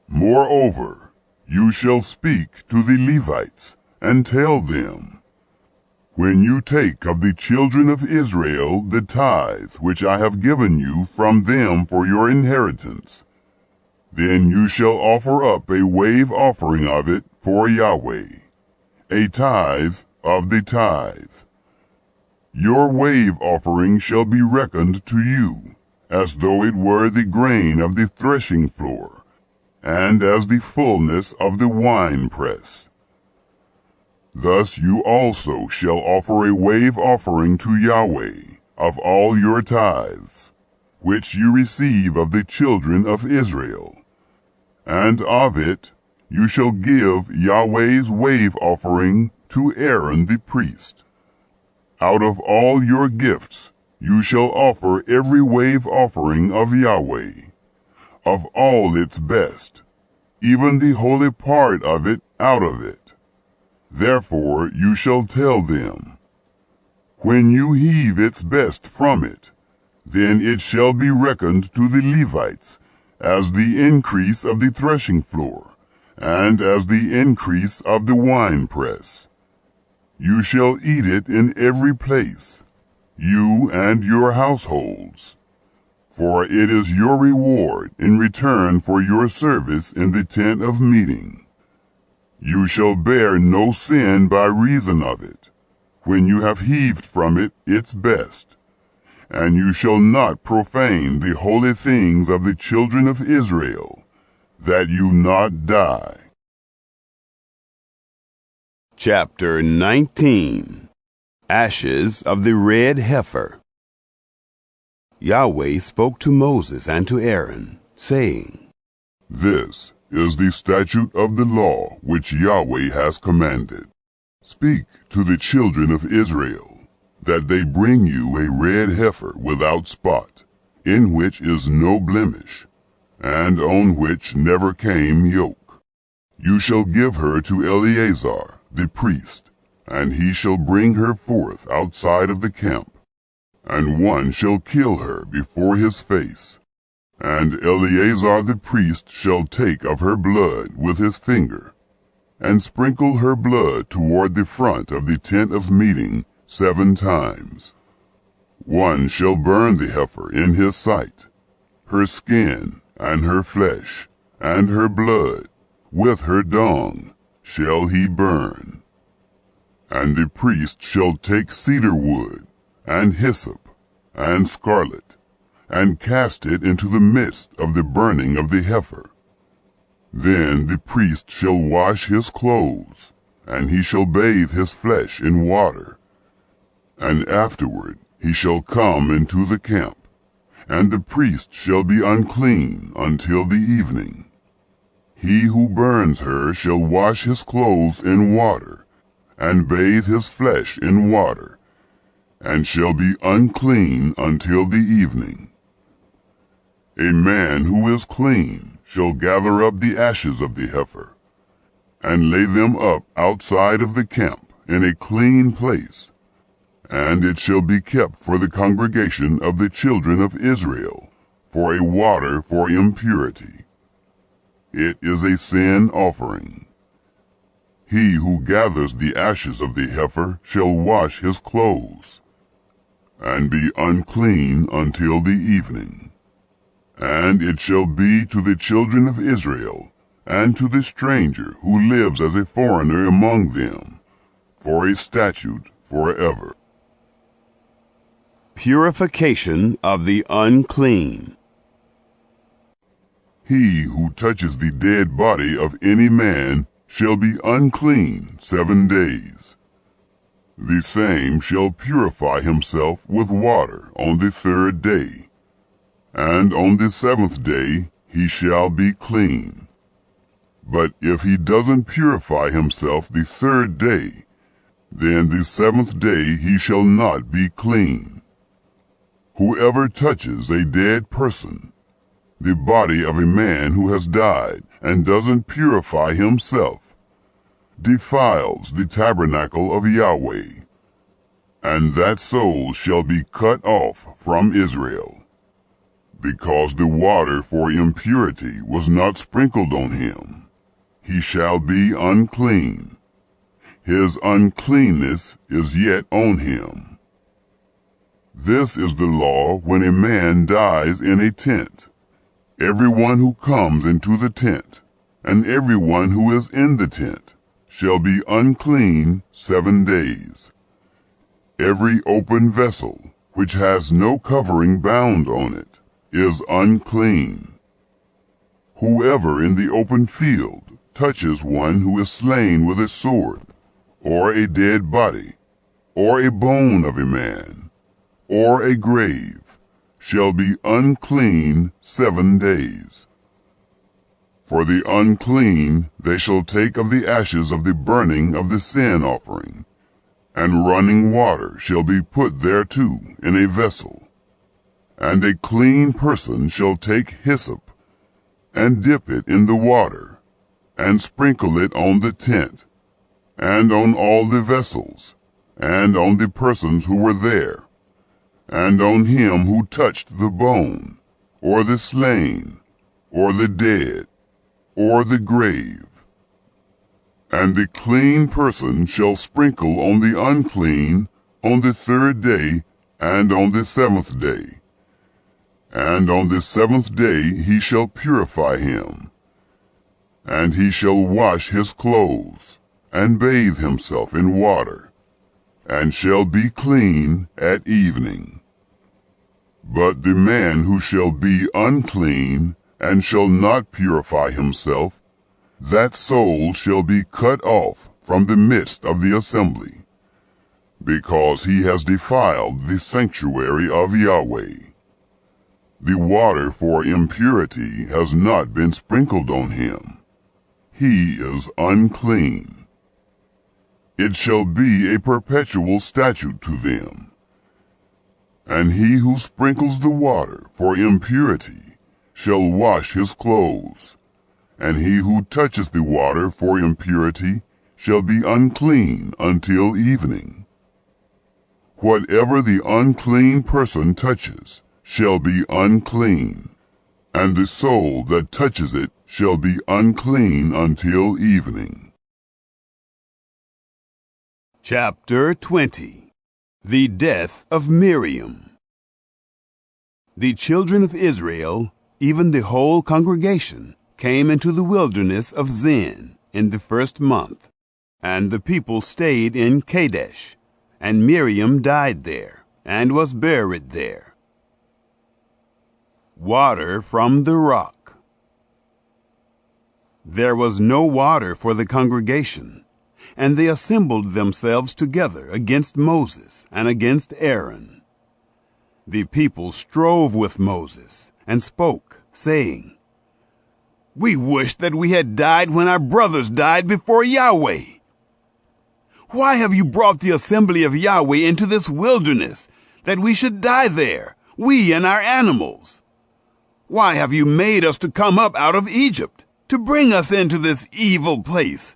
Moreover, you shall speak to the Levites, and tell them, When you take of the children of Israel the tithe which I have given you from them for your inheritance, then you shall offer up a wave offering of it for Yahweh, a tithe of the tithe. Your wave offering shall be reckoned to you, as though it were the grain of the threshing floor, and as the fullness of the winepress. Thus you also shall offer a wave offering to Yahweh of all your tithes, which you receive of the children of Israel, and of it you shall give Yahweh's wave offering to Aaron the priest. Out of all your gifts you shall offer every wave offering of Yahweh, of all its best, even the holy part of it out of it. Therefore you shall tell them, when you heave its best from it, then it shall be reckoned to the Levites as the increase of the threshing floor, and as the increase of the winepress. You shall eat it in every place, you and your households. For it is your reward in return for your service in the tent of meeting. You shall bear no sin by reason of it, when you have heaved from it its best. And you shall not profane the holy things of the children of Israel, that you not die. Chapter 19. Ashes of the red heifer. Yahweh spoke to Moses and to Aaron, saying, This is the statute of the law which Yahweh has commanded. Speak to the children of Israel, that they bring you a red heifer without spot, in which is no blemish, and on which never came yoke. You shall give her to Eleazar the priest, and he shall bring her forth outside of the camp, and one shall kill her before his face. And Eleazar the priest shall take of her blood with his finger, and sprinkle her blood toward the front of the tent of meeting 7 times. One shall burn the heifer in his sight, her skin and her flesh, and her blood, with her dung, shall he burn. And the priest shall take cedar wood, and hyssop, and scarlet, and cast it into the midst of the burning of the heifer. Then the priest shall wash his clothes, and he shall bathe his flesh in water. And afterward he shall come into the camp, and the priest shall be unclean until the evening. He who burns her shall wash his clothes in water, and bathe his flesh in water, and shall be unclean until the evening. A man who is clean shall gather up the ashes of the heifer, and lay them up outside of the camp in a clean place, and it shall be kept for the congregation of the children of Israel, for a water for impurity. It is a sin offering. He who gathers the ashes of the heifer shall wash his clothes, and be unclean until the evening. And it shall be to the children of Israel, and to the stranger who lives as a foreigner among them, for a statute forever. Purification of the unclean. He who touches the dead body of any man shall be unclean 7 days. The same shall purify himself with water on the 3rd day, and on the 7th day he shall be clean. But if he doesn't purify himself the 3rd day, then the 7th day he shall not be clean. Whoever touches a dead person, the body of a man who has died and doesn't purify himself, defiles the tabernacle of Yahweh, and that soul shall be cut off from Israel, because the water for impurity was not sprinkled on him. He shall be unclean. His uncleanness is yet on him. This is the law when a man dies in a tent. Everyone who comes into the tent, and everyone who is in the tent, shall be unclean 7 days. Every open vessel, which has no covering bound on it, is unclean. Whoever in the open field touches one who is slain with a sword, or a dead body, or a bone of a man, or a grave, shall be unclean 7 days. For the unclean they shall take of the ashes of the burning of the sin offering, and running water shall be put thereto in a vessel. And a clean person shall take hyssop, and dip it in the water, and sprinkle it on the tent, and on all the vessels, and on the persons who were there, and on him who touched the bone, or the slain, or the dead, or the grave. And the clean person shall sprinkle on the unclean on the 3rd day and on the 7th day. And on the 7th day he shall purify him. And he shall wash his clothes, and bathe himself in water, and shall be clean at evening. But the man who shall be unclean, and shall not purify himself, that soul shall be cut off from the midst of the assembly, because he has defiled the sanctuary of Yahweh. The water for impurity has not been sprinkled on him. He is unclean. It shall be a perpetual statute to them. And he who sprinkles the water for impurity shall wash his clothes, and he who touches the water for impurity shall be unclean until evening. Whatever the unclean person touches shall be unclean, and the soul that touches it shall be unclean until evening. Chapter 20. The death of Miriam. The children of Israel, even the whole congregation, came into the wilderness of Zin in the 1st month, and the people stayed in Kadesh, and Miriam died there, and was buried there. Water from the rock. There was no water for the congregation, and they assembled themselves together against Moses and against Aaron. The people strove with Moses and spoke, saying, "We wish that we had died when our brothers died before Yahweh. Why have you brought the assembly of Yahweh into this wilderness, that we should die there, we and our animals? Why have you made us to come up out of Egypt, to bring us into this evil place?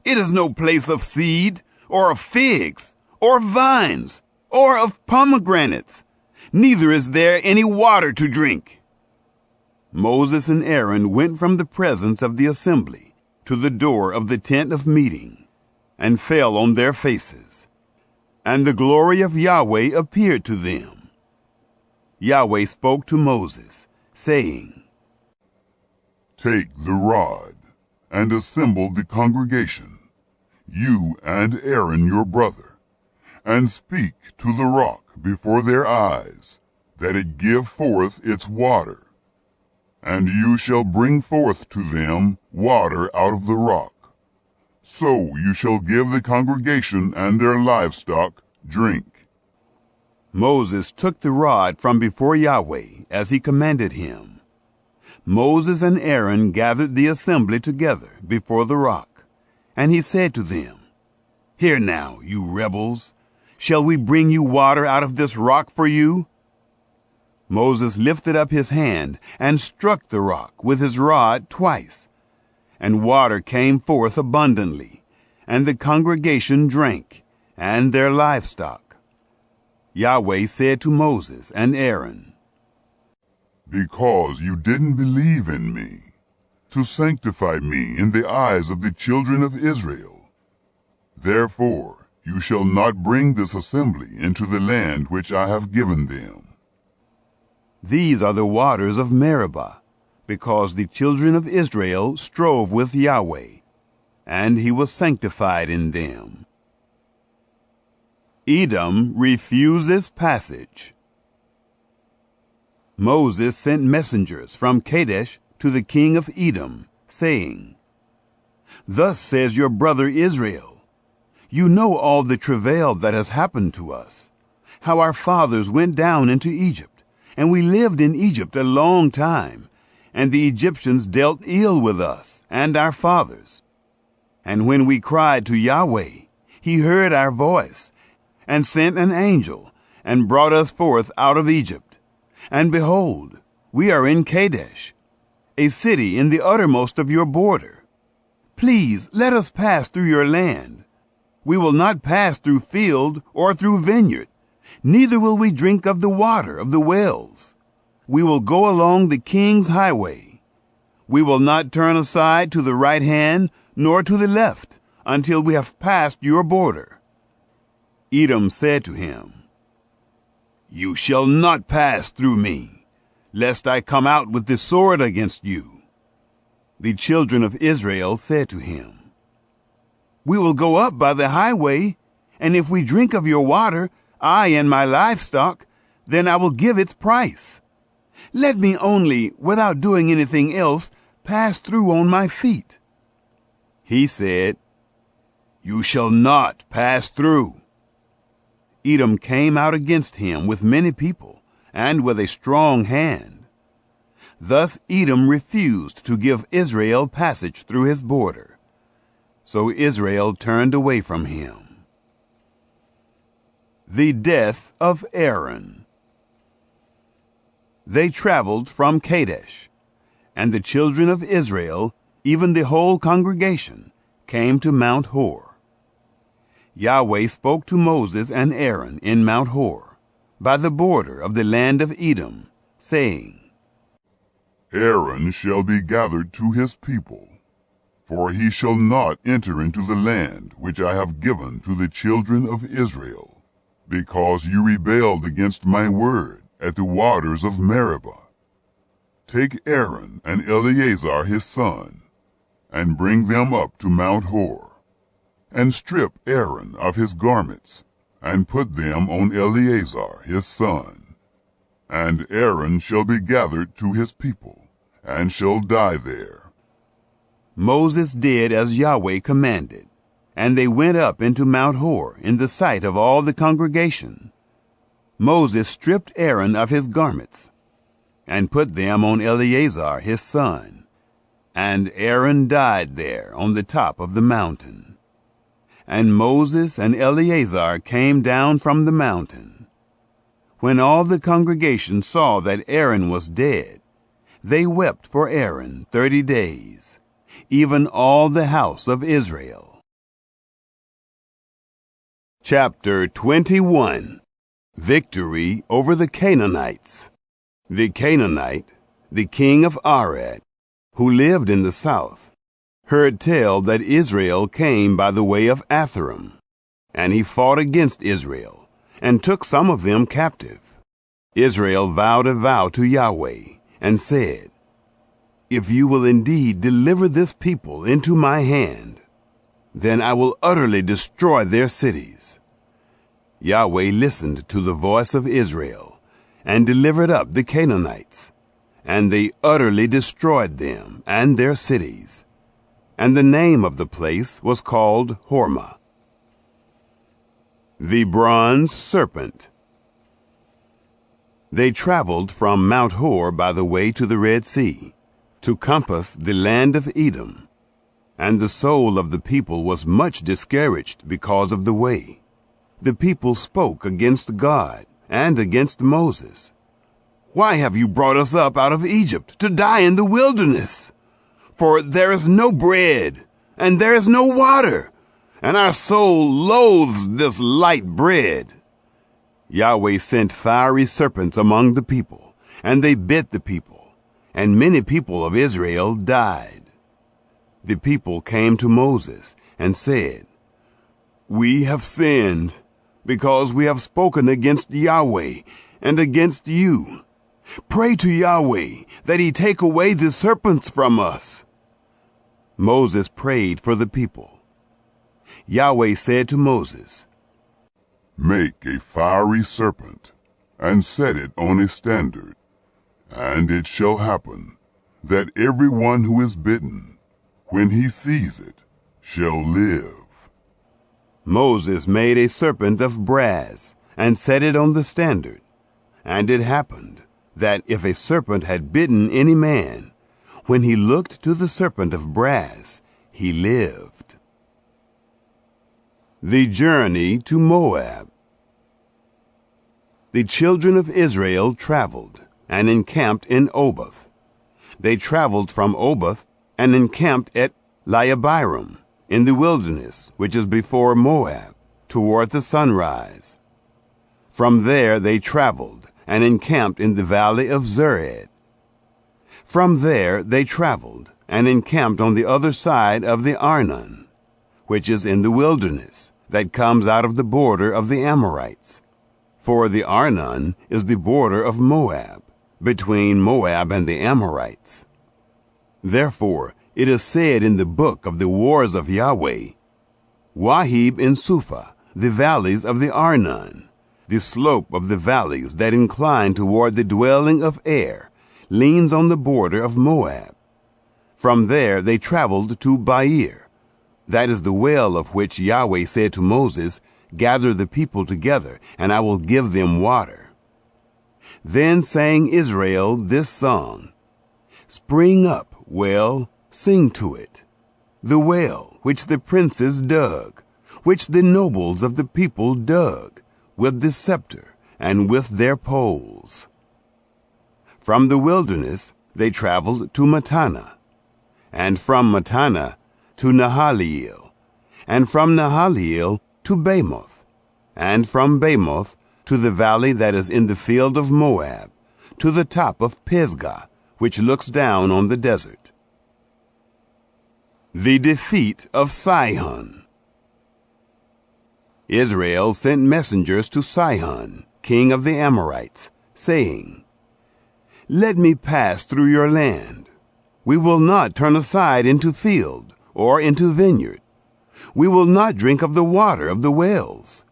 It is no place of seed, or of figs, or of vines, or of pomegranates. Neither is there any water to drink." Moses and Aaron went from the presence of the assembly to the door of the tent of meeting, and fell on their faces. And the glory of Yahweh appeared to them. Yahweh spoke to Moses, saying, "Take the rod, and assemble the congregation, you and Aaron your brother, and speak to the rock before their eyes, that it give forth its water. And you shall bring forth to them water out of the rock. So you shall give the congregation and their livestock drink." Moses took the rod from before Yahweh, as he commanded him. Moses and Aaron gathered the assembly together before the rock, and he said to them, "Hear now, you rebels, shall we bring you water out of this rock for you?" Moses lifted up his hand and struck the rock with his rod twice, and water came forth abundantly, and the congregation drank, and their livestock. Yahweh said to Moses and Aaron, "Because you didn't believe in me, to sanctify me in the eyes of the children of Israel, therefore you shall not bring this assembly into the land which I have given them." These are the waters of Meribah, because the children of Israel strove with Yahweh, and he was sanctified in them. Edom refuses passage. Moses sent messengers from Kadesh to the king of Edom, saying, "Thus says your brother Israel, you know all the travail that has happened to us, how our fathers went down into Egypt, and we lived in Egypt a long time, and the Egyptians dealt ill with us and our fathers. And when we cried to Yahweh, he heard our voice, and sent an angel, and brought us forth out of Egypt. And behold, we are in Kadesh, a city in the uttermost of your border. Please let us pass through your land. We will not pass through field or through vineyard, neither will we drink of the water of the wells. We will go along the king's highway. We will not turn aside to the right hand nor to the left until we have passed your border. Edom said to him, You shall not pass through me, lest I come out with the sword against you. The children of Israel said to him, We will go up by the highway, and if we drink of your water, I and my livestock, then I will give its price. Let me only, without doing anything else, pass through on my feet. He said, You shall not pass through. Edom came out against him with many people, and with a strong hand. Thus Edom refused to give Israel passage through his border. So Israel turned away from him. The death of Aaron. They traveled from Kadesh, and the children of Israel, even the whole congregation, came to Mount Hor. Yahweh spoke to Moses and Aaron in Mount Hor, by the border of the land of Edom, saying, Aaron shall be gathered to his people, for he shall not enter into the land which I have given to the children of Israel, because you rebelled against my word at the waters of Meribah. Take Aaron and Eleazar his son, and bring them up to Mount Hor, and strip Aaron of his garments, and put them on Eleazar his son. And Aaron shall be gathered to his people, and shall die there. Moses did as Yahweh commanded, and they went up into Mount Hor in the sight of all the congregation. Moses stripped Aaron of his garments, and put them on Eleazar his son, and Aaron died there on the top of the mountain. And Moses and Eleazar came down from the mountain. When all the congregation saw that Aaron was dead, they wept for Aaron 30 days, even all the house of Israel. Chapter 21. Victory over the Canaanites. The Canaanite, the king of Arad, who lived in the south, heard tell that Israel came by the way of Atharim, and he fought against Israel, and took some of them captive. Israel vowed a vow to Yahweh, and said, If you will indeed deliver this people into my hand, then I will utterly destroy their cities. Yahweh listened to the voice of Israel, and delivered up the Canaanites, and they utterly destroyed them and their cities. And the name of the place was called Hormah. The Bronze Serpent. They traveled from Mount Hor by the way to the Red Sea, to compass the land of Edom, and the soul of the people was much discouraged because of the way. The people spoke against God and against Moses. Why have you brought us up out of Egypt to die in the wilderness? For there is no bread, and there is no water, and our soul loathes this light bread. Yahweh sent fiery serpents among the people, and they bit the people, and many people of Israel died. The people came to Moses and said, We have sinned, because we have spoken against Yahweh and against you. Pray to Yahweh that he take away the serpents from us. Moses prayed for the people. Yahweh said to Moses, Make a fiery serpent, and set it on a standard, and it shall happen that every one who is bitten, when he sees it, shall live. Moses made a serpent of brass, and set it on the standard. And it happened that if a serpent had bitten any man, when he looked to the serpent of brass, he lived. The journey to Moab. The children of Israel traveled, and encamped in Oboth. They traveled from Oboth, and encamped at Laabiram, in the wilderness, which is before Moab, toward the sunrise. From there they traveled, and encamped in the valley of Zered. From there they traveled, and encamped on the other side of the Arnon, which is in the wilderness, that comes out of the border of the Amorites. For the Arnon is the border of Moab, between Moab and the Amorites. Therefore it is said in the book of the wars of Yahweh, Wahib in Suphah, the valleys of the Arnon, the slope of the valleys that incline toward the dwelling of Ar, leans on the border of Moab. From there they traveled to Bair. That is the well of which Yahweh said to Moses, Gather the people together, and I will give them water. Then sang Israel this song, Spring up, well, sing to it. The well which the princes dug, which the nobles of the people dug, with the scepter and with their poles. From the wilderness they traveled to Mattanah, and from Mattanah to Nahaliel, and from Nahaliel to Bamoth, and from Bamoth to the valley that is in the field of Moab, to the top of Pisgah, which looks down on the desert. The defeat of Sihon. Israel sent messengers to Sihon, king of the Amorites, saying, Let me pass through your land. We will not turn aside into field or into vineyard. We will not drink of the water of the wells.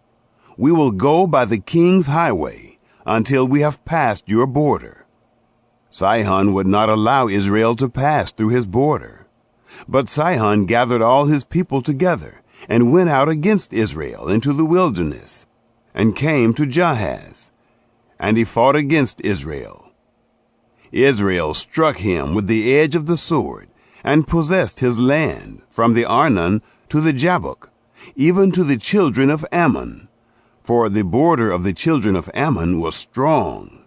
We will go by the king's highway until we have passed your border. Sihon would not allow Israel to pass through his border. But Sihon gathered all his people together and went out against Israel into the wilderness, and came to Jahaz, and he fought against Israel. Israel struck him with the edge of the sword, and possessed his land from the Arnon to the Jabbok, even to the children of Ammon, for the border of the children of Ammon was strong.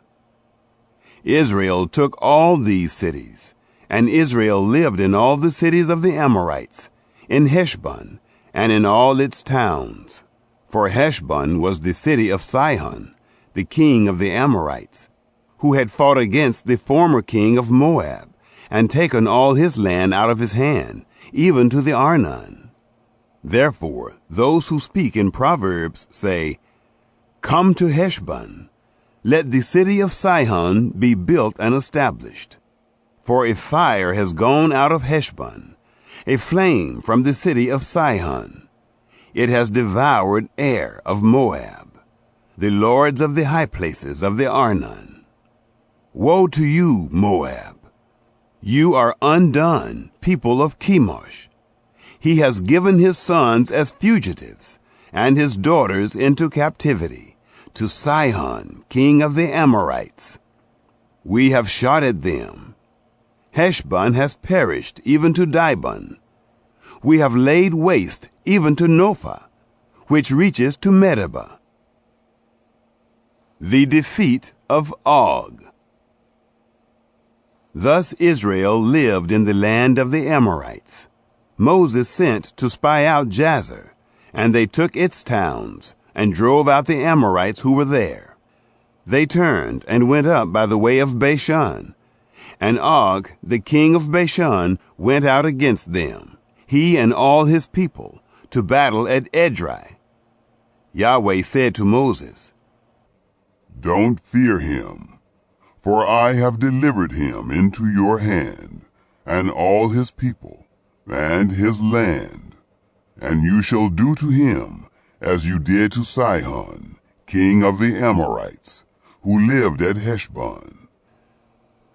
Israel took all these cities, and Israel lived in all the cities of the Amorites, in Heshbon, and in all its towns. For Heshbon was the city of Sihon, the king of the Amorites, who had fought against the former king of Moab, and taken all his land out of his hand, even to the Arnon. Therefore those who speak in Proverbs say, Come to Heshbon, let the city of Sihon be built and established. For a fire has gone out of Heshbon, a flame from the city of Sihon. It has devoured Ar of Moab, the lords of the high places of the Arnon. Woe to you, Moab! You are undone, people of Chemosh. He has given his sons as fugitives, and his daughters into captivity, to Sihon, king of the Amorites. We have shot at them. Heshbon has perished, even to Dibon. We have laid waste, even to Nophah, which reaches to Medeba. The defeat of Og. Thus Israel lived in the land of the Amorites. Moses sent to spy out Jazer, and they took its towns, and drove out the Amorites who were there. They turned and went up by the way of Bashan, and Og, the king of Bashan, went out against them, he and all his people, to battle at Edrei. Yahweh said to Moses, Don't fear him, for I have delivered him into your hand, and all his people, and his land. And you shall do to him as you did to Sihon, king of the Amorites, who lived at Heshbon.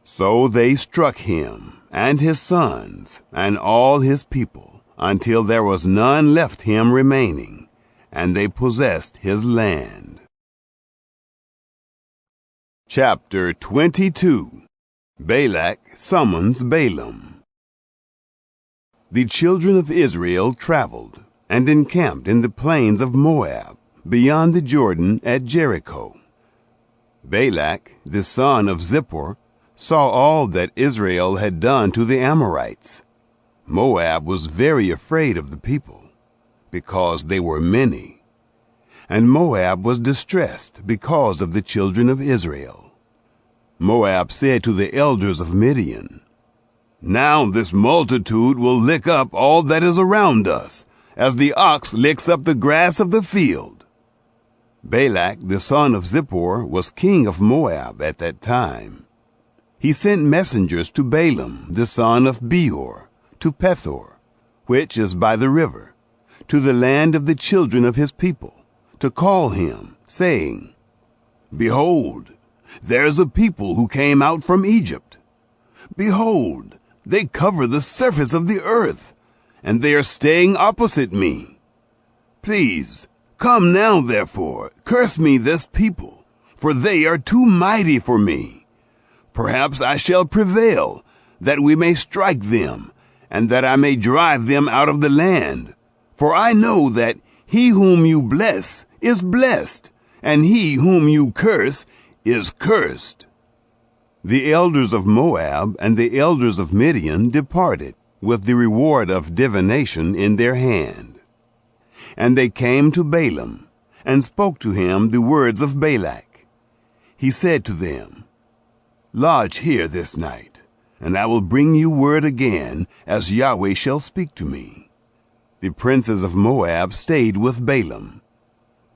So they struck him, and his sons, and all his people, until there was none left him remaining, and they possessed his land. Chapter 22. Balak summons Balaam. The children of Israel traveled, and encamped in the plains of Moab, beyond the Jordan at Jericho. Balak, the son of Zippor, saw all that Israel had done to the Amorites. Moab was very afraid of the people, because they were many. And Moab was distressed because of the children of Israel. Moab said to the elders of Midian, "Now this multitude will lick up all that is around us, as the ox licks up the grass of the field." Balak, the son of Zippor, was king of Moab at that time. He sent messengers to Balaam, the son of Beor, to Pethor, which is by the river, to the land of the children of his people, to call him, saying, "Behold, there is a people who came out from Egypt. Behold, they cover the surface of the earth, and they are staying opposite me. Please, come now, therefore, curse me this people, for they are too mighty for me. Perhaps I shall prevail, that we may strike them, and that I may drive them out of the land. For I know that he whom you bless is blessed, and he whom you curse is cursed." The elders of Moab and the elders of Midian departed, with the reward of divination in their hand. And they came to Balaam, and spoke to him the words of Balak. He said to them, "Lodge here this night, and I will bring you word again, as Yahweh shall speak to me." The princes of Moab stayed with Balaam.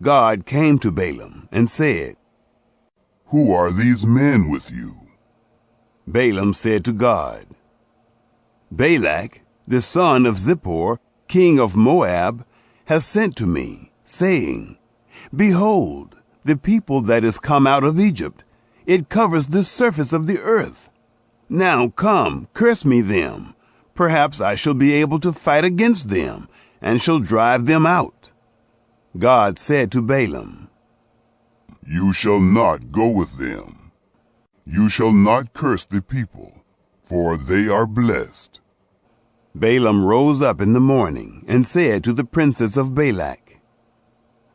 God came to Balaam and said, "Who are these men with you?" Balaam said to God, "Balak, the son of Zippor, king of Moab, has sent to me, saying, Behold, the people that is come out of Egypt, it covers the surface of the earth. Now come, curse me them. Perhaps I shall be able to fight against them, and shall drive them out." God said to Balaam, "You shall not go with them. You shall not curse the people, for they are blessed." Balaam rose up in the morning and said to the princes of Balak,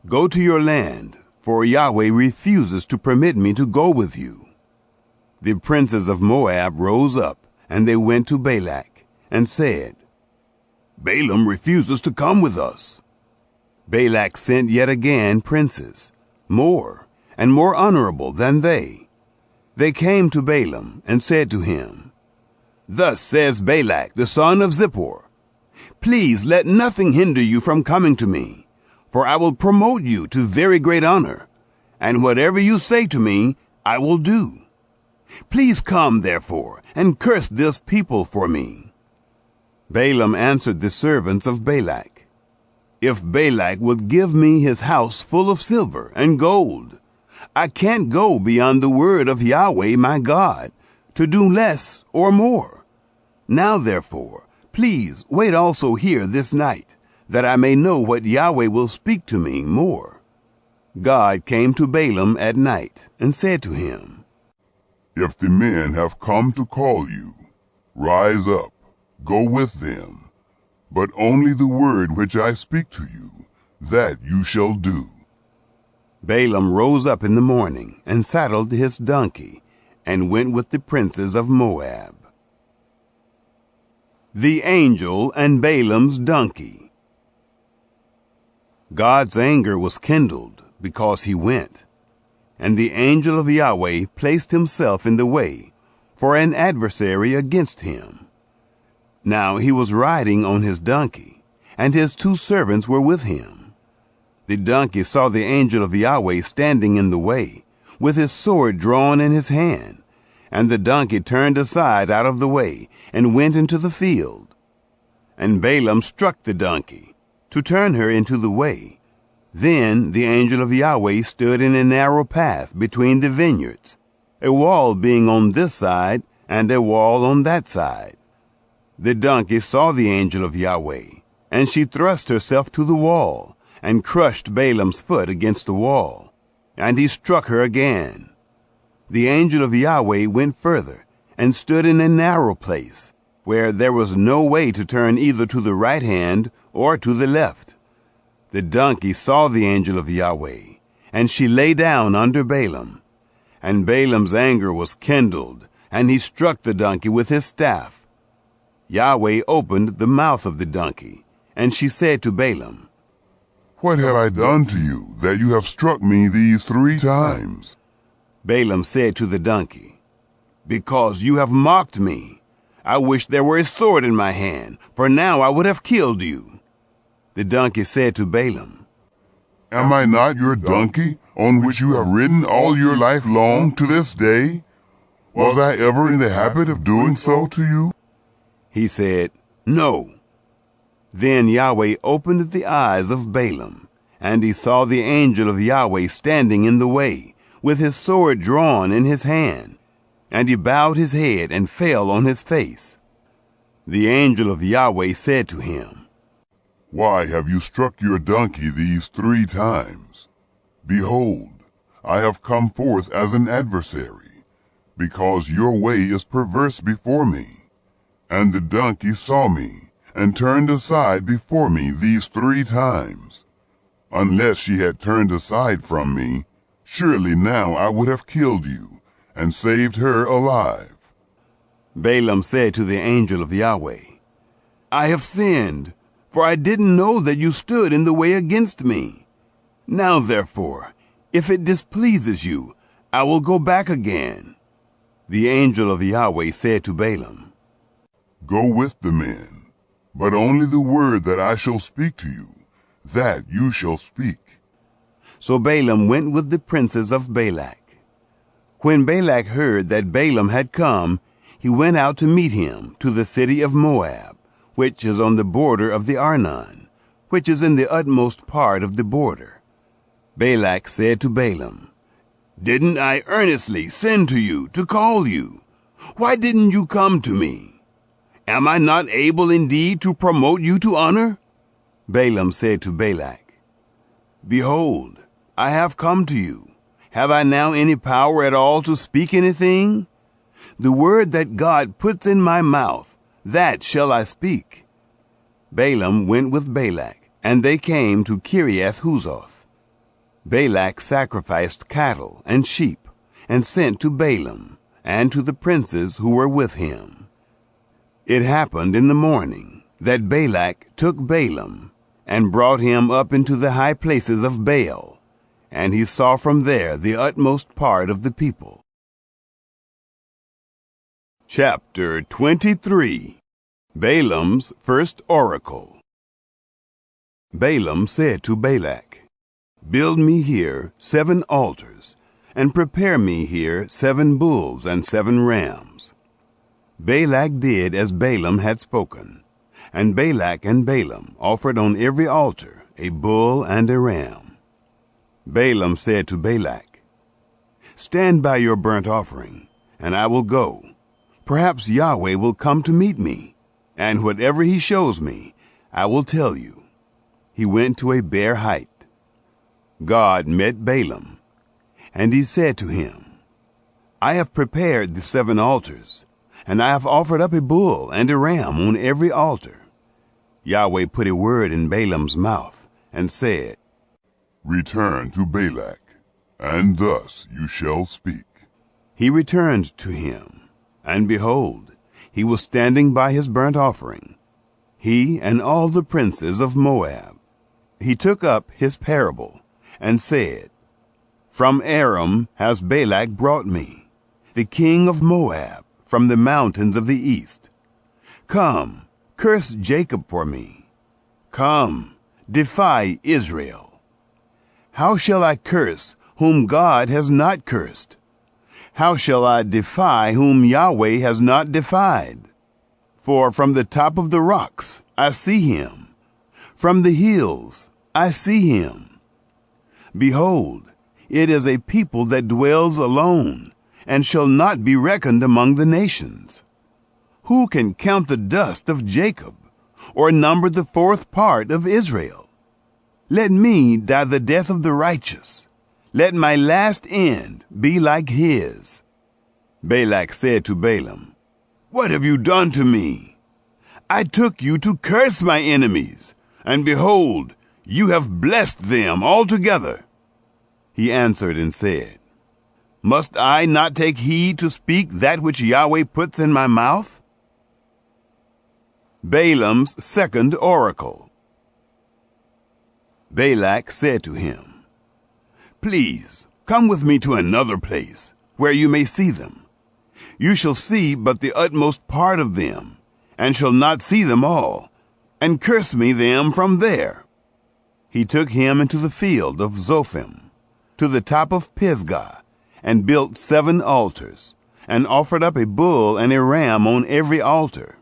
"Go to your land, for Yahweh refuses to permit me to go with you." The princes of Moab rose up, and they went to Balak, and said, "Balaam refuses to come with us." Balak sent yet again princes, more and more honorable than they. They came to Balaam and said to him, "Thus says Balak, the son of Zippor, Please let nothing hinder you from coming to me, for I will promote you to very great honor, and whatever you say to me, I will do. Please come, therefore, and curse this people for me." Balaam answered the servants of Balak, "If Balak would give me his house full of silver and gold, I can't go beyond the word of Yahweh my God, to do less or more. Now, therefore, please wait also here this night, that I may know what Yahweh will speak to me more." God came to Balaam at night and said to him, "If the men have come to call you, rise up, go with them, but only the word which I speak to you, that you shall do." Balaam rose up in the morning and saddled his donkey and went with the princes of Moab. The angel and Balaam's donkey. God's anger was kindled because he went, and the angel of Yahweh placed himself in the way for an adversary against him. Now he was riding on his donkey, and his 2 servants were with him. The donkey saw the angel of Yahweh standing in the way, with his sword drawn in his hand, and the donkey turned aside out of the way and went into the field. And Balaam struck the donkey, to turn her into the way. Then the angel of Yahweh stood in a narrow path between the vineyards, a wall being on this side and a wall on that side. The donkey saw the angel of Yahweh, and she thrust herself to the wall, and crushed Balaam's foot against the wall, and he struck her again. The angel of Yahweh went further, and stood in a narrow place, where there was no way to turn either to the right hand or to the left. The donkey saw the angel of Yahweh, and she lay down under Balaam. And Balaam's anger was kindled, and he struck the donkey with his staff. Yahweh opened the mouth of the donkey, and she said to Balaam, "What have I done to you, that you have struck me these 3 times?" Balaam said to the donkey, "Because you have mocked me. I wish there were a sword in my hand, for now I would have killed you." The donkey said to Balaam, "Am I not your donkey, on which you have ridden all your life long to this day? Was I ever in the habit of doing so to you?" He said, "No." Then Yahweh opened the eyes of Balaam, and he saw the angel of Yahweh standing in the way, with his sword drawn in his hand. And he bowed his head and fell on his face. The angel of Yahweh said to him, "Why have you struck your donkey these 3 times? Behold, I have come forth as an adversary, because your way is perverse before me. And the donkey saw me, and turned aside before me these 3 times. Unless she had turned aside from me, surely now I would have killed you, and saved her alive." Balaam said to the angel of Yahweh, "I have sinned, for I didn't know that you stood in the way against me. Now therefore, if it displeases you, I will go back again." The angel of Yahweh said to Balaam, "Go with the men, but only the word that I shall speak to you, that you shall speak." So Balaam went with the princes of Balak. When Balak heard that Balaam had come, he went out to meet him to the city of Moab, which is on the border of the Arnon, which is in the utmost part of the border. Balak said to Balaam, "Didn't I earnestly send to you to call you? Why didn't you come to me? Am I not able indeed to promote you to honor?" Balaam said to Balak, "Behold, I have come to you. Have I now any power at all to speak anything? The word that God puts in my mouth, that shall I speak." Balaam went with Balak, and they came to Kiriath-Huzoth. Balak sacrificed cattle and sheep, and sent to Balaam, and to the princes who were with him. It happened in the morning that Balak took Balaam, and brought him up into the high places of Baal, and he saw from there the utmost part of the people. Chapter 23. Balaam's first oracle. Balaam said to Balak, "Build me here 7 altars, and prepare me here 7 bulls and 7 rams." Balak did as Balaam had spoken, and Balak and Balaam offered on every altar a bull and a ram. Balaam said to Balak, "Stand by your burnt offering, and I will go. Perhaps Yahweh will come to meet me, and whatever he shows me, I will tell you." He went to a bare height. God met Balaam, and he said to him, "I have prepared the 7 altars, and I have offered up a bull and a ram on every altar." Yahweh put a word in Balaam's mouth, and said, "Return to Balak, and thus you shall speak." He returned to him, and behold, he was standing by his burnt offering, he and all the princes of Moab. He took up his parable, and said, "From Aram has Balak brought me, the king of Moab, from the mountains of the east. Come, curse Jacob for me. Come, defy Israel. How shall I curse whom God has not cursed? How shall I defy whom Yahweh has not defied? For from the top of the rocks I see him. From the hills I see him. Behold, it is a people that dwells alone, and shall not be reckoned among the nations. Who can count the dust of Jacob, or number the 4th part of Israel? Let me die the death of the righteous. Let my last end be like his." Balak said to Balaam, "What have you done to me? I took you to curse my enemies, and behold, you have blessed them altogether." He answered and said, Must I not take heed to speak that which Yahweh puts in my mouth? Balaam's second oracle. Balak said to him, Please, come with me to another place, where you may see them. You shall see but the utmost part of them, and shall not see them all, and curse me them from there. He took him into the field of Zophim, to the top of Pisgah, and built 7 altars, and offered up a bull and a ram on every altar.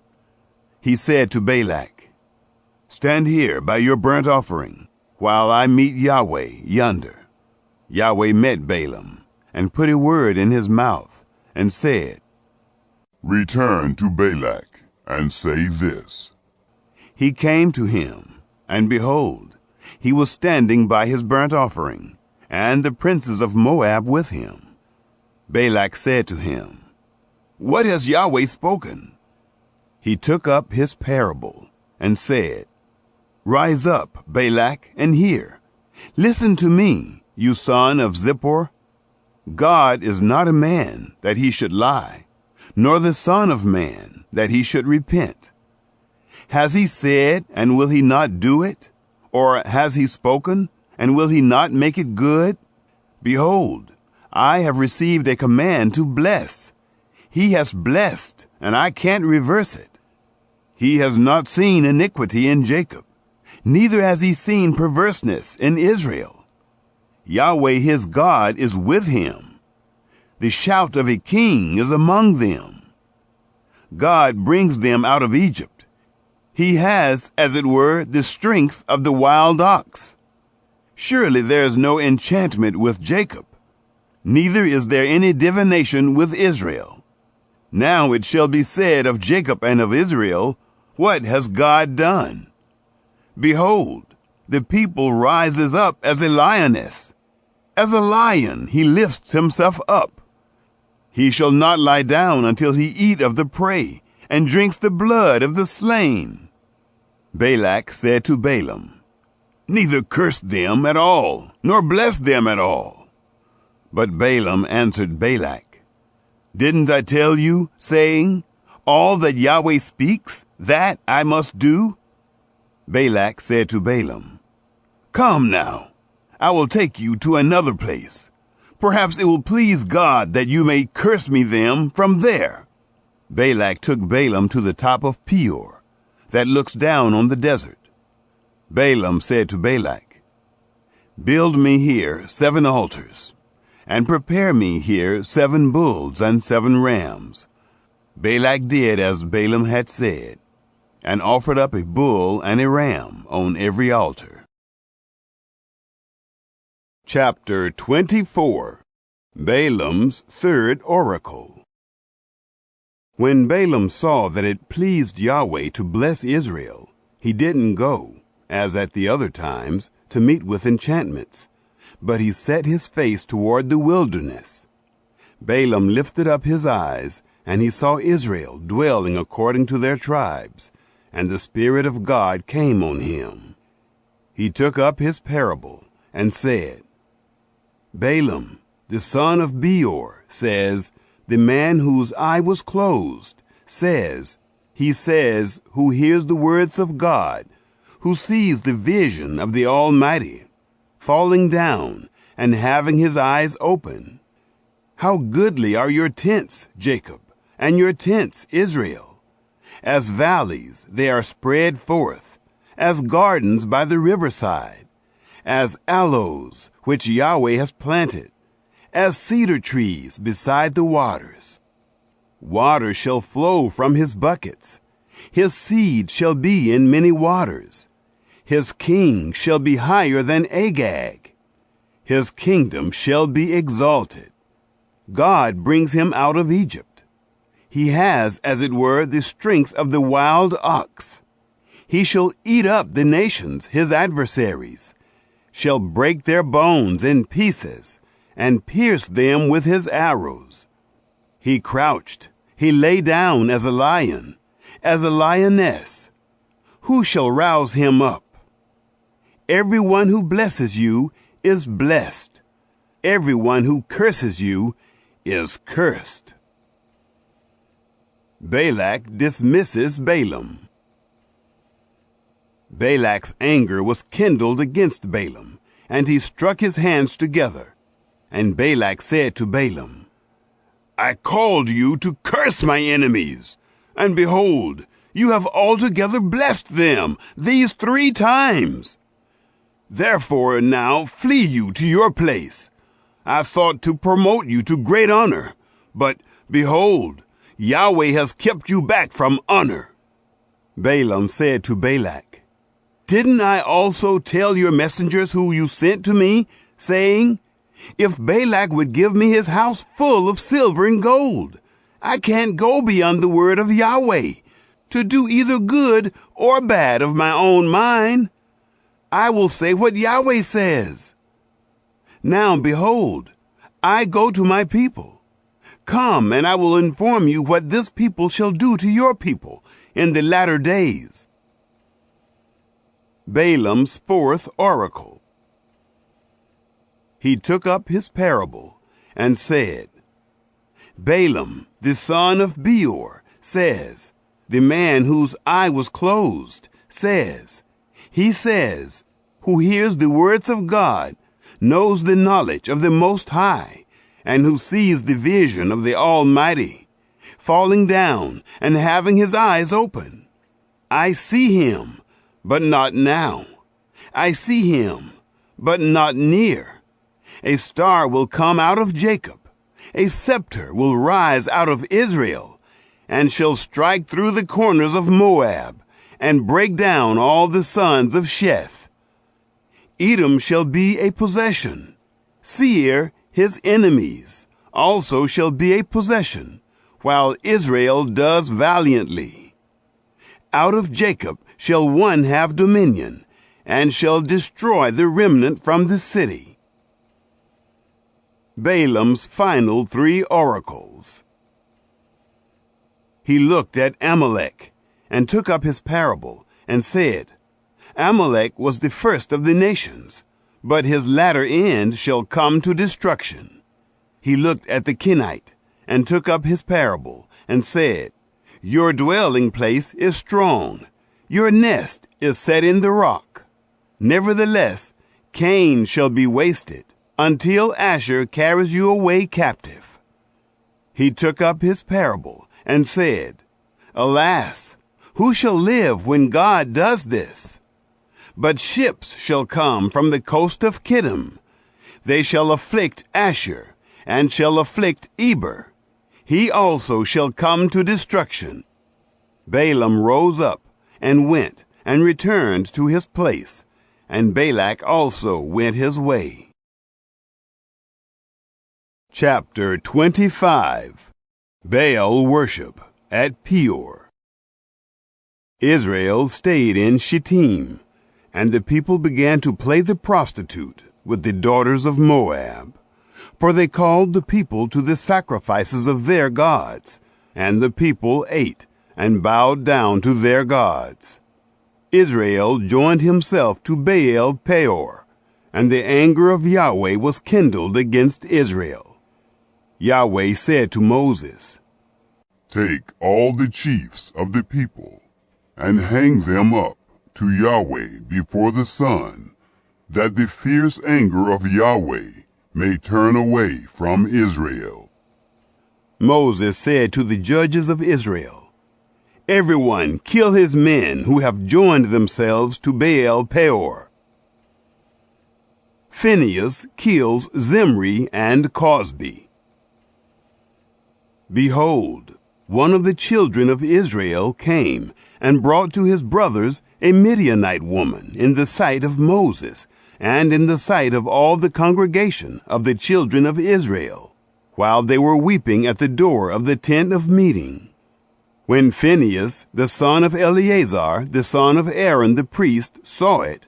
He said to Balak, Stand here by your burnt offering, while I meet Yahweh yonder. Yahweh met Balaam, and put a word in his mouth, and said, Return to Balak, and say this. He came to him, and behold, he was standing by his burnt offering, and the princes of Moab with him. Balak said to him, What has Yahweh spoken? He took up his parable, and said, Rise up, Balak, and hear. Listen to me, you son of Zippor. God is not a man, that he should lie, nor the son of man, that he should repent. Has he said, and will he not do it? Or has he spoken, and will he not make it good? Behold, I have received a command to bless. He has blessed, and I can't reverse it. He has not seen iniquity in Jacob, neither has he seen perverseness in Israel. Yahweh his God is with him. The shout of a king is among them. God brings them out of Egypt. He has, as it were, the strength of the wild ox. Surely there is no enchantment with Jacob, neither is there any divination with Israel. Now it shall be said of Jacob and of Israel, What has God done? Behold, the people rises up as a lioness. As a lion he lifts himself up. He shall not lie down until he eat of the prey, and drinks the blood of the slain. Balak said to Balaam, Neither curse them at all, nor bless them at all. But Balaam answered Balak, Didn't I tell you, saying, All that Yahweh speaks, that I must do? Balak said to Balaam, Come now, I will take you to another place. Perhaps it will please God that you may curse me them from there. Balak took Balaam to the top of Peor, that looks down on the desert. Balaam said to Balak, Build me here 7 altars, and prepare me here 7 bulls and 7 rams. Balak did as Balaam had said, and offered up a bull and a ram on every altar. Chapter 24. Balaam's third oracle. When Balaam saw that it pleased Yahweh to bless Israel, he didn't go, as at the other times, to meet with enchantments, but he set his face toward the wilderness. Balaam lifted up his eyes, and he saw Israel dwelling according to their tribes, and the Spirit of God came on him. He took up his parable, and said, Balaam, the son of Beor, says, The man whose eye was closed, says, He says, who hears the words of God, who sees the vision of the Almighty, falling down, and having his eyes open. How goodly are your tents, Jacob, and your tents, Israel! As valleys they are spread forth, as gardens by the riverside, as aloes which Yahweh has planted, as cedar trees beside the waters. Water shall flow from his buckets. His seed shall be in many waters. His king shall be higher than Agag. His kingdom shall be exalted. God brings him out of Egypt. He has, as it were, the strength of the wild ox. He shall eat up the nations, his adversaries, shall break their bones in pieces, and pierce them with his arrows. He crouched, he lay down as a lion, as a lioness. Who shall rouse him up? Everyone who blesses you is blessed. Everyone who curses you is cursed. Balak dismisses Balaam. Balak's anger was kindled against Balaam, and he struck his hands together. And Balak said to Balaam, I called you to curse my enemies, and behold, you have altogether blessed them these 3 times. Therefore now flee you to your place. I thought to promote you to great honor, but behold, Yahweh has kept you back from honor. Balaam said to Balak, Didn't I also tell your messengers who you sent to me, saying, If Balak would give me his house full of silver and gold, I can't go beyond the word of Yahweh, to do either good or bad of my own mind. I will say what Yahweh says. Now behold, I go to my people. Come, and I will inform you what this people shall do to your people in the latter days. Balaam's 4th oracle. He took up his parable and said, Balaam, the son of Beor, says, the man whose eye was closed, says, he says, who hears the words of God, knows the knowledge of the Most High, and who sees the vision of the Almighty, falling down and having his eyes open. I see him, but not now. I see him, but not near. A star will come out of Jacob. A scepter will rise out of Israel, and shall strike through the corners of Moab, and break down all the sons of Sheth. Edom shall be a possession. Seir, his enemies, also shall be a possession, while Israel does valiantly. Out of Jacob shall one have dominion, and shall destroy the remnant from the city. Balaam's final 3 oracles. He looked at Amalek, and took up his parable, and said, Amalek was the first of the nations, but his latter end shall come to destruction. He looked at the Kenite, and took up his parable, and said, Your dwelling place is strong, your nest is set in the rock. Nevertheless, Cain shall be wasted, until Asher carries you away captive. He took up his parable, and said, Alas, who shall live when God does this? But ships shall come from the coast of Kittim. They shall afflict Asher, and shall afflict Eber. He also shall come to destruction. Balaam rose up, and went, and returned to his place, and Balak also went his way. Chapter 25. Baal worship at Peor. Israel stayed in Shittim, and the people began to play the prostitute with the daughters of Moab. For they called the people to the sacrifices of their gods, and the people ate and bowed down to their gods. Israel joined himself to Baal Peor, and the anger of Yahweh was kindled against Israel. Yahweh said to Moses, Take all the chiefs of the people, and hang them up to Yahweh before the sun, that the fierce anger of Yahweh may turn away from Israel. Moses said to the judges of Israel, Everyone kill his men who have joined themselves to Baal Peor. Phinehas kills Zimri and Cosbi. Behold, one of the children of Israel came and brought to his brothers a Midianite woman in the sight of Moses, and in the sight of all the congregation of the children of Israel, while they were weeping at the door of the tent of meeting. When Phinehas, the son of Eleazar, the son of Aaron the priest, saw it,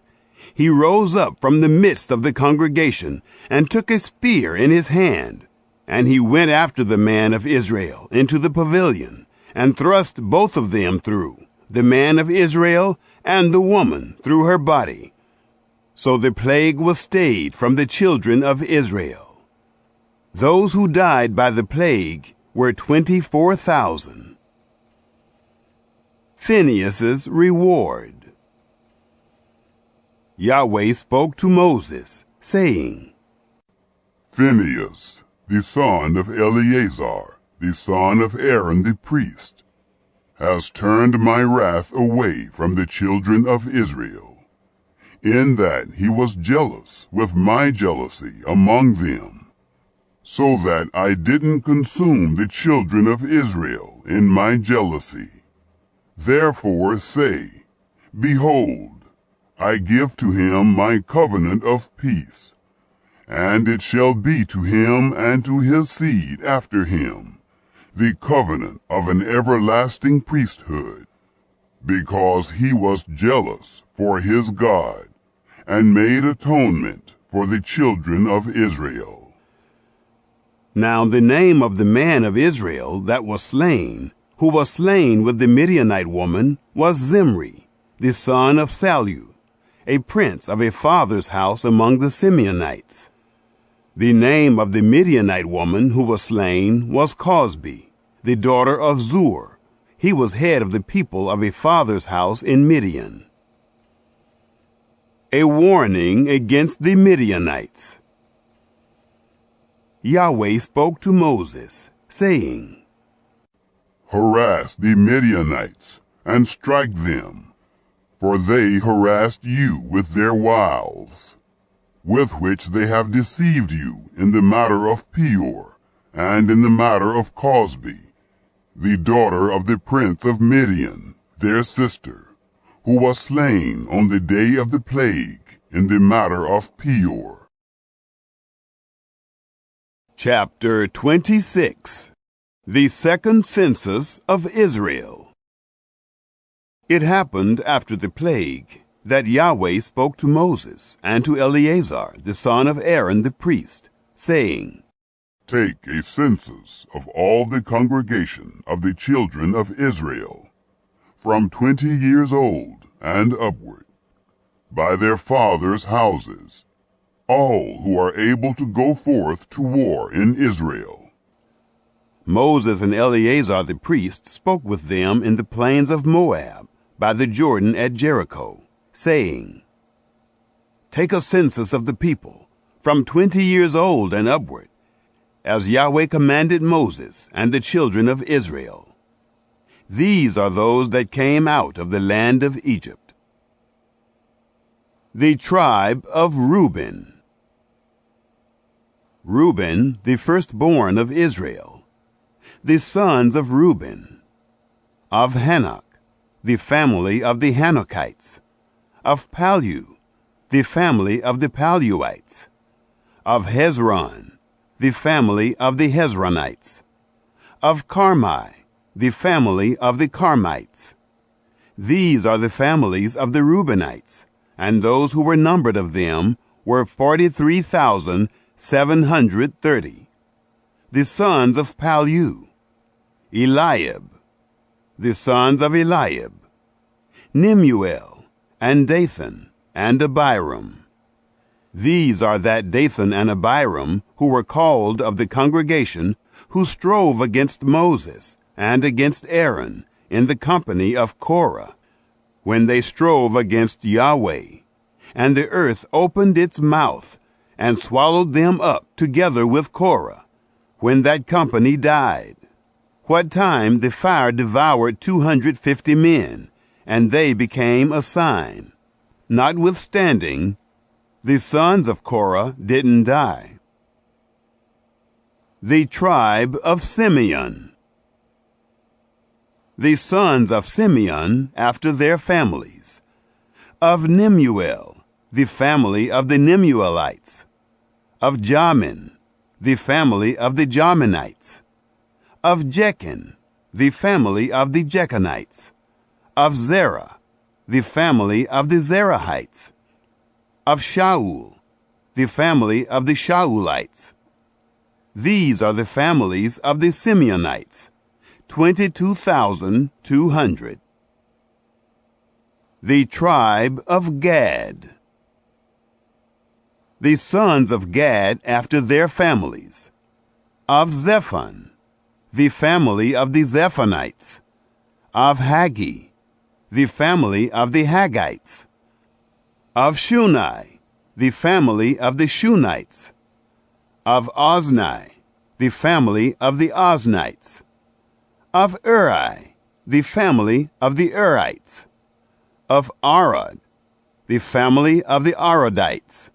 he rose up from the midst of the congregation, and took a spear in his hand. And he went after the man of Israel into the pavilion, and thrust both of them through, the man of Israel and the woman through her body. So the plague was stayed from the children of Israel. Those who died by the plague were 24,000. Phinehas's reward. Yahweh spoke to Moses, saying, Phinehas, the son of Eleazar, the son of Aaron the priest, has turned my wrath away from the children of Israel, in that he was jealous with my jealousy among them, so that I didn't consume the children of Israel in my jealousy. Therefore say, Behold, I give to him my covenant of peace, and it shall be to him and to his seed after him, the covenant of an everlasting priesthood, because he was jealous for his God, and made atonement for the children of Israel. Now the name of the man of Israel that was slain, who was slain with the Midianite woman, was Zimri, the son of Salu, a prince of a father's house among the Simeonites. The name of the Midianite woman who was slain was Cosbi, the daughter of Zur. He was head of the people of a father's house in Midian. A warning against the Midianites. Yahweh spoke to Moses, saying, Harass the Midianites, and strike them, for they harassed you with their wiles, with which they have deceived you in the matter of Peor, and in the matter of Cosbi, the daughter of the prince of Midian, their sister, who was slain on the day of the plague in the matter of Peor. Chapter 26. The second census of Israel. It happened after the plague that Yahweh spoke to Moses and to Eleazar, the son of Aaron the priest, saying, Take a census of all the congregation of the children of Israel, from 20 years old and upward, by their fathers' houses, all who are able to go forth to war in Israel. Moses and Eleazar the priest spoke with them in the plains of Moab, by the Jordan at Jericho, saying, Take a census of the people, from 20 years old and upward, as Yahweh commanded Moses and the children of Israel. These are those that came out of the land of Egypt. The tribe of Reuben. Reuben, the firstborn of Israel. The sons of Reuben. Of Hanok, the family of the Hanokites. Of Palu, the family of the Paluites. Of Hezron, the family of the Hezronites. Of Carmi, the family of the Carmites. These are the families of the Reubenites, and those who were numbered of them were 43,730. The sons of Palu, Eliab. The sons of Eliab, Nemuel, and Dathan, and Abiram. These are that Dathan and Abiram who were called of the congregation, who strove against Moses and against Aaron in the company of Korah, when they strove against Yahweh, and the earth opened its mouth and swallowed them up together with Korah, when that company died. What time the fire devoured 250 men, and they became a sign. Notwithstanding, the sons of Korah didn't die. The tribe of Simeon. The sons of Simeon after their families. Of Nemuel, the family of the Nemuelites. Of Jamin, the family of the Jaminites. Of Jechan, the family of the Jechanites. Of Zerah, the family of the Zerahites. Of Shaul, the family of the Shaulites. These are the families of the Simeonites, 22,200. The tribe of Gad. The sons of Gad after their families. Of Zephon, the family of the Zephonites. Of Haggi, the family of the Haggites. Of Shunai, the family of the Shunites. Of Ozni, the family of the Oznites. Of Uri, the family of the Urites. Of Arad, the family of the Aradites.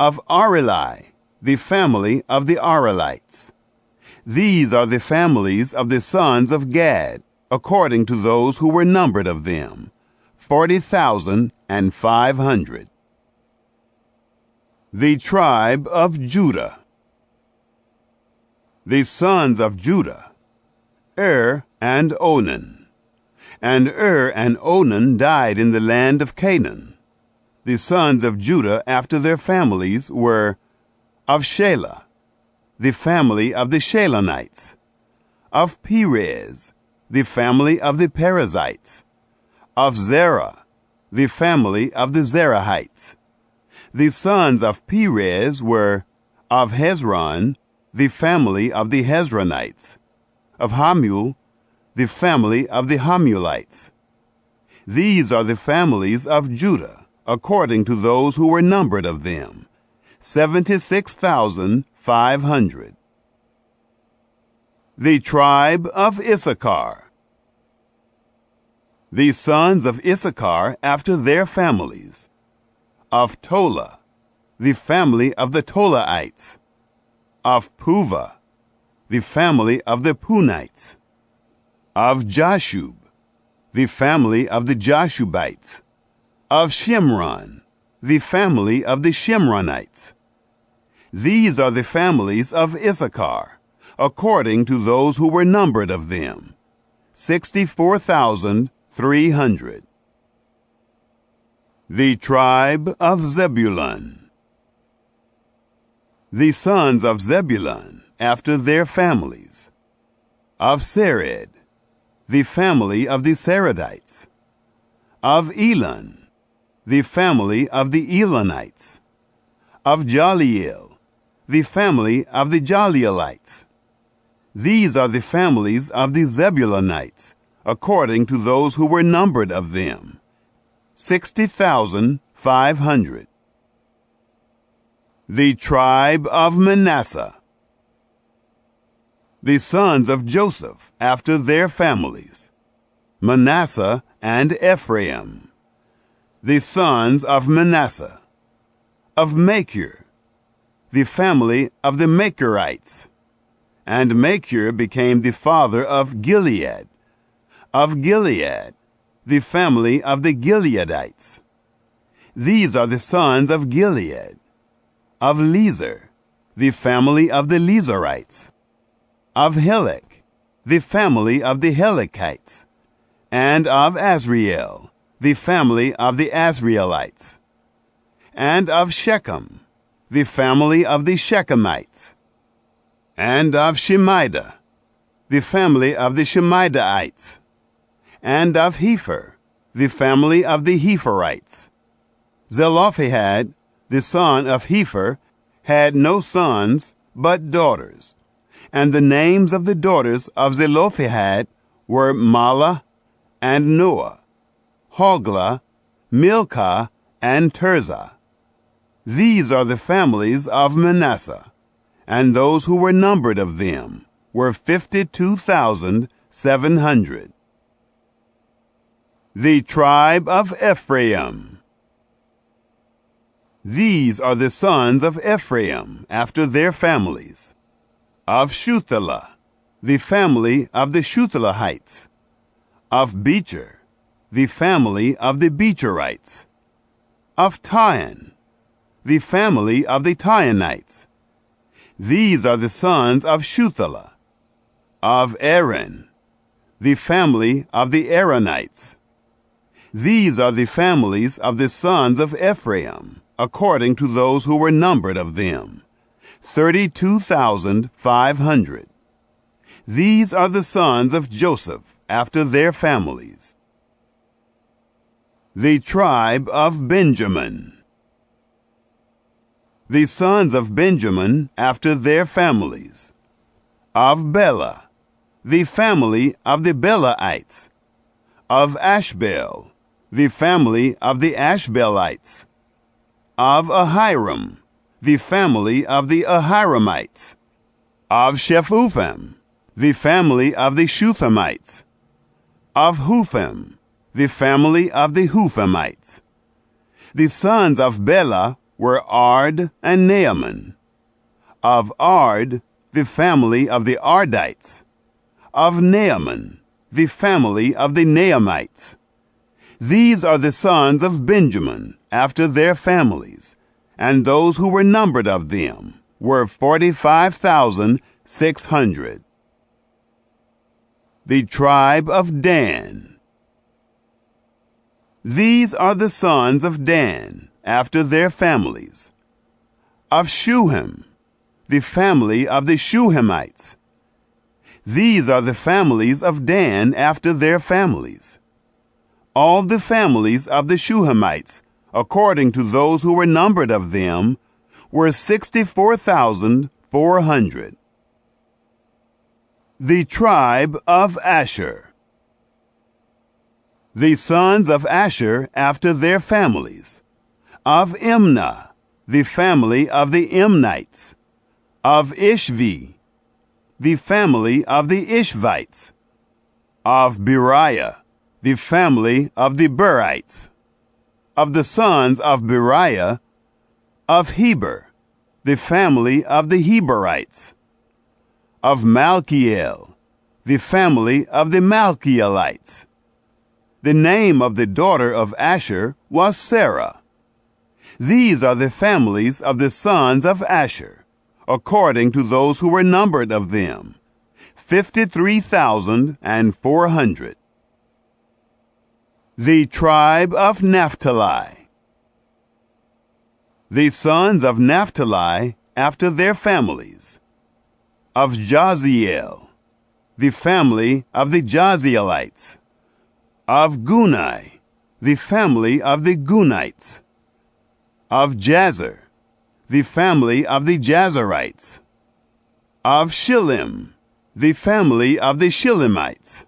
Of Areli, the family of the Arelites. These are the families of the sons of Gad, according to those who were numbered of them, 40,500. The tribe of Judah. The sons of Judah, and Onan. And and Onan died in the land of Canaan. The sons of Judah after their families were of Shelah, the family of the Shelonites. Of Perez, the family of the Perizzites. Of Zerah, the family of the Zerahites. The sons of Perez were of Hezron, the family of the Hezronites. Of Hamul, the family of the Hamulites. These are the families of Judah, according to those who were numbered of them, 76,500. The tribe of Issachar. The sons of Issachar after their families. Of Tola, the family of the Tolaites. Of Puvah, the family of the Punites. Of Jashub, the family of the Jashubites. Of Shimron, the family of the Shimronites. These are the families of Issachar, according to those who were numbered of them, 64,300. The tribe of Zebulun. The sons of Zebulun after their families. Of Sered, the family of the Seredites. Of Elon, the family of the Elonites. Of Jaliel, the family of the Jalielites. These are the families of the Zebulunites, according to those who were numbered of them, 60,500. The tribe of Manasseh. The sons of Joseph after their families. Manasseh and Ephraim. The sons of Manasseh. Of Machir, the family of the Machirites. And Machir became the father of Gilead. Of Gilead, the family of the Gileadites. These are the sons of Gilead. Of Lezer, the family of the Lezerites. Of Helek, the family of the Helekites. And of Asriel, the family of the Asrielites. And of Shechem, the family of the Shechemites. And of Shemida, the family of the Shemidaites. And of Hepher, the family of the Hepherites. Zelophehad, the son of Hepher, had no sons but daughters. And the names of the daughters of Zelophehad were Mahlah and Noah, Hoglah, Milcah, and Tirzah. These are the families of Manasseh, and those who were numbered of them were 52,700. The tribe of Ephraim. These are the sons of Ephraim after their families. Of Shuthelah, the family of the Shuthelahites. Of Becher, the family of the Beecherites. Of Tion, the family of the Tionites. These are the sons of Shuthelah. Of Aaron, the family of the Aaronites. These are the families of the sons of Ephraim, according to those who were numbered of them, 32,500. These are the sons of Joseph after their families. The tribe of Benjamin. The sons of Benjamin after their families. Of Bela, the family of the Belaites. Of Ashbel, the family of the Ashbelites. Of Ahiram, the family of the Ahiramites. Of Shephupham, the family of the Shuthamites. Of Hupham, the family of the Huphamites. The sons of Bela were Ard and Naaman. Of Ard, the family of the Ardites. Of Naaman, the family of the Naamites. These are the sons of Benjamin after their families, and those who were numbered of them were 45,600. The tribe of Dan. These are the sons of Dan after their families. Of Shuham, the family of the Shuhamites. These are the families of Dan after their families. All the families of the Shuhamites, according to those who were numbered of them, were 64,400. The tribe of Asher. The sons of Asher after their families. Of Imnah, the family of the Imnites. Of Ishvi, the family of the Ishvites. Of Beriah, the family of the Berites. Of the sons of Beriah, of Heber, the family of the Heberites. Of Malkiel, the family of the Malkielites. The name of the daughter of Asher was Sarah. These are the families of the sons of Asher, according to those who were numbered of them, 53,400. The tribe of Naphtali. The sons of Naphtali after their families. Of Jaziel, the family of the Jazielites. Of Gunai, the family of the Gunites. Of Jazer, the family of the Jazerites. Of Shillim, the family of the Shillimites.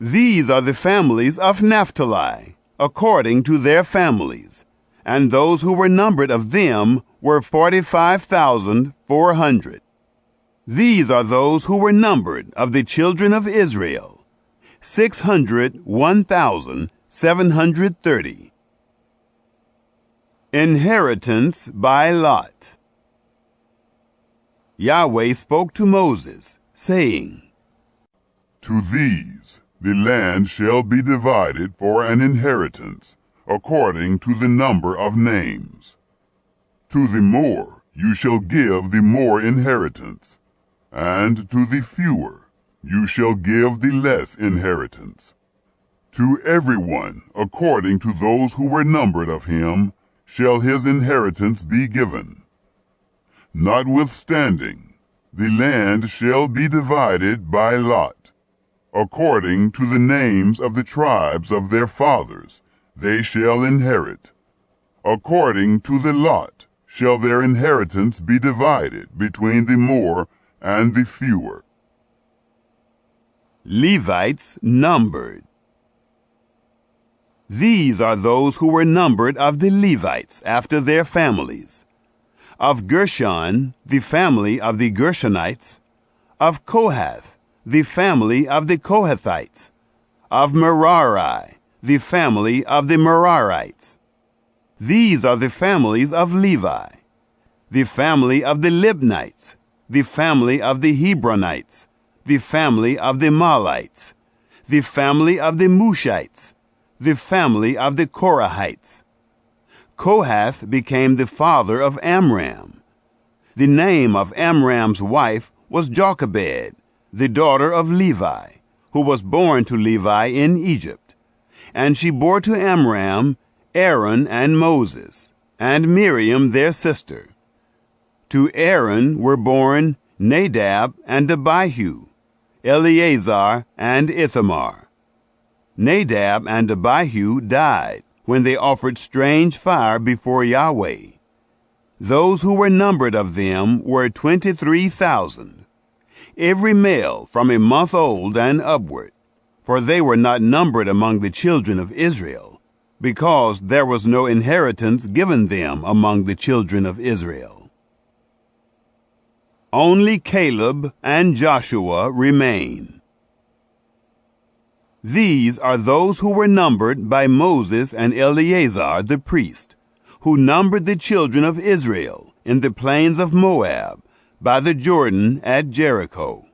These are the families of Naphtali, according to their families, and those who were numbered of them were 45,400. These are those who were numbered of the children of Israel, 601,730. Inheritance by lot. Yahweh spoke to Moses, saying, To these the land shall be divided for an inheritance, according to the number of names. To the more you shall give the more inheritance, and to the fewer you shall give the less inheritance. To everyone according to those who were numbered of him shall his inheritance be given. Notwithstanding, the land shall be divided by lot. According to the names of the tribes of their fathers, they shall inherit. According to the lot shall their inheritance be divided between the more and the fewer. Levites numbered. These are those who were numbered of the Levites after their families. Of Gershon, the family of the Gershonites. Of Kohath, the family of the Kohathites. Of Merari, the family of the Merarites. These are the families of Levi. The family of the Libnites, the family of the Hebronites, the family of the Malites, the family of the Mushites, the family of the Korahites. Kohath became the father of Amram. The name of Amram's wife was Jochebed, the daughter of Levi, who was born to Levi in Egypt. And she bore to Amram Aaron and Moses, and Miriam their sister. To Aaron were born Nadab and Abihu, Eleazar and Ithamar. Nadab and Abihu died when they offered strange fire before Yahweh. Those who were numbered of them were 23,000. every male from a month old and upward, for they were not numbered among the children of Israel, because there was no inheritance given them among the children of Israel. Only Caleb and Joshua remain. These are those who were numbered by Moses and Eleazar the priest, who numbered the children of Israel in the plains of Moab, by the Jordan at Jericho.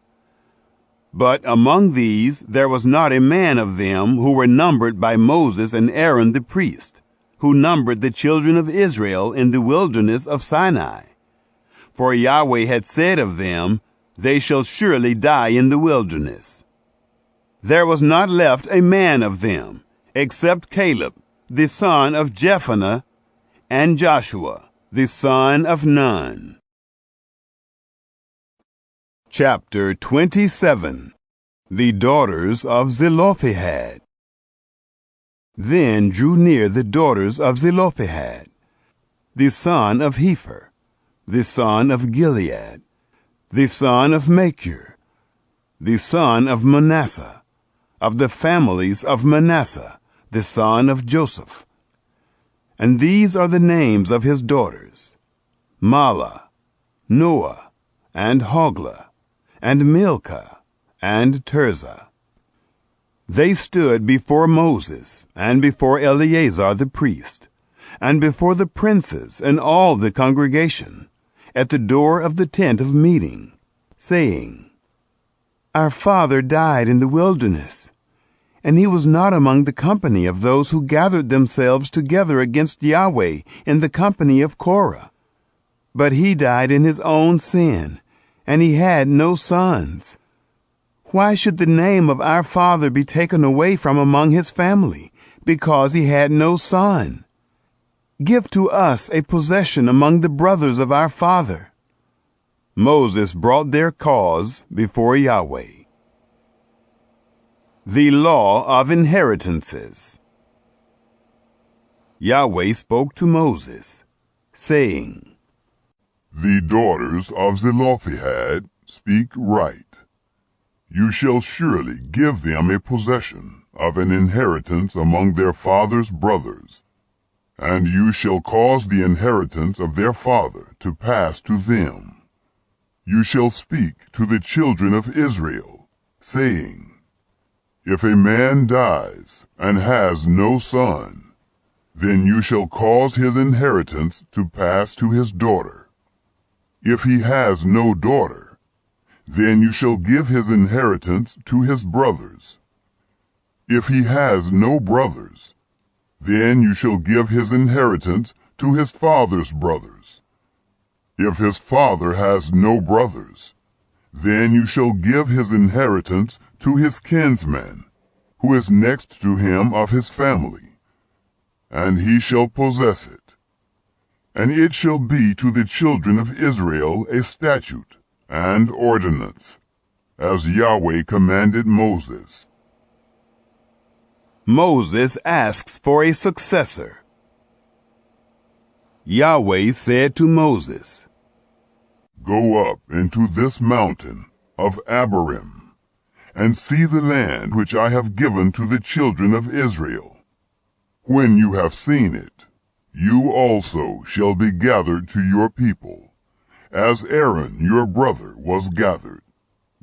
But among these there was not a man of them who were numbered by Moses and Aaron the priest, who numbered the children of Israel in the wilderness of Sinai. For Yahweh had said of them, "They shall surely die in the wilderness." There was not left a man of them, except Caleb, the son of Jephunneh, and Joshua, the son of Nun. Chapter 27. The daughters of Zelophehad. Then drew near the daughters of Zelophehad, the son of Hepher, the son of Gilead, the son of Machir, the son of Manasseh, of the families of Manasseh, the son of Joseph. And these are the names of his daughters: Mahlah, Noah, and Hoglah, and Milcah, and Tirzah. They stood before Moses, and before Eleazar the priest, and before the princes and all the congregation, at the door of the tent of meeting, saying, "Our father died in the wilderness, and he was not among the company of those who gathered themselves together against Yahweh in the company of Korah. But he died in his own sin, and he had no sons. Why should the name of our father be taken away from among his family, because he had no son? Give to us a possession among the brothers of our father." Moses brought their cause before Yahweh. The law of inheritances. Yahweh spoke to Moses, saying, The daughters of Zelophehad speak right. You shall surely give them a possession of an inheritance among their father's brothers, and you shall cause the inheritance of their father to pass to them. You shall speak to the children of Israel, saying, If a man dies and has no son, then you shall cause his inheritance to pass to his daughter. If he has no daughter, then you shall give his inheritance to his brothers. If he has no brothers, then you shall give his inheritance to his father's brothers. If his father has no brothers, then you shall give his inheritance to his kinsman, who is next to him of his family, and he shall possess it. And it shall be to the children of Israel a statute and ordinance, as Yahweh commanded Moses. Moses asks for a successor. Yahweh said to Moses, Go up into this mountain of Abarim, and see the land which I have given to the children of Israel. When you have seen it, you also shall be gathered to your people, as Aaron your brother was gathered,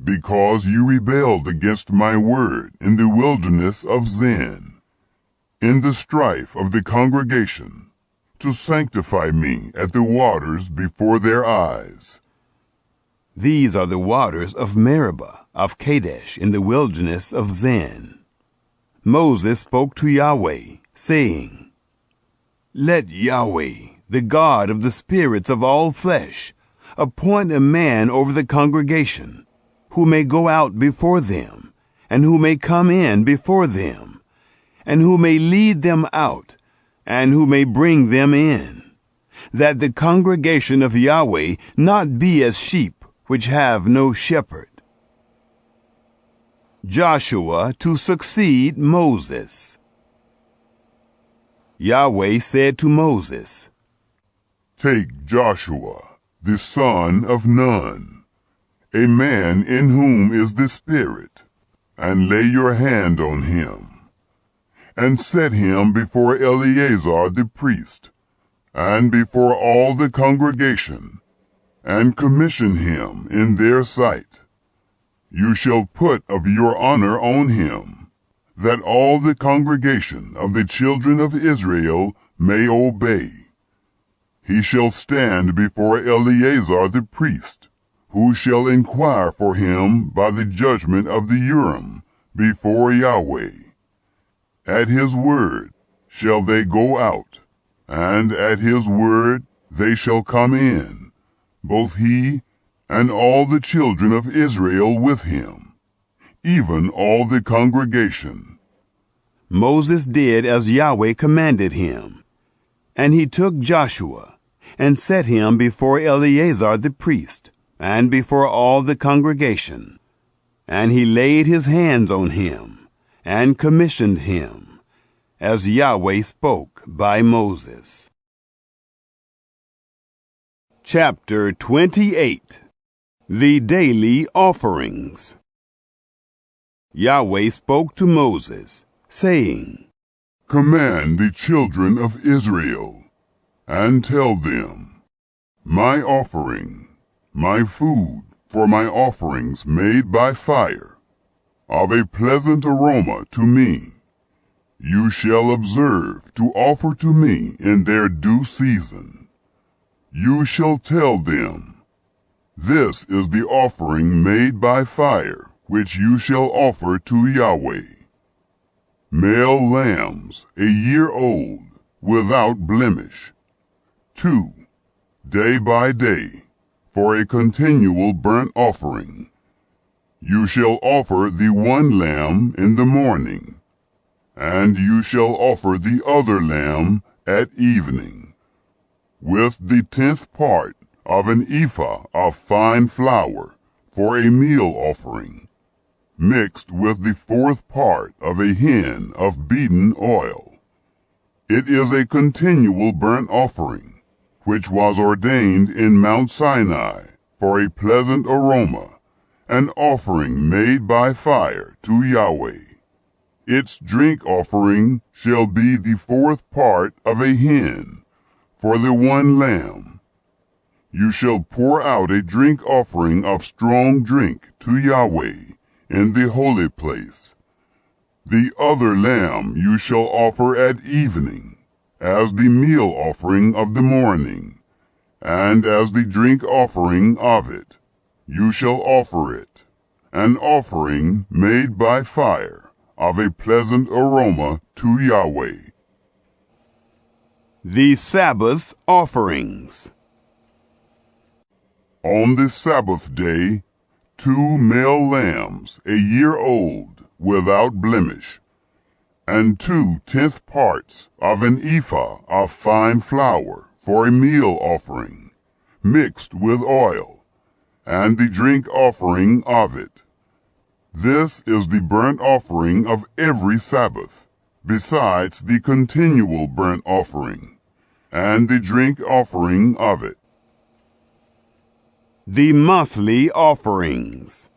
because you rebelled against my word in the wilderness of Zin, in the strife of the congregation, to sanctify me at the waters before their eyes. These are the waters of Meribah of Kadesh in the wilderness of Zin. Moses spoke to Yahweh, saying, Let Yahweh, the God of the spirits of all flesh, appoint a man over the congregation, who may go out before them, and who may come in before them, and who may lead them out, and who may bring them in, that the congregation of Yahweh not be as sheep which have no shepherd. Joshua to succeed Moses. Yahweh said to Moses, Take Joshua, the son of Nun, a man in whom is the Spirit, and lay your hand on him, and set him before Eleazar the priest, and before all the congregation, and commission him in their sight. You shall put of your honor on him, that all the congregation of the children of Israel may obey. He shall stand before Eleazar the priest, who shall inquire for him by the judgment of the Urim before Yahweh. At his word shall they go out, and at his word they shall come in, both he and all the children of Israel with him, even all the congregation. Moses did as Yahweh commanded him. And he took Joshua, and set him before Eleazar the priest, and before all the congregation. And he laid his hands on him, and commissioned him, as Yahweh spoke by Moses. Chapter 28. The Daily Offerings. Yahweh spoke to Moses, saying, Command the children of Israel, and tell them, My offering, my food for my offerings made by fire, of a pleasant aroma to me, you shall observe to offer to me in their due season. You shall tell them, This is the offering made by fire, which you shall offer to Yahweh. Male lambs, a year old, without blemish, 2, day by day, for a continual burnt offering. You shall offer the one lamb in the morning, and you shall offer the other lamb at evening, with the 10th part of an ephah of fine flour for a meal offering, mixed with the 4th part of a hin of beaten oil. It is a continual burnt offering, which was ordained in Mount Sinai for a pleasant aroma, an offering made by fire to Yahweh. Its drink offering shall be the 4th part of a hin for the one lamb. You shall pour out a drink offering of strong drink to Yahweh in the holy place. The other lamb you shall offer at evening, as the meal offering of the morning, and as the drink offering of it. You shall offer it, an offering made by fire, of a pleasant aroma to Yahweh. The Sabbath Offerings. On the Sabbath day, 2 male lambs, a year old, without blemish, and 2 10th parts of an ephah of fine flour for a meal offering, mixed with oil, and the drink offering of it. This is the burnt offering of every Sabbath, besides the continual burnt offering, and the drink offering of it. The Monthly Offerings.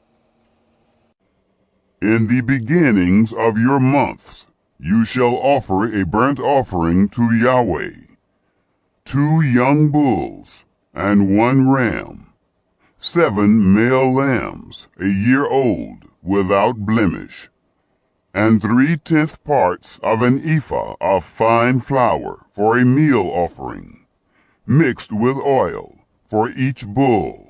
In the beginnings of your months you shall offer a burnt offering to Yahweh, 2 young bulls and 1 ram, 7 male lambs, a year old, without blemish, and 3/10 parts of an ephah of fine flour for a meal offering, mixed with oil, for each bull,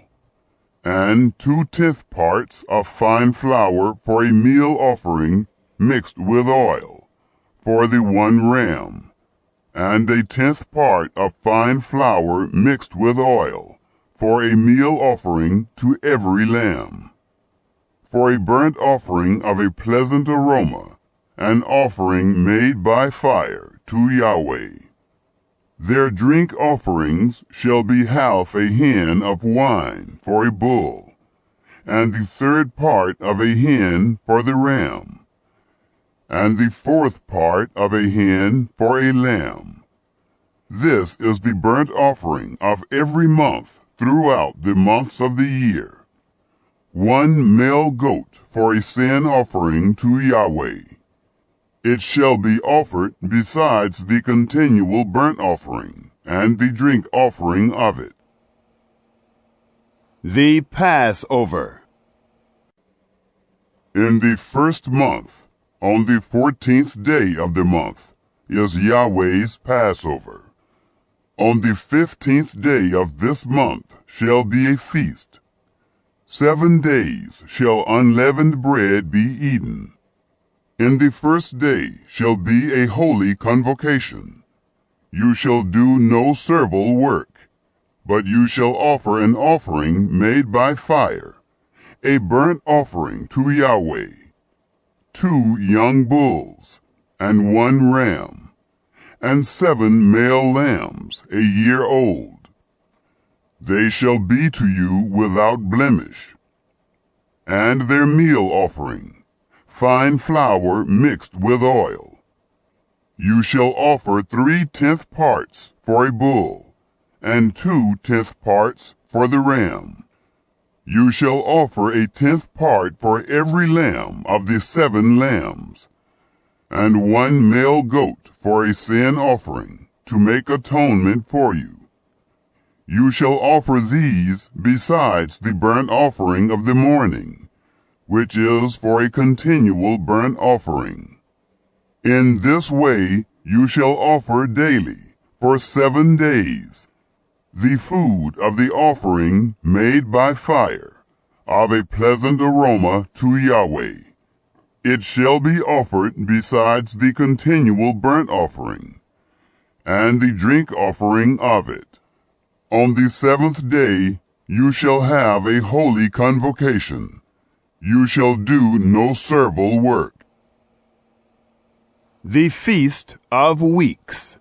and 2/10 parts of fine flour for a meal offering mixed with oil, for the 1 ram, and a 10th part of fine flour mixed with oil, for a meal offering to every lamb. For a burnt offering of a pleasant aroma, an offering made by fire to Yahweh. Their drink offerings shall be half a hin of wine for a bull, and the 3rd part of a hin for the ram, and the 4th part of a hin for a lamb. This is the burnt offering of every month throughout the months of the year. one male goat for a sin offering to Yahweh. It shall be offered besides the continual burnt offering and the drink offering of it. The Passover. In the first month, on the 14th day of the month, is Yahweh's Passover. On the 15th day of this month shall be a feast. 7 days shall unleavened bread be eaten. In the first day shall be a holy convocation. You shall do no servile work, but you shall offer an offering made by fire, a burnt offering to Yahweh, 2 young bulls, and 1 ram, and 7 male lambs a year old. They shall be to you without blemish. And their meal offering, fine flour mixed with oil. You shall offer 3/10 parts for a bull, and 2/10 parts for the ram. You shall offer a 10th part for every lamb of the 7 lambs, and 1 male goat for a sin offering, to make atonement for you. You shall offer these besides the burnt offering of the morning, which is for a continual burnt offering. In this way you shall offer daily, for 7 days, the food of the offering made by fire, of a pleasant aroma to Yahweh. It shall be offered besides the continual burnt offering, and the drink offering of it. On the 7th day you shall have a holy convocation. You shall do no servile work. The Feast of Weeks.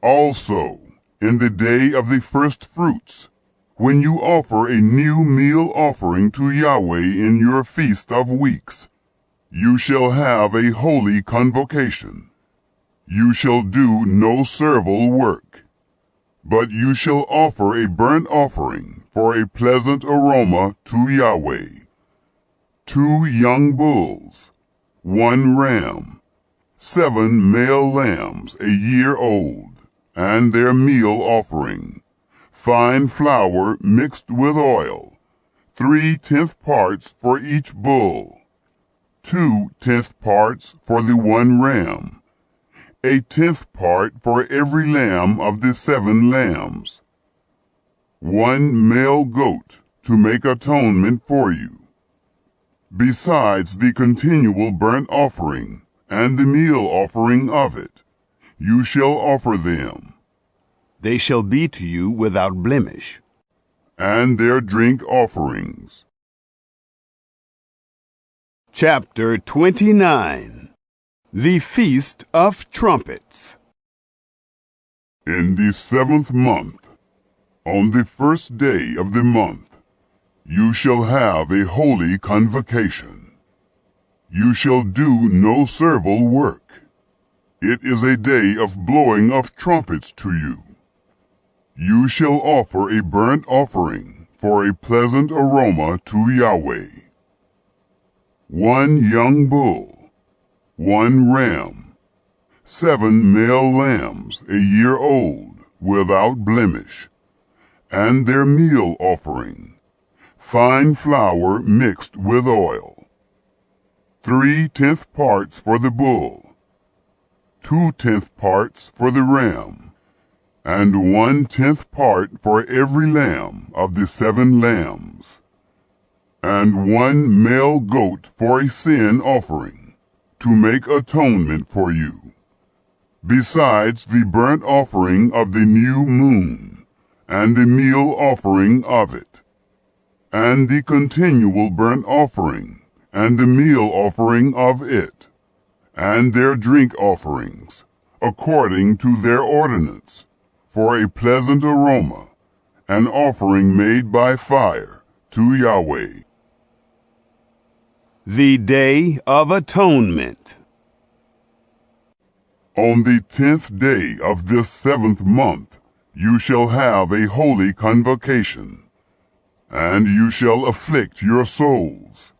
Also, in the day of the first fruits, when you offer a new meal offering to Yahweh in your Feast of Weeks, you shall have a holy convocation. You shall do no servile work, but you shall offer a burnt offering for a pleasant aroma to Yahweh. 2 young bulls, 1 ram, 7 male lambs a year old, and their meal offering, fine flour mixed with oil, 3/10 parts for each bull, 2/10 parts for the 1 ram, a 10th part for every lamb of the 7 lambs, 1 male goat to make atonement for you, besides the continual burnt offering and the meal offering of it. You shall offer them. They shall be to you without blemish. And their drink offerings. Chapter 29. The Feast of Trumpets. In the 7th month, on the first day of the month, you shall have a holy convocation. You shall do no servile work. It is a day of blowing of trumpets to you. You shall offer a burnt offering for a pleasant aroma to Yahweh. 1 young bull, 1 ram, 7 male lambs a year old, without blemish, and their meal offering, fine flour mixed with oil. 3/10 parts for the bull, 2/10 parts for the ram, and 1/10 part for every lamb of the 7 lambs, and 1 male goat for a sin offering, to make atonement for you, besides the burnt offering of the new moon, and the meal offering of it, and the continual burnt offering, and the meal offering of it, and their drink offerings, according to their ordinance, for a pleasant aroma, an offering made by fire to Yahweh. The Day of Atonement. On the 10th day of this 7th month you shall have a holy convocation. and you shall afflict your souls.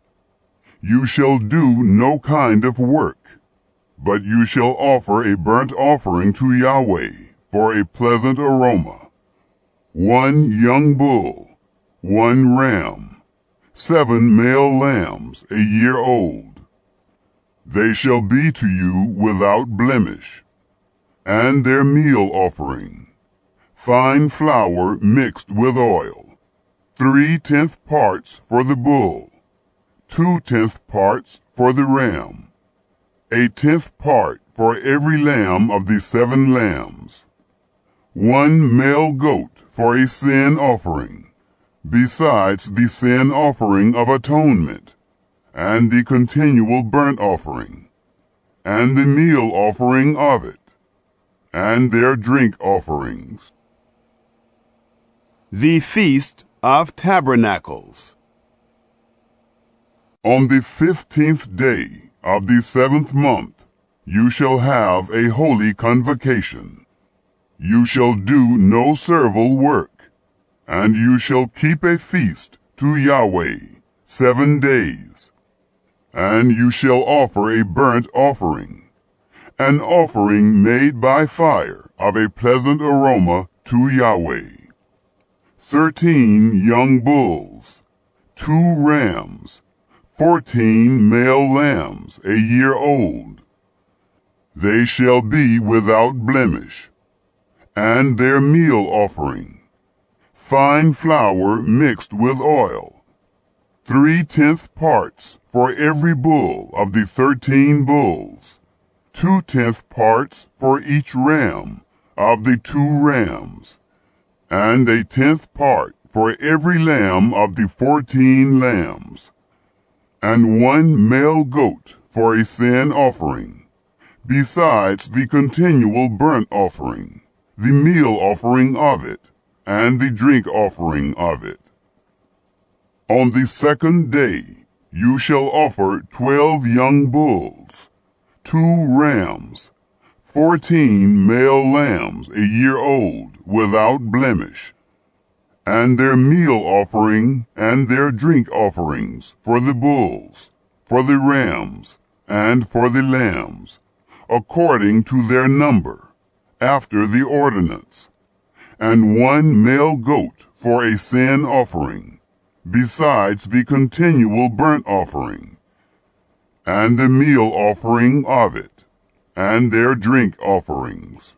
You shall do no kind of work, but you shall offer a burnt offering to Yahweh for a pleasant aroma. 1 young bull, 1 ram, 7 male lambs a year old. They shall be to you without blemish. And their meal offering, fine flour mixed with oil, 3/10 parts for the bull, 2/10 parts for the ram, 1/10 part for every lamb of the 7 lambs, 1 male goat for a sin offering, besides the sin offering of atonement, and the continual burnt offering, and the meal offering of it, and their drink offerings. The Feast of Tabernacles. On the 15th day of the 7th month you shall have a holy convocation. You shall do no servile work, and you shall keep a feast to Yahweh 7 days. And you shall offer a burnt offering, an offering made by fire of a pleasant aroma to Yahweh. 13 young bulls, 2 rams, 14 male lambs a year old. They shall be without blemish. And their meal offering, fine flour mixed with oil, 3/10 parts for every bull of the 13 bulls, 2/10 parts for each ram of the 2 rams, and 1/10 part for every lamb of the 14 lambs, and 1 male goat for a sin offering, besides the continual burnt offering, the meal offering of it, and the drink offering of it. On the 2nd day you shall offer 12 young bulls, 2 rams, 14 male lambs a year old without blemish, and their meal offering and their drink offerings for the bulls, for the rams, and for the lambs, according to their number, after the ordinance, and 1 male goat for a sin offering, besides the continual burnt offering, and the meal offering of it, and their drink offerings.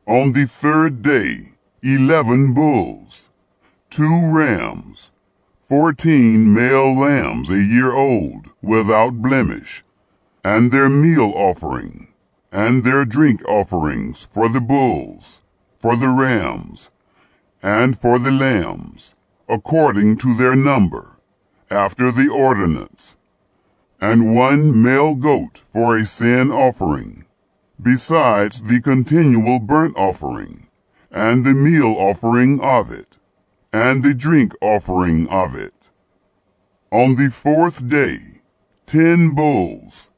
On the 3rd day 11 bulls, 2 rams, 14 male lambs a year old without blemish, and their meal offering, and their drink offerings for the bulls, for the rams, and for the lambs, according to their number, after the ordinance, and 1 male goat for a sin offering, besides the continual burnt offering, and the meal offering of it, and the drink offering of it. On the 4th day 10 bulls,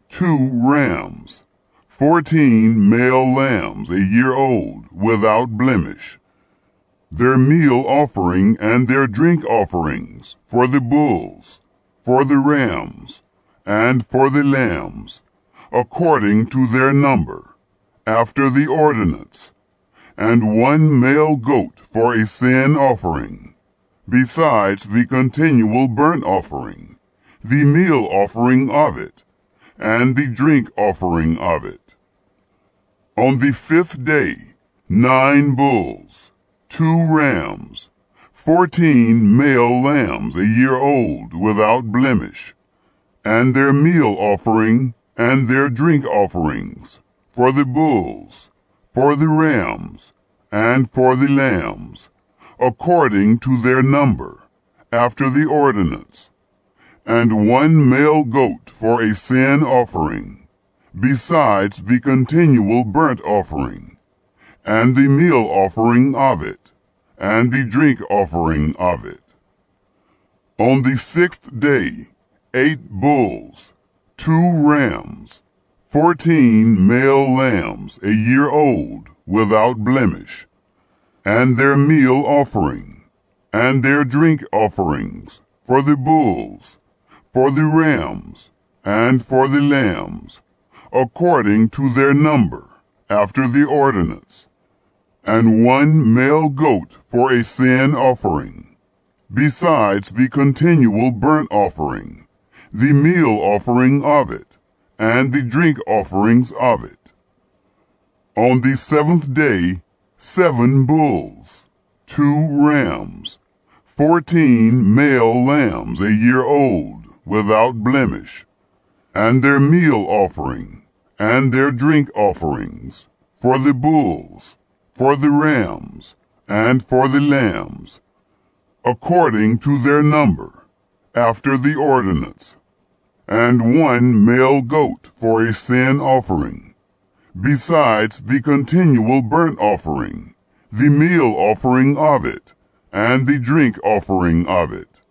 2 rams, 14 male lambs a year old without blemish, their meal offering and their drink offerings for the bulls, for the rams, and for the lambs, according to their number, after the ordinance, and 1 male goat for a sin offering, besides the continual burnt offering, the meal offering of it, and the drink offering of it. On the 5th day 9 bulls, 2 rams, 14 male lambs a year old without blemish, and their meal offering and their drink offerings for the bulls, for the rams, and for the lambs, according to their number, after the ordinance, and 1 male goat for a sin offering, besides the continual burnt offering, and the meal offering of it, and the drink offering of it. On the 6th day 8 bulls, 2 rams, 14 male lambs a year old without blemish, and their meal offering, and their drink offerings, for the bulls, for the rams, and for the lambs, according to their number, after the ordinance, and 1 male goat for a sin offering, besides the continual burnt offering, the meal offering of it, and the drink offerings of it. On the 7th day, 7 bulls, 2 rams, 14 male lambs a year old, without blemish, and their meal offering, and their drink offerings, for the bulls, for the rams, and for the lambs, according to their number, after the ordinance, and 1 male goat for a sin offering, besides the continual burnt offering, the meal offering of it, and the drink offering of it.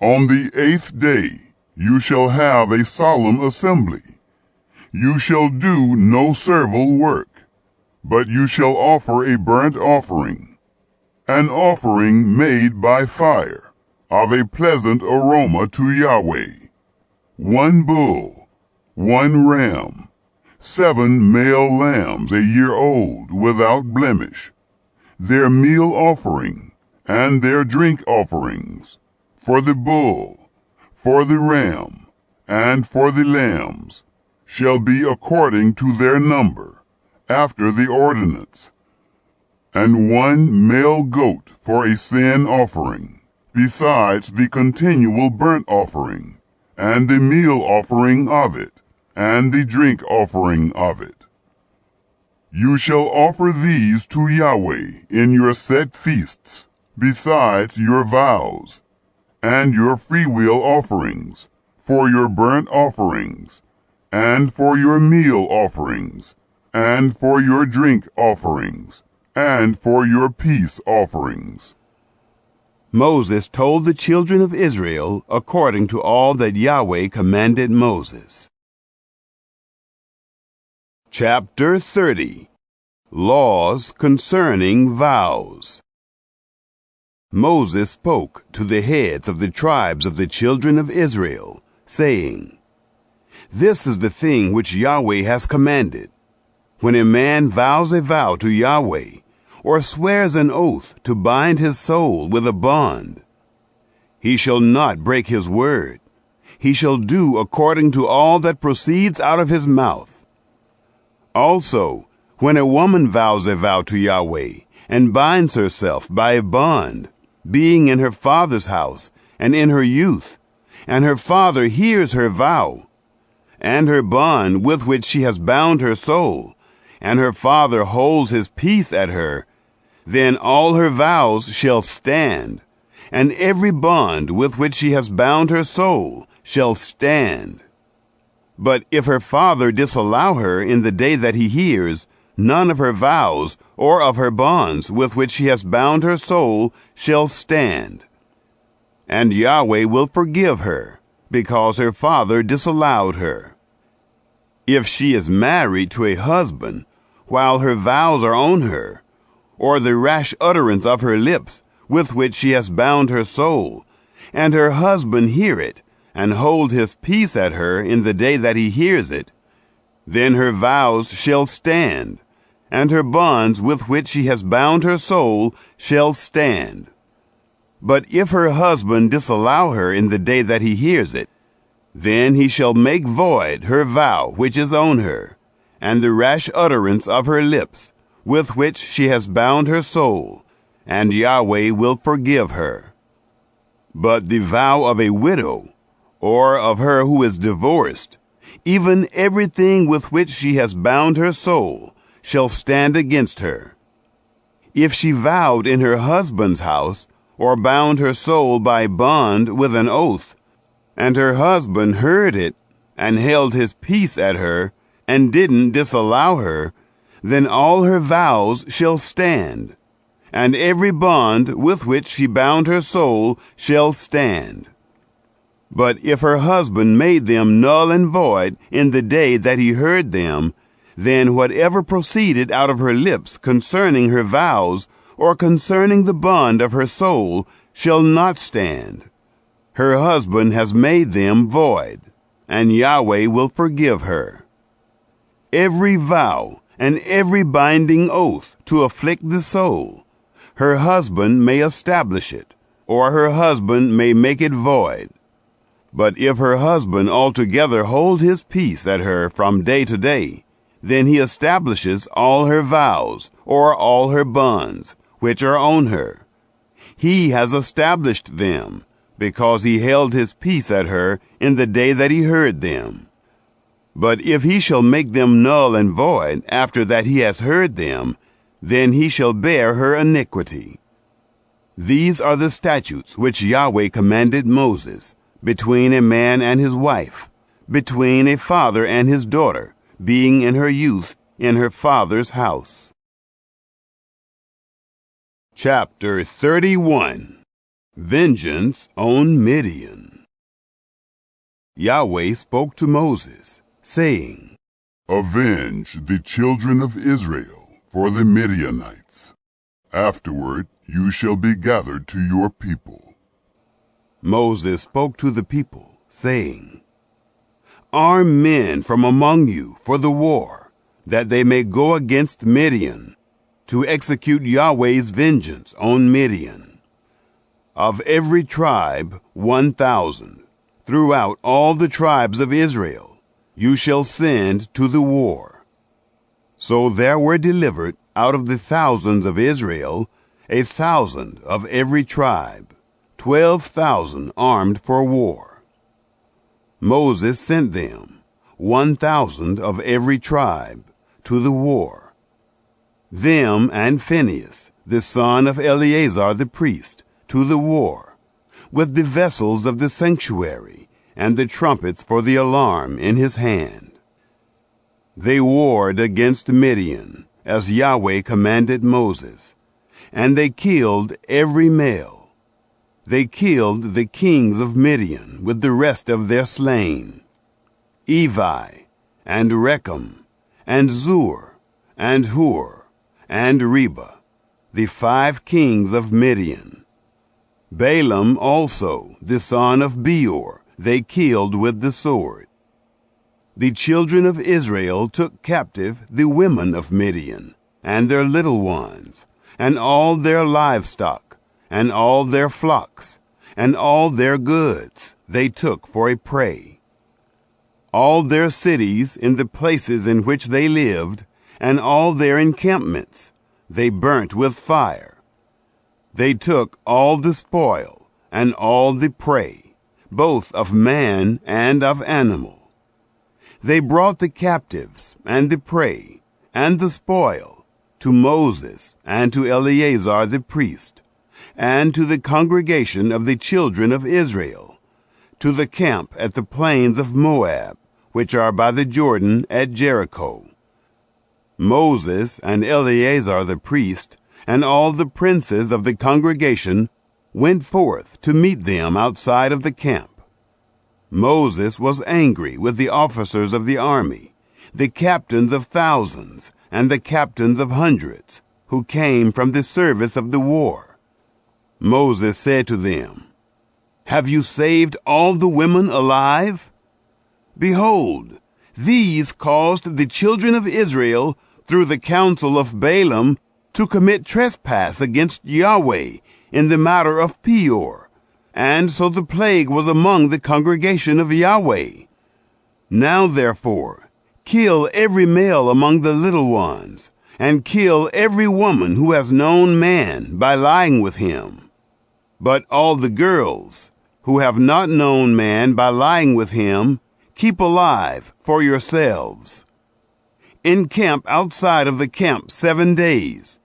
On the 8th day you shall have a solemn assembly. You shall do no servile work, but you shall offer a burnt offering, an offering made by fire, of a pleasant aroma to Yahweh. 1 bull, 1 ram, 7 male lambs a year old, without blemish, their meal offering, and their drink offerings, for the bull, for the ram, and for the lambs, shall be according to their number, after the ordinance, and 1 male goat for a sin offering, besides the continual burnt offering, and the meal offering of it, and the drink offering of it. You shall offer these to Yahweh in your set feasts, besides your vows, and your freewill offerings, for your burnt offerings, and for your meal offerings, and for your drink offerings, and for your peace offerings. Moses told the children of Israel according to all that Yahweh commanded Moses. Chapter 30. Laws concerning vows. Moses spoke to the heads of the tribes of the children of Israel, saying, This is the thing which Yahweh has commanded. When a man vows a vow to Yahweh, or swears an oath to bind his soul with a bond, he shall not break his word. He shall do according to all that proceeds out of his mouth. Also, when a woman vows a vow to Yahweh, and binds herself by a bond, being in her father's house and in her youth, and her father hears her vow, and her bond with which she has bound her soul, and her father holds his peace at her, then all her vows shall stand, and every bond with which she has bound her soul shall stand. But if her father disallow her in the day that he hears, none of her vows or of her bonds with which she has bound her soul shall stand. And Yahweh will forgive her, because her father disallowed her. If she is married to a husband, while her vows are on her, or the rash utterance of her lips, with which she has bound her soul, and her husband hear it, and hold his peace at her in the day that he hears it, then her vows shall stand, and her bonds with which she has bound her soul shall stand. But if her husband disallow her in the day that he hears it, then he shall make void her vow which is on her, and the rash utterance of her lips, with which she has bound her soul, and Yahweh will forgive her. But the vow of a widow, or of her who is divorced, even everything with which she has bound her soul, shall stand against her. If she vowed in her husband's house, or bound her soul by bond with an oath, and her husband heard it, and held his peace at her, and didn't disallow her, then all her vows shall stand, and every bond with which she bound her soul shall stand. But if her husband made them null and void in the day that he heard them, then whatever proceeded out of her lips concerning her vows or concerning the bond of her soul, shall not stand. Her husband has made them void, and Yahweh will forgive her. Every vow and every binding oath to afflict the soul, her husband may establish it, or her husband may make it void. But if her husband altogether hold his peace at her from day to day, then he establishes all her vows, or all her bonds, which are on her. He has established them, because he held his peace at her in the day that he heard them. But if he shall make them null and void after that he has heard them, then he shall bear her iniquity. These are the statutes which Yahweh commanded Moses, between a man and his wife, between a father and his daughter, being in her youth in her father's house. Chapter 31. Vengeance on Midian. Yahweh spoke to Moses, saying, Avenge the children of Israel for the Midianites. Afterward you shall be gathered to your people. Moses spoke to the people, saying, Arm men from among you for the war, that they may go against Midian, to execute Yahweh's vengeance on Midian. Of every tribe 1,000, throughout all the tribes of Israel, you shall send to the war. So there were delivered out of the thousands of Israel 1,000 of every tribe, 12,000 armed for war. Moses sent them, 1,000 of every tribe, to the war. Them and Phinehas, the son of Eleazar the priest, to the war, with the vessels of the sanctuary, and the trumpets for the alarm in his hand. They warred against Midian, as Yahweh commanded Moses, and they killed every male. They killed the kings of Midian with the rest of their slain, Evi, and Rechem, and Zur, and Hur, and Reba, the 5 kings of Midian. Balaam also, the son of Beor, they killed with the sword. The children of Israel took captive the women of Midian, and their little ones, and all their livestock, and all their flocks, and all their goods they took for a prey. All their cities in the places in which they lived, and all their encampments, they burnt with fire. They took all the spoil, and all the prey, both of man and of animal. They brought the captives, and the prey, and the spoil, to Moses, and to Eleazar the priest, and to the congregation of the children of Israel, to the camp at the plains of Moab, which are by the Jordan at Jericho. Moses and Eleazar the priest, and all the princes of the congregation, went forth to meet them outside of the camp. Moses was angry with the officers of the army, the captains of thousands, and the captains of hundreds, who came from the service of the war. Moses said to them, Have you saved all the women alive? Behold, these caused the children of Israel, through the counsel of Balaam, to commit trespass against Yahweh in the matter of Peor, and so the plague was among the congregation of Yahweh. Now therefore, kill every male among the little ones, and kill every woman who has known man by lying with him. But all the girls, who have not known man by lying with him, keep alive for yourselves. Encamp outside of the camp 7 days.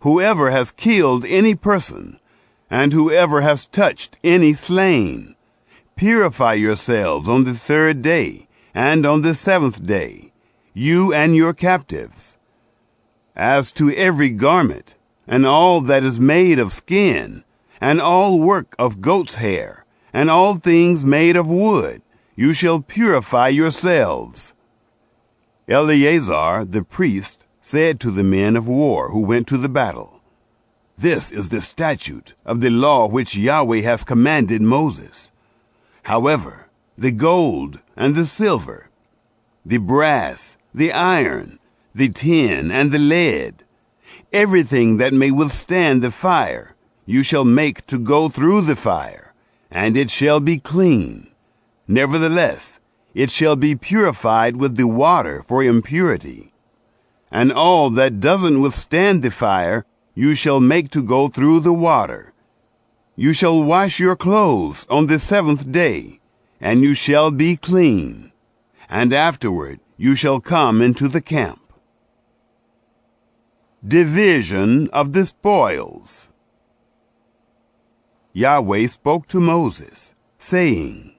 Whoever has killed any person, and whoever has touched any slain, purify yourselves on the 3rd day, and on the 7th day, you and your captives. As to every garment, and all that is made of skin, and all work of goat's hair, and all things made of wood, you shall purify yourselves. Eleazar the priest said to the men of war who went to the battle, This is the statute of the law which Yahweh has commanded Moses. However, the gold and the silver, the brass, the iron, the tin, and the lead, everything that may withstand the fire, you shall make to go through the fire, and it shall be clean. Nevertheless, it shall be purified with the water for impurity. And all that doesn't withstand the fire, you shall make to go through the water. You shall wash your clothes on the seventh day, and you shall be clean. And afterward you shall come into the camp. Division of the spoils. Yahweh spoke to Moses, saying,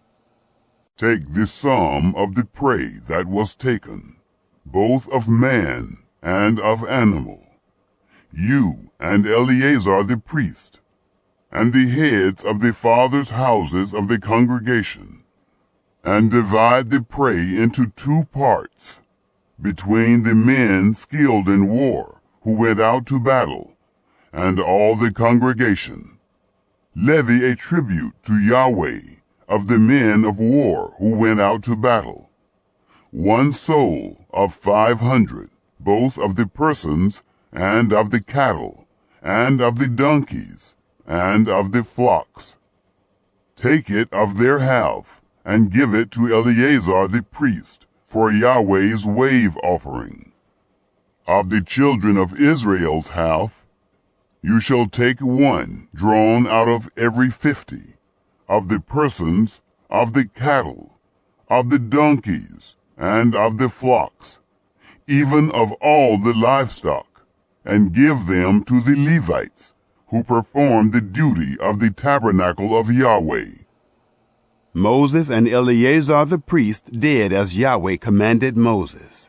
Take the sum of the prey that was taken, both of man and of animal, you and Eleazar the priest, and the heads of the fathers' houses of the congregation, and divide the prey into 2 parts, between the men skilled in war, who went out to battle, and all the congregation. Levy a tribute to Yahweh of the men of war who went out to battle, 1 soul of 500, both of the persons, and of the cattle, and of the donkeys, and of the flocks. Take it of their half, and give it to Eleazar the priest, for Yahweh's wave offering. Of the children of Israel's half, you shall take 1 drawn out of every 50, of the persons, of the cattle, of the donkeys, and of the flocks, even of all the livestock, and give them to the Levites, who perform the duty of the tabernacle of Yahweh. Moses and Eleazar the priest did as Yahweh commanded Moses.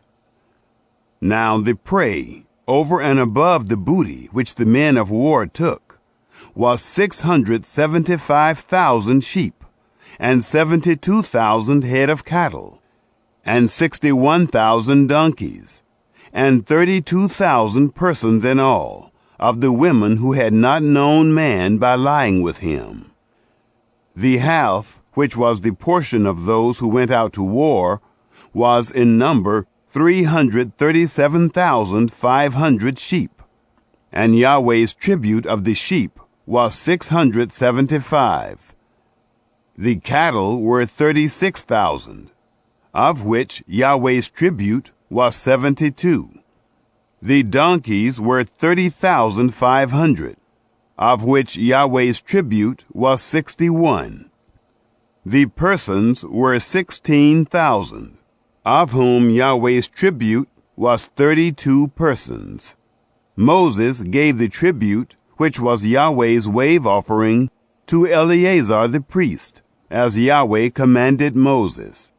Now the prey, over and above the booty which the men of war took, was 675,000 sheep, and 72,000 head of cattle, and 61,000 donkeys, and 32,000 persons in all, of the women who had not known man by lying with him. The half, which was the portion of those who went out to war, was in number 337,500 sheep, and Yahweh's tribute of the sheep was 675. The cattle were 36,000, of which Yahweh's tribute was 72. The donkeys were 30,500, of which Yahweh's tribute was 61. The persons were 16,000, of whom Yahweh's tribute was 32 persons. Moses gave the tribute, which was Yahweh's wave offering, to Eleazar the priest, as Yahweh commanded Moses.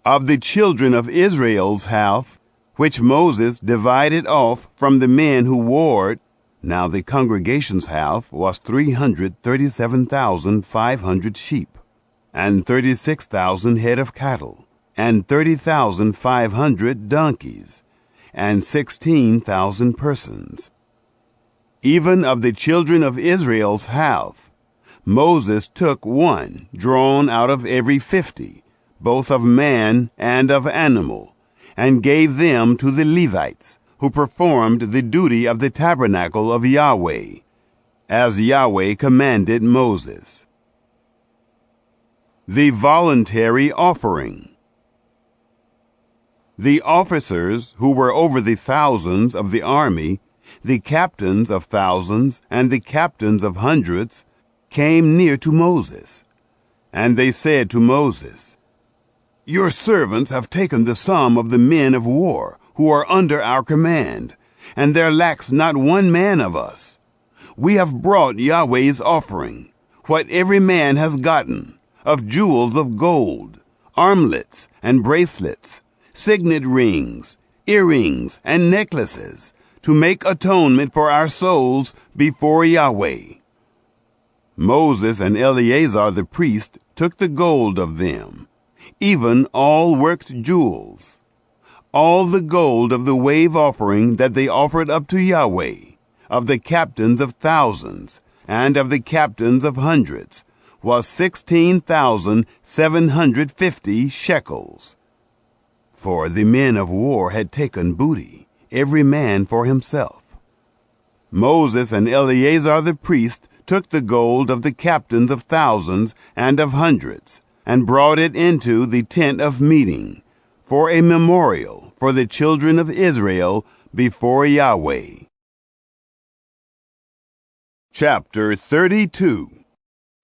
Of the children of Israel's half, which Moses divided off from the men who warred, now the congregation's half was 337,500 sheep, and 36,000 head of cattle, and 30,500 donkeys, and 16,000 persons. Even of the children of Israel's half, Moses took 1 drawn out of every 50, both of man and of animal, and gave them to the Levites, who performed the duty of the tabernacle of Yahweh, as Yahweh commanded Moses. The voluntary offering. The officers who were over the thousands of the army, the captains of thousands and the captains of hundreds, came near to Moses. And they said to Moses, Your servants have taken the sum of the men of war who are under our command, and there lacks not one man of us. We have brought Yahweh's offering, what every man has gotten, of jewels of gold, armlets and bracelets, signet rings, earrings, and necklaces, to make atonement for our souls before Yahweh. Moses and Eleazar the priest took the gold of them, even all worked jewels, all the gold of the wave offering that they offered up to Yahweh, of the captains of thousands, and of the captains of hundreds, was 16,750 shekels. For the men of war had taken booty, every man for himself. Moses and Eleazar the priest took the gold of the captains of thousands and of hundreds, and brought it into the tent of meeting, for a memorial for the children of Israel before Yahweh. Chapter 32.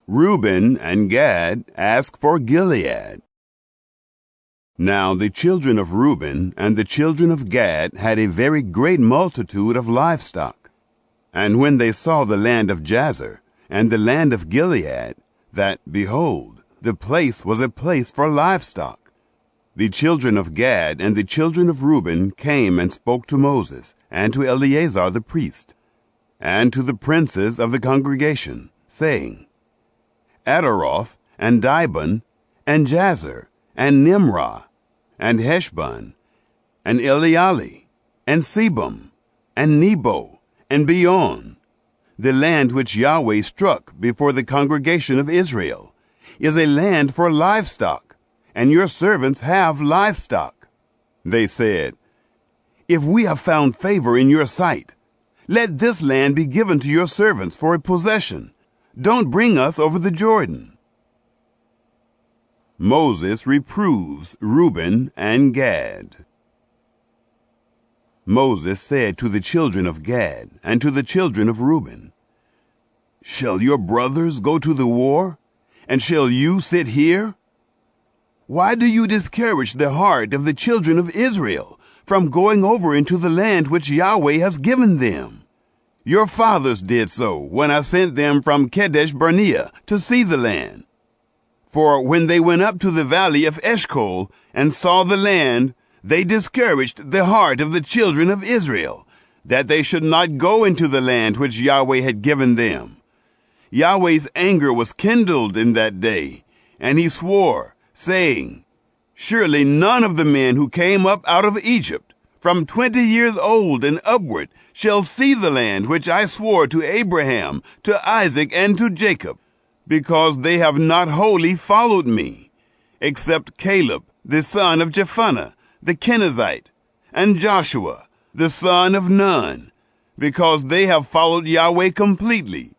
Reuben and Gad ask for Gilead. Now the children of Reuben and the children of Gad had a very great multitude of livestock. And when they saw the land of Jazer and the land of Gilead, that, behold, the place was a place for livestock, the children of Gad and the children of Reuben came and spoke to Moses and to Eleazar the priest, and to the princes of the congregation, saying, Adaroth, and Dibon, and Jazer, and Nimrah, and Heshbon, and Elealeh, and Sebum, and Nebo, and beyond, the land which Yahweh struck before the congregation of Israel, is a land for livestock, and your servants have livestock. They said, If we have found favor in your sight, let this land be given to your servants for a possession. Don't bring us over the Jordan. Moses reproves Reuben and Gad. Moses said to the children of Gad and to the children of Reuben, Shall your brothers go to the war, and shall you sit here? Why do you discourage the heart of the children of Israel from going over into the land which Yahweh has given them? Your fathers did so when I sent them from Kadesh Barnea to see the land. For when they went up to the valley of Eshcol and saw the land, they discouraged the heart of the children of Israel, that they should not go into the land which Yahweh had given them. Yahweh's anger was kindled in that day, and he swore, saying, Surely none of the men who came up out of Egypt, from 20 years old and upward, shall see the land which I swore to Abraham, to Isaac, and to Jacob, because they have not wholly followed me, except Caleb, the son of Jephunneh, the Kenizzite, and Joshua, the son of Nun, because they have followed Yahweh completely.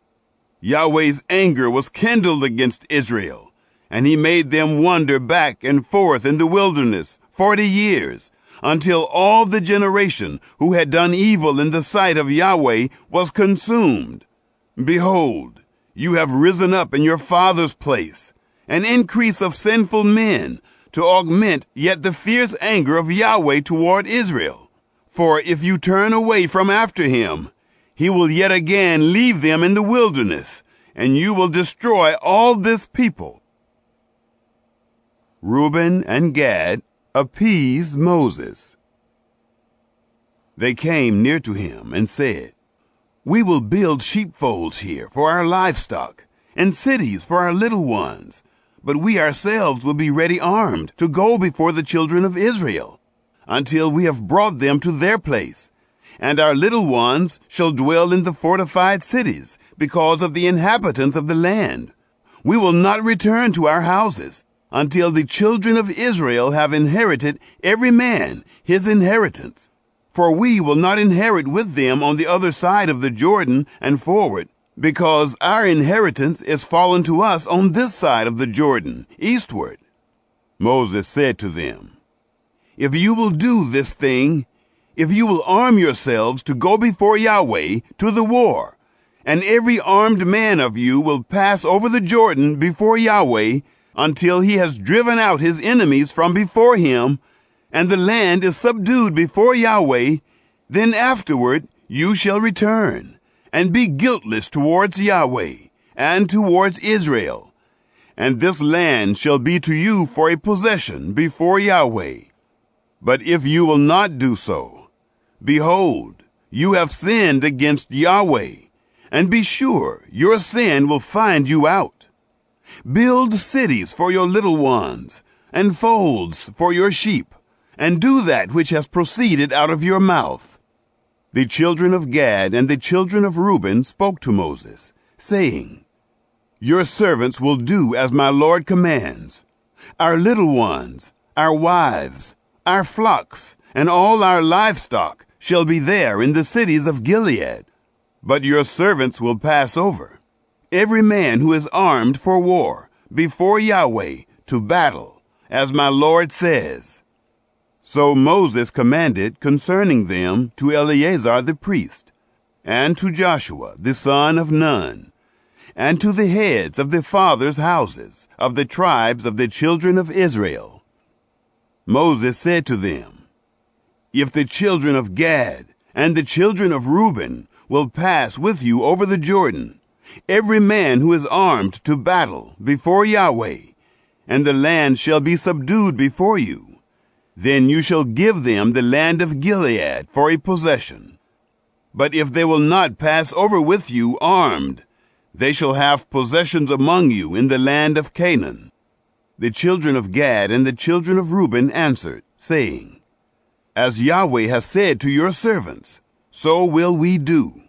Yahweh's anger was kindled against Israel, and he made them wander back and forth in the wilderness 40 years, until all the generation who had done evil in the sight of Yahweh was consumed. Behold, you have risen up in your father's place, an increase of sinful men, to augment yet the fierce anger of Yahweh toward Israel. For if you turn away from after him, he will yet again leave them in the wilderness, and you will destroy all this people. Reuben and Gad appease Moses. They came near to him and said, We will build sheepfolds here for our livestock, and cities for our little ones, but we ourselves will be ready armed to go before the children of Israel, until we have brought them to their place. And our little ones shall dwell in the fortified cities, because of the inhabitants of the land. We will not return to our houses, until the children of Israel have inherited every man his inheritance. For we will not inherit with them on the other side of the Jordan and forward, because our inheritance is fallen to us on this side of the Jordan, eastward. Moses said to them, If you will do this thing, if you will arm yourselves to go before Yahweh to the war, and every armed man of you will pass over the Jordan before Yahweh until he has driven out his enemies from before him, and the land is subdued before Yahweh, then afterward you shall return, and be guiltless towards Yahweh, and towards Israel. And this land shall be to you for a possession before Yahweh. But if you will not do so, behold, you have sinned against Yahweh, and be sure your sin will find you out. Build cities for your little ones, and folds for your sheep, and do that which has proceeded out of your mouth. The children of Gad and the children of Reuben spoke to Moses, saying, Your servants will do as my Lord commands. Our little ones, our wives, our flocks, and all our livestock shall be there in the cities of Gilead. But your servants will pass over, every man who is armed for war, before Yahweh to battle, as my Lord says. So Moses commanded concerning them to Eleazar the priest, and to Joshua the son of Nun, and to the heads of the fathers' houses of the tribes of the children of Israel. Moses said to them, If the children of Gad and the children of Reuben will pass with you over the Jordan, every man who is armed to battle before Yahweh, and the land shall be subdued before you, then you shall give them the land of Gilead for a possession. But if they will not pass over with you armed, they shall have possessions among you in the land of Canaan. The children of Gad and the children of Reuben answered, saying, As Yahweh has said to your servants, so will we do.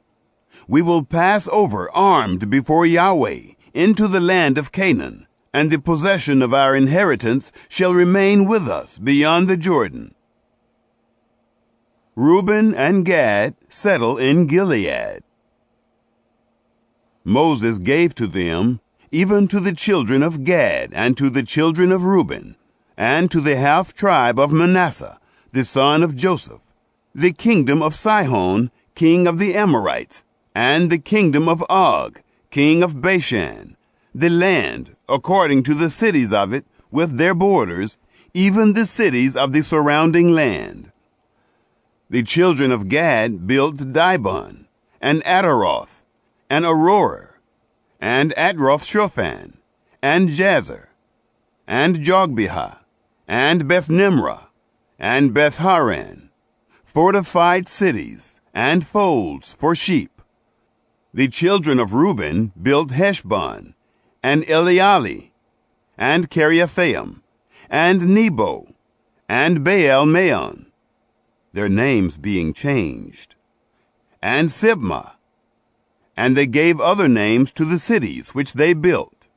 We will pass over armed before Yahweh into the land of Canaan, and the possession of our inheritance shall remain with us beyond the Jordan. Reuben and Gad settle in Gilead. Moses gave to them, even to the children of Gad and to the children of Reuben, and to the half-tribe of Manasseh, the son of Joseph, the kingdom of Sihon, king of the Amorites, and the kingdom of Og, king of Bashan, the land, according to the cities of it, with their borders, even the cities of the surrounding land. The children of Gad built Dibon, and Ataroth, and Aroer, and Atroth-shophan, and Jazer, and Jogbehah, and Beth-nimrah, and Beth-haran, fortified cities, and folds for sheep. The children of Reuben built Heshbon, and Elealeh, and Kiriathaim, and Nebo, and Baal-meon, their names being changed, and Sibmah, and they gave other names to the cities which they built.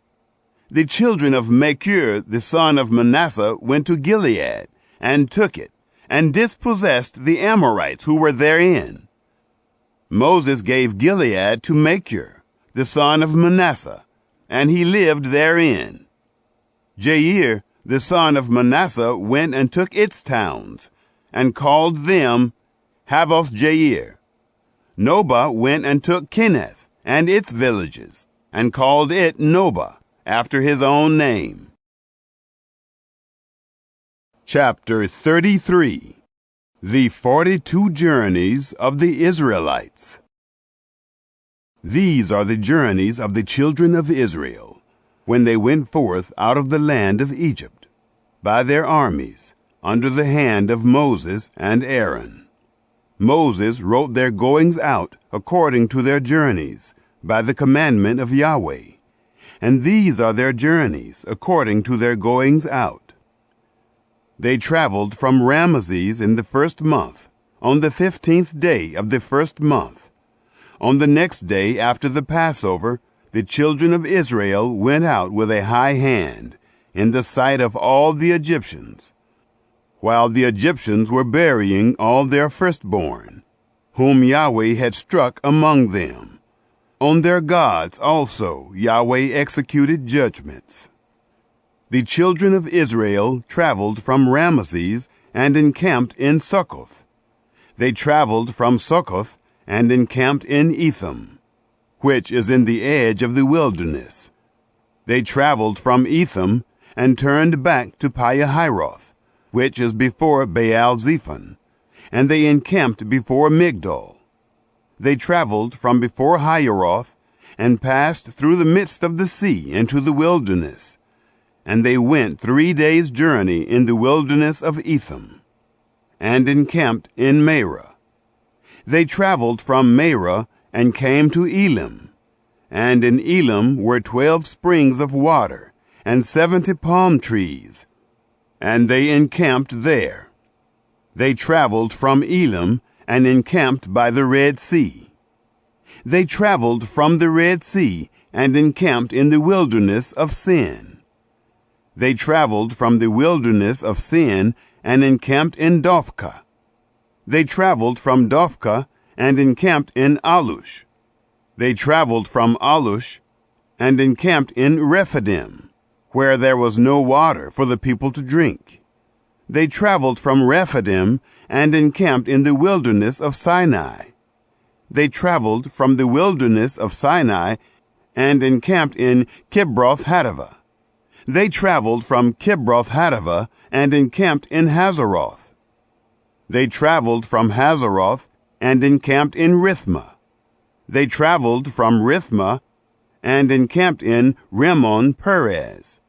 The children of Machir the son of Manasseh went to Gilead, and took it, and dispossessed the Amorites who were therein. Moses gave Gilead to Machir the son of Manasseh, and he lived therein. Jair, the son of Manasseh, went and took its towns, and called them Havoth-Jair. Nobah went and took Kenath and its villages, and called it Nobah, after his own name. Chapter 33. The 42 Journeys of the Israelites. These are the journeys of the children of Israel, when they went forth out of the land of Egypt, by their armies, under the hand of Moses and Aaron. Moses wrote their goings out according to their journeys, by the commandment of Yahweh. And these are their journeys according to their goings out. They traveled from Ramesses in the 1st month, on the 15th day of the 1st month. On the next day after the Passover, the children of Israel went out with a high hand, in the sight of all the Egyptians, while the Egyptians were burying all their firstborn, whom Yahweh had struck among them. On their gods also Yahweh executed judgments. The children of Israel traveled from Ramesses and encamped in Succoth. They traveled from Succoth and encamped in Etham, which is in the edge of the wilderness. They traveled from Etham and turned back to Pihahiroth, which is before Baal-zephon, and they encamped before Migdol. They traveled from before Hieroth and passed through the midst of the sea into the wilderness, and they went 3 days' journey in the wilderness of Etham, and encamped in Marah. They traveled from Marah and came to Elim, and in Elim were 12 springs of water and 70 palm trees, and they encamped there. They traveled from Elim and encamped by the Red Sea. They traveled from the Red Sea and encamped in the wilderness of Sin. They traveled from the wilderness of Sin and encamped in Dophkah. They traveled from Dophkah and encamped in Alush. They traveled from Alush and encamped in Rephidim, where there was no water for the people to drink. They traveled from Rephidim and encamped in the wilderness of Sinai. They traveled from the wilderness of Sinai and encamped in Kibroth-Hattaavah. They traveled from Kibroth-Hattaavah and encamped in Hazeroth. They traveled from Hazeroth and encamped in Rithmah. They traveled from Rithmah and encamped in Rimmon-Perez.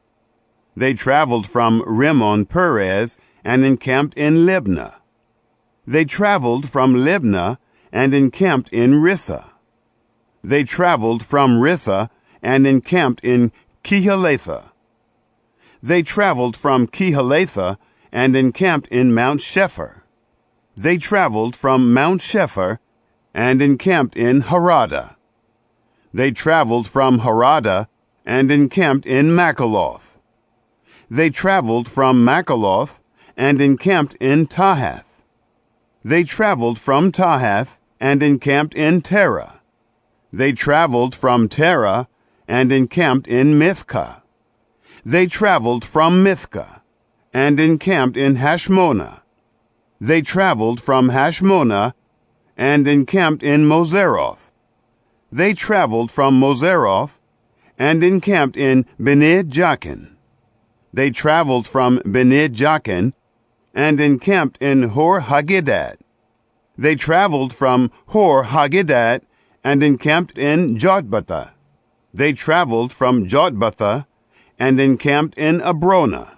They traveled from Rimmon-Perez and encamped in Libnah. They traveled from Libnah and encamped in Rissah. They traveled from Rissah and encamped in Kehelatha. They traveled from Kehelatha and encamped in Mount Shepher. They traveled from Mount Shepher and encamped in Harada. They traveled from Harada and encamped in Makaloth. They traveled from Makaloth and encamped in Tahath. They traveled from Tahath and encamped in Terah. They traveled from Terah and encamped in Mithkah. They traveled from Mithkah and encamped in Hashmonah. They traveled from Hashmonah and encamped in Moseroth. They traveled from Moseroth and encamped in Bene Jaakan. They traveled from Bene Jaakan and encamped in Hor Haggidgad. They traveled from Hor Haggidgad and encamped in Jotbathah. They traveled from Jotbathah and encamped in Abrona.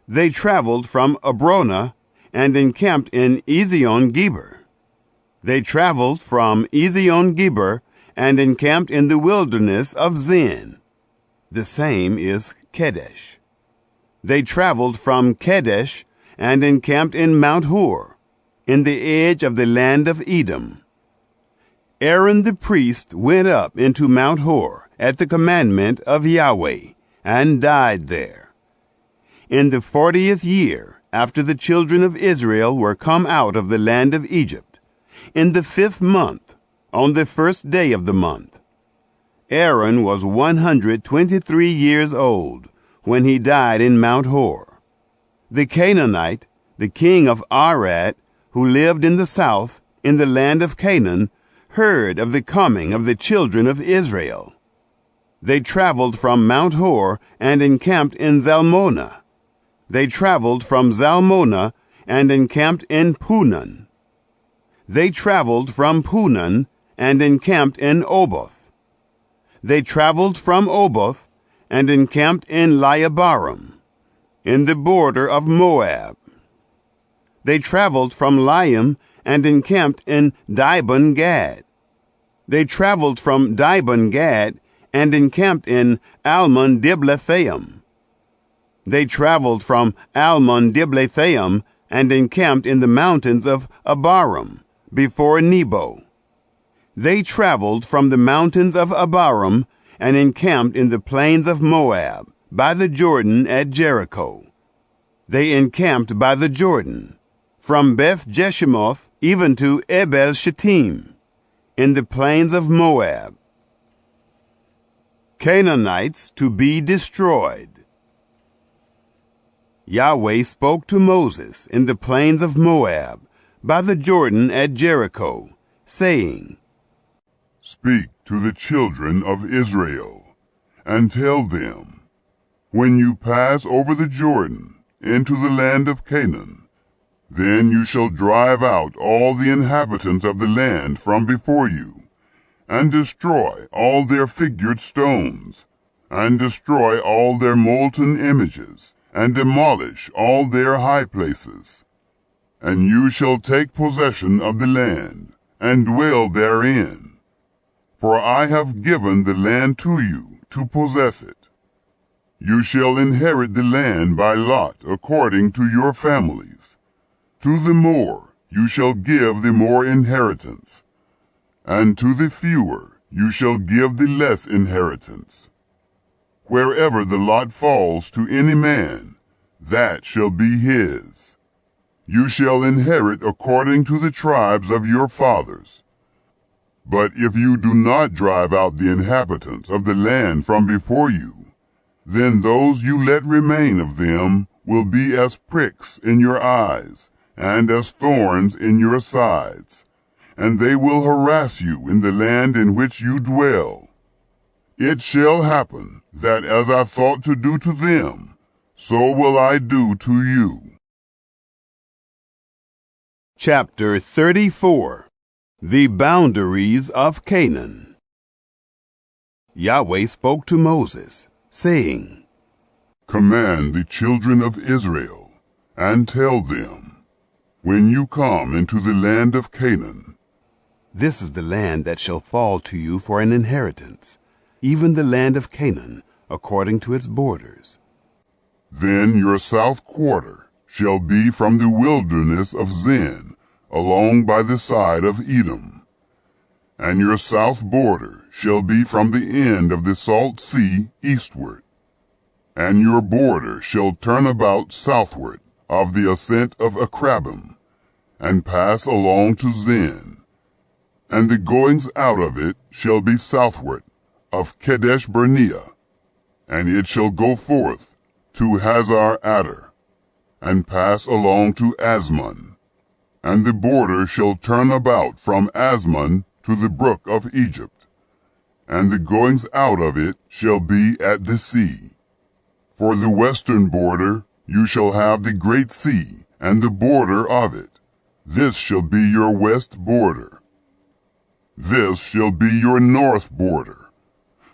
They traveled from Abrona and encamped in Ezion-Geber. They traveled from Ezion-Geber and encamped in the wilderness of Zin. The same is Kedesh. They traveled from Kedesh and encamped in Mount Hor, in the edge of the land of Edom. Aaron the priest went up into Mount Hor at the commandment of Yahweh, and died there. In the 40th year, after the children of Israel were come out of the land of Egypt, in the 5th month, on the 1st day of the month, Aaron was 123 years old when he died in Mount Hor. The Canaanite, the king of Arad, who lived in the south, in the land of Canaan, heard of the coming of the children of Israel. They traveled from Mount Hor and encamped in Zalmonah. They traveled from Zalmonah and encamped in Punon. They traveled from Punon and encamped in Oboth. They traveled from Oboth and encamped in Laiabarim, in the border of Moab. They traveled from Laim and encamped in Dibon-Gad. They traveled from Dibon-Gad and encamped in Almon-Diblathaim. They traveled from Almon-Diblathaim and encamped in the mountains of Abarim, before Nebo. They traveled from the mountains of Abarim and encamped in the plains of Moab, by the Jordan at Jericho. They encamped by the Jordan, from Beth Jeshimoth even to Abel Shittim, in the plains of Moab. Canaanites to be destroyed. Yahweh spoke to Moses in the plains of Moab, by the Jordan at Jericho, saying, Speak to the children of Israel, and tell them, when you pass over the Jordan into the land of Canaan, then you shall drive out all the inhabitants of the land from before you, and destroy all their figured stones, and destroy all their molten images, and demolish all their high places. And you shall take possession of the land, and dwell therein. For I have given the land to you to possess it. You shall inherit the land by lot according to your families. To the more you shall give the more inheritance, and to the fewer you shall give the less inheritance. Wherever the lot falls to any man, that shall be his. You shall inherit according to the tribes of your fathers. But if you do not drive out the inhabitants of the land from before you, then those you let remain of them will be as pricks in your eyes, and as thorns in your sides, and they will harass you in the land in which you dwell. It shall happen that as I thought to do to them, so will I do to you. Chapter 34. The Boundaries of Canaan. Yahweh spoke to Moses, saying, Command the children of Israel, and tell them, when you come into the land of Canaan, this is the land that shall fall to you for an inheritance, even the land of Canaan, according to its borders. Then your south quarter shall be from the wilderness of Zin, along by the side of Edom. And your south border shall be from the end of the salt sea eastward. And your border shall turn about southward of the ascent of Akrabim, and pass along to Zin. And the goings out of it shall be southward of Kadesh Barnea, and it shall go forth to Hazar Adar, and pass along to Asmon. And the border shall turn about from Asmon to the brook of Egypt, and the goings out of it shall be at the sea. For the western border you shall have the great sea, and the border of it. This shall be your west border. This shall be your north border.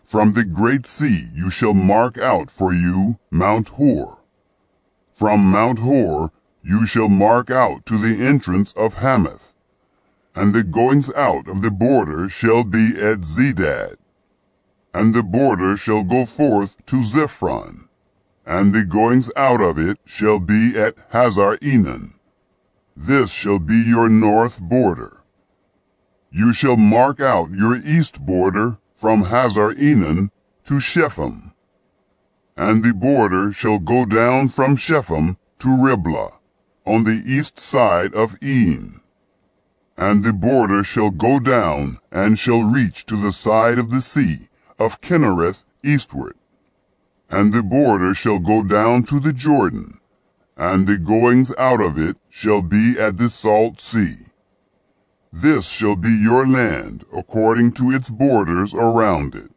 From the great sea you shall mark out for you Mount Hor. From Mount Hor you shall mark out to the entrance of Hamath. And the goings out of the border shall be at Zedad. And the border shall go forth to Zephron. And the goings out of it shall be at Hazar Enan. This shall be your north border. You shall mark out your east border from Hazar Enan to Shepham. And the border shall go down from Shepham to Riblah, on the east side of En. And the border shall go down and shall reach to the side of the sea of Kinnereth eastward. And the border shall go down to the Jordan, and the goings out of it shall be at the salt sea. This shall be your land according to its borders around it.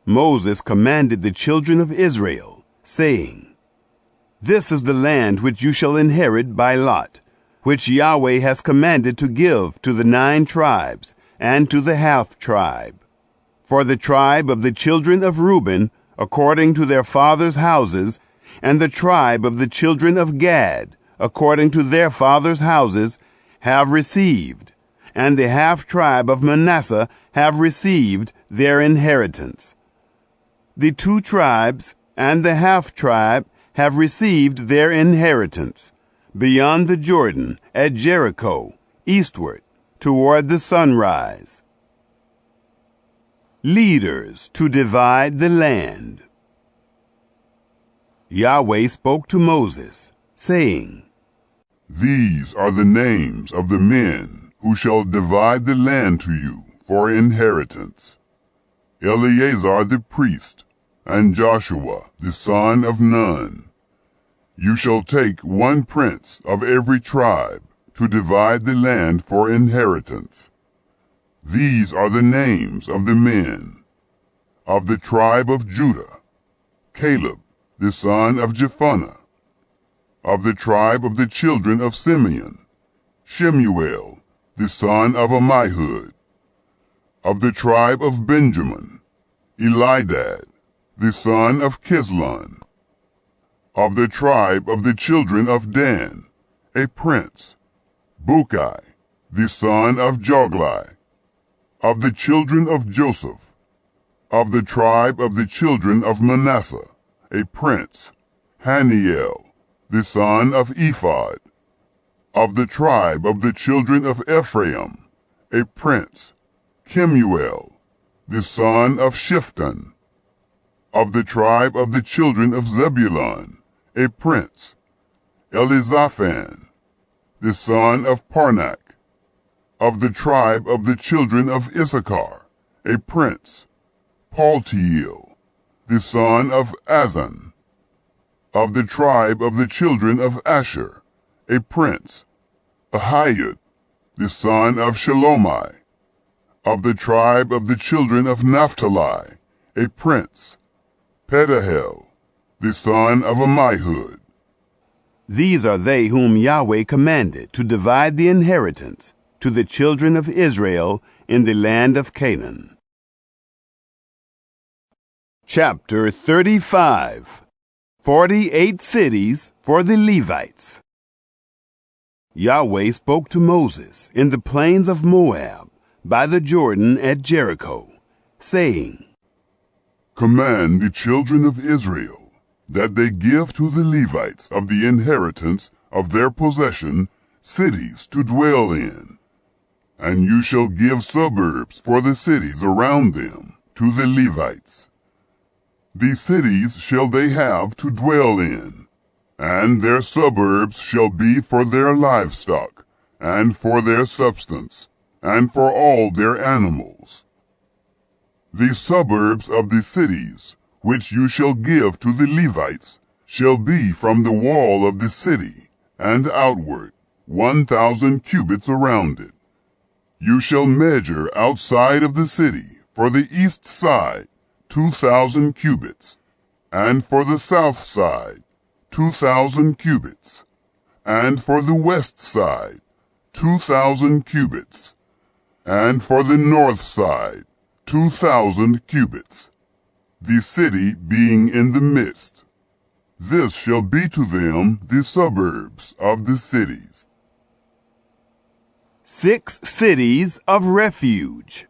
Moses commanded the children of Israel, saying, This is the land which you shall inherit by lot, which Yahweh has commanded to give to the 9 tribes, and to the half-tribe. For the tribe of the children of Reuben, according to their fathers' houses, and the tribe of the children of Gad, according to their fathers' houses, have received, and the half-tribe of Manasseh have received their inheritance. The 2 tribes and the half-tribe have received their inheritance, beyond the Jordan, at Jericho, eastward, toward the sunrise. Leaders to divide the land. Yahweh spoke to Moses, saying, These are the names of the men who shall divide the land to you for inheritance: Eleazar the priest, and Joshua the son of Nun. You shall take 1 prince of every tribe to divide the land for inheritance. These are the names of the men: of the tribe of Judah, Caleb the son of Jephunneh; of the tribe of the children of Simeon, Shemuel the son of Ammihud; of the tribe of Benjamin, Elidad the son of Kislon; of the tribe of the children of Dan, a prince, Bukai the son of Joglai; of the children of Joseph; of the tribe of the children of Manasseh, a prince, Haniel the son of Ephod; Of the tribe of the children of Ephraim, a prince, Kemuel, the son of Shiftan. Of the tribe of the children of Zebulun, a prince, Elizaphan, the son of Parnak. Of the tribe of the children of Issachar, a prince, Paltiel, the son of Azan. Of the tribe of the children of Asher, a prince, Ahiud, the son of Shelomai. Of the tribe of the children of Naphtali, a prince, Pedahel, the son of Ammihud. These are they whom Yahweh commanded to divide the inheritance to the children of Israel in the land of Canaan. Chapter 35. 48 cities for the Levites. Yahweh spoke to Moses in the plains of Moab by the Jordan at Jericho, saying, Command the children of Israel that they give to the Levites of the inheritance of their possession cities to dwell in. And you shall give suburbs for the cities around them to the Levites. These cities shall they have to dwell in, and their suburbs shall be for their livestock, and for their substance, and for all their animals. The suburbs of the cities, which you shall give to the Levites, shall be from the wall of the city, and outward, 1,000 cubits around it. You shall measure outside of the city, for the east side, 2,000 cubits, and for the south side, 2,000 cubits, and for the west side, 2,000 cubits, and for the north side, 2,000 cubits, the city being in the midst. This shall be to them the suburbs of the cities. 6 cities of refuge.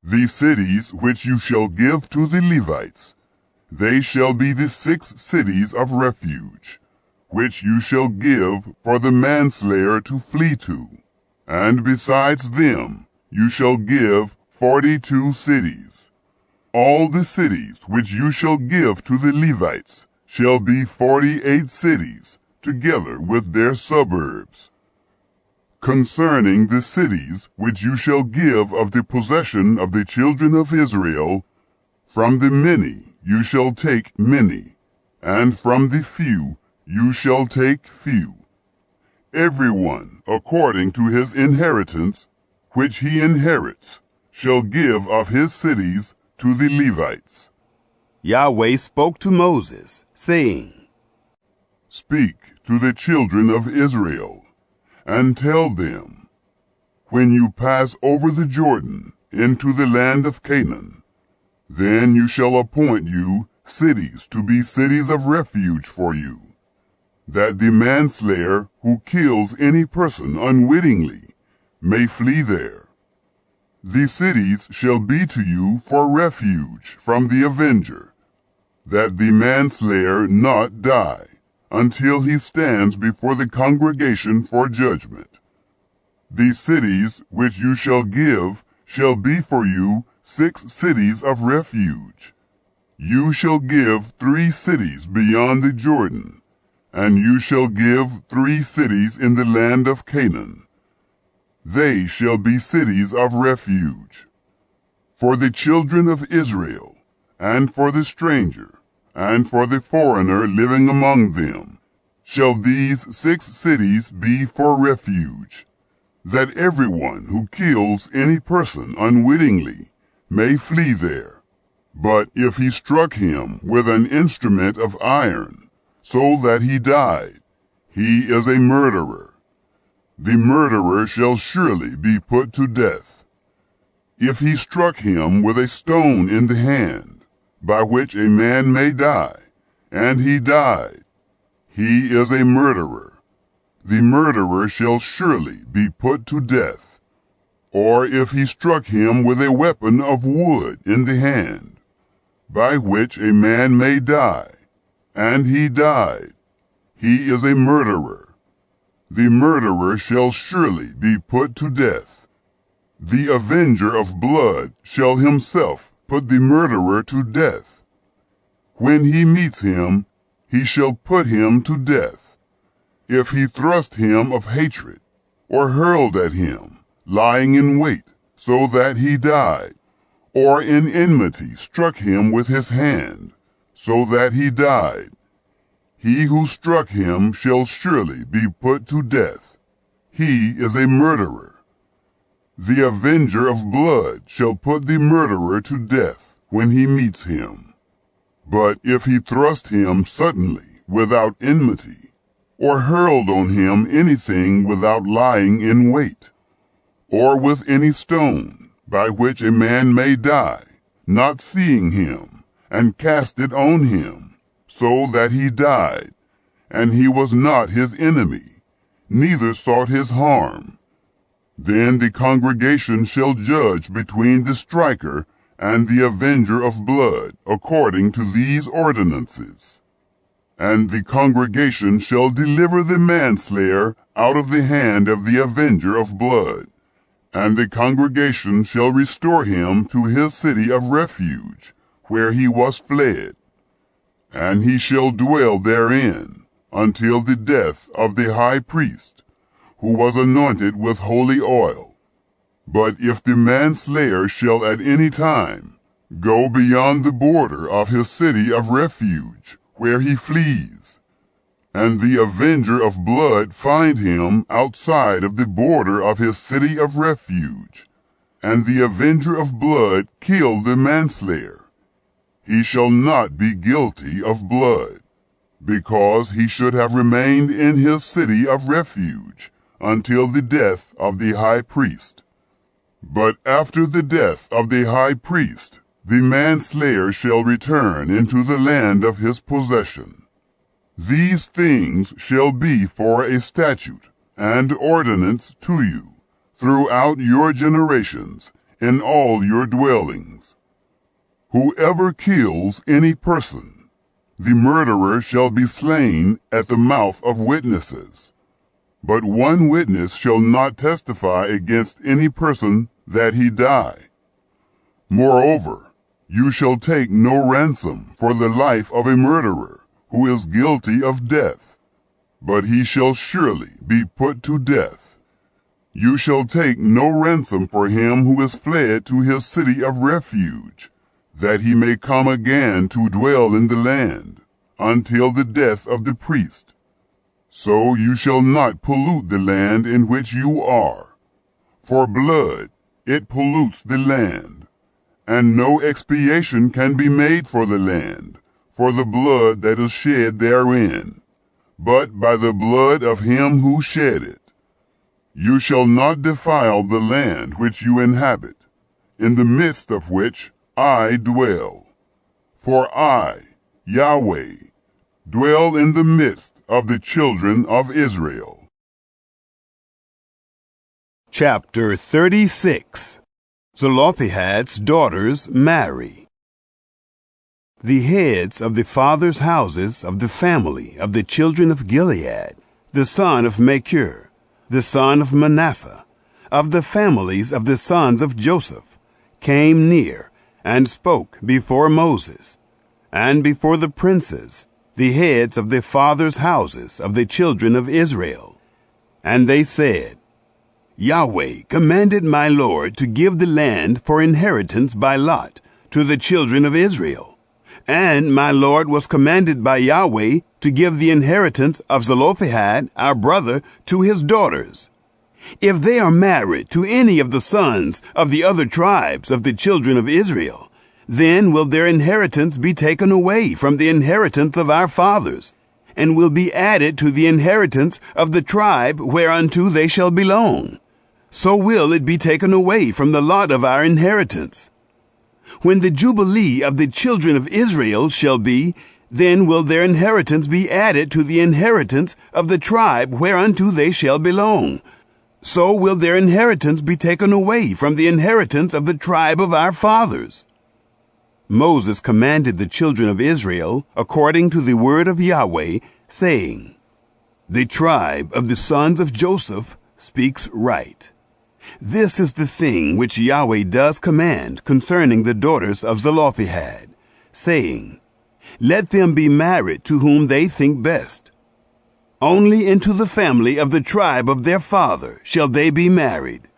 The cities which you shall give to the Levites, they shall be the 6 cities of refuge, which you shall give for the manslayer to flee to. And besides them you shall give 42 cities. All the cities which you shall give to the Levites shall be 48 cities, together with their suburbs. Concerning the cities which you shall give of the possession of the children of Israel, from the many you shall take many, and from the few you shall take few. Every one according to his inheritance, which he inherits, shall give of his cities to the Levites. Yahweh spoke to Moses, saying, Speak to the children of Israel, and tell them, when you pass over the Jordan into the land of Canaan, then you shall appoint you cities to be cities of refuge for you, that the manslayer who kills any person unwittingly may flee there. The cities shall be to you for refuge from the avenger, that the manslayer not die, until he stands before the congregation for judgment. The cities which you shall give shall be for you 6 cities of refuge. You shall give 3 cities beyond the Jordan, and you shall give 3 cities in the land of Canaan. They shall be cities of refuge. For the children of Israel, and for the stranger, and for the foreigner living among them, shall these 6 cities be for refuge, that everyone who kills any person unwittingly may flee there. But if he struck him with an instrument of iron, so that he died, he is a murderer. The murderer shall surely be put to death. If he struck him with a stone in the hand, by which a man may die, and he died, he is a murderer. The murderer shall surely be put to death. Or if he struck him with a weapon of wood in the hand, by which a man may die, and he died, he is a murderer. the murderer shall surely be put to death. The avenger of blood shall himself put the murderer to death. When he meets him, he shall put him to death. If he thrust him of hatred, or hurled at him, lying in wait, so that he died, or in enmity struck him with his hand, so that he died, he who struck him shall surely be put to death. He is a murderer. The avenger of blood shall put the murderer to death when he meets him. But if he thrust him suddenly without enmity, or hurled on him anything without lying in wait, or with any stone by which a man may die, not seeing him, and cast it on him, so that he died, and he was not his enemy, neither sought his harm, then the congregation shall judge between the striker and the avenger of blood, according to these ordinances. And the congregation shall deliver the manslayer out of the hand of the avenger of blood, and the congregation shall restore him to his city of refuge, where he was fled. And he shall dwell therein until the death of the high priest, who was anointed with holy oil. But if the manslayer shall at any time go beyond the border of his city of refuge, where he flees, and the avenger of blood find him outside of the border of his city of refuge, and the avenger of blood kill the manslayer, he shall not be guilty of blood, because he should have remained in his city of refuge until the death of the high priest. But after the death of the high priest, the manslayer shall return into the land of his possession. These things shall be for a statute and ordinance to you throughout your generations in all your dwellings. Whoever kills any person, the murderer shall be slain at the mouth of witnesses. But one witness shall not testify against any person that he die. Moreover, you shall take no ransom for the life of a murderer who is guilty of death, but he shall surely be put to death. You shall take no ransom for him who is fled to his city of refuge, that he may come again to dwell in the land, until the death of the priest. So you shall not pollute the land in which you are. For blood, it pollutes the land, and no expiation can be made for the land, for the blood that is shed therein, but by the blood of him who shed it. You shall not defile the land which you inhabit, in the midst of which I dwell. For I, Yahweh, dwell in the midst of the children of Israel. Chapter 36. Zelophehad's daughters marry. The heads of the fathers' houses of the family of the children of Gilead, the son of Machir, the son of Manasseh, of the families of the sons of Joseph, came near and spoke before Moses, and before the princes, the heads of the fathers' houses of the children of Israel. And they said, Yahweh commanded my Lord to give the land for inheritance by lot to the children of Israel. And my Lord was commanded by Yahweh to give the inheritance of Zelophehad, our brother, to his daughters. If they are married to any of the sons of the other tribes of the children of Israel, then will their inheritance be taken away from the inheritance of our fathers, and will be added to the inheritance of the tribe whereunto they shall belong. So will it be taken away from the lot of our inheritance. When the jubilee of the children of Israel shall be, then will their inheritance be added to the inheritance of the tribe whereunto they shall belong. So will their inheritance be taken away from the inheritance of the tribe of our fathers. Moses commanded the children of Israel according to the word of Yahweh, saying, The tribe of the sons of Joseph speaks right. This is the thing which Yahweh does command concerning the daughters of Zelophehad, saying, Let them be married to whom they think best. Only into the family of the tribe of their father shall they be married.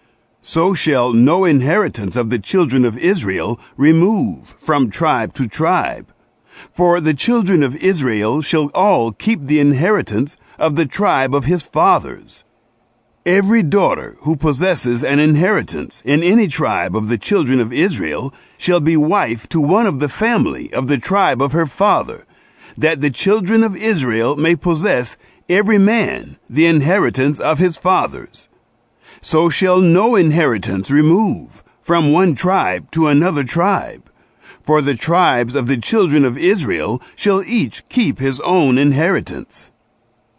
So shall no inheritance of the children of Israel remove from tribe to tribe. For the children of Israel shall all keep the inheritance of the tribe of his fathers. Every daughter who possesses an inheritance in any tribe of the children of Israel shall be wife to one of the family of the tribe of her father, that the children of Israel may possess every man the inheritance of his fathers. So shall no inheritance remove from one tribe to another tribe. For the tribes of the children of Israel shall each keep his own inheritance.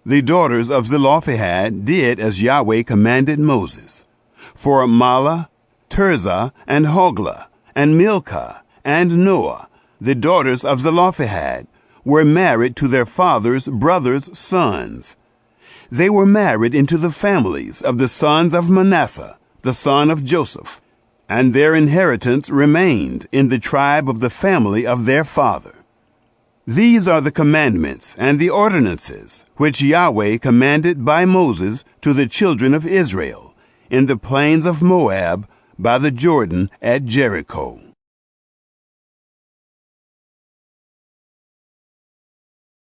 The daughters of Zelophehad did as Yahweh commanded Moses. For Mahlah, Tirzah, and Hoglah, and Milcah, and Noah, the daughters of Zelophehad, were married to their father's brothers' sons. They were married into the families of the sons of Manasseh, the son of Joseph, and their inheritance remained in the tribe of the family of their father. These are the commandments and the ordinances which Yahweh commanded by Moses to the children of Israel in the plains of Moab by the Jordan at Jericho.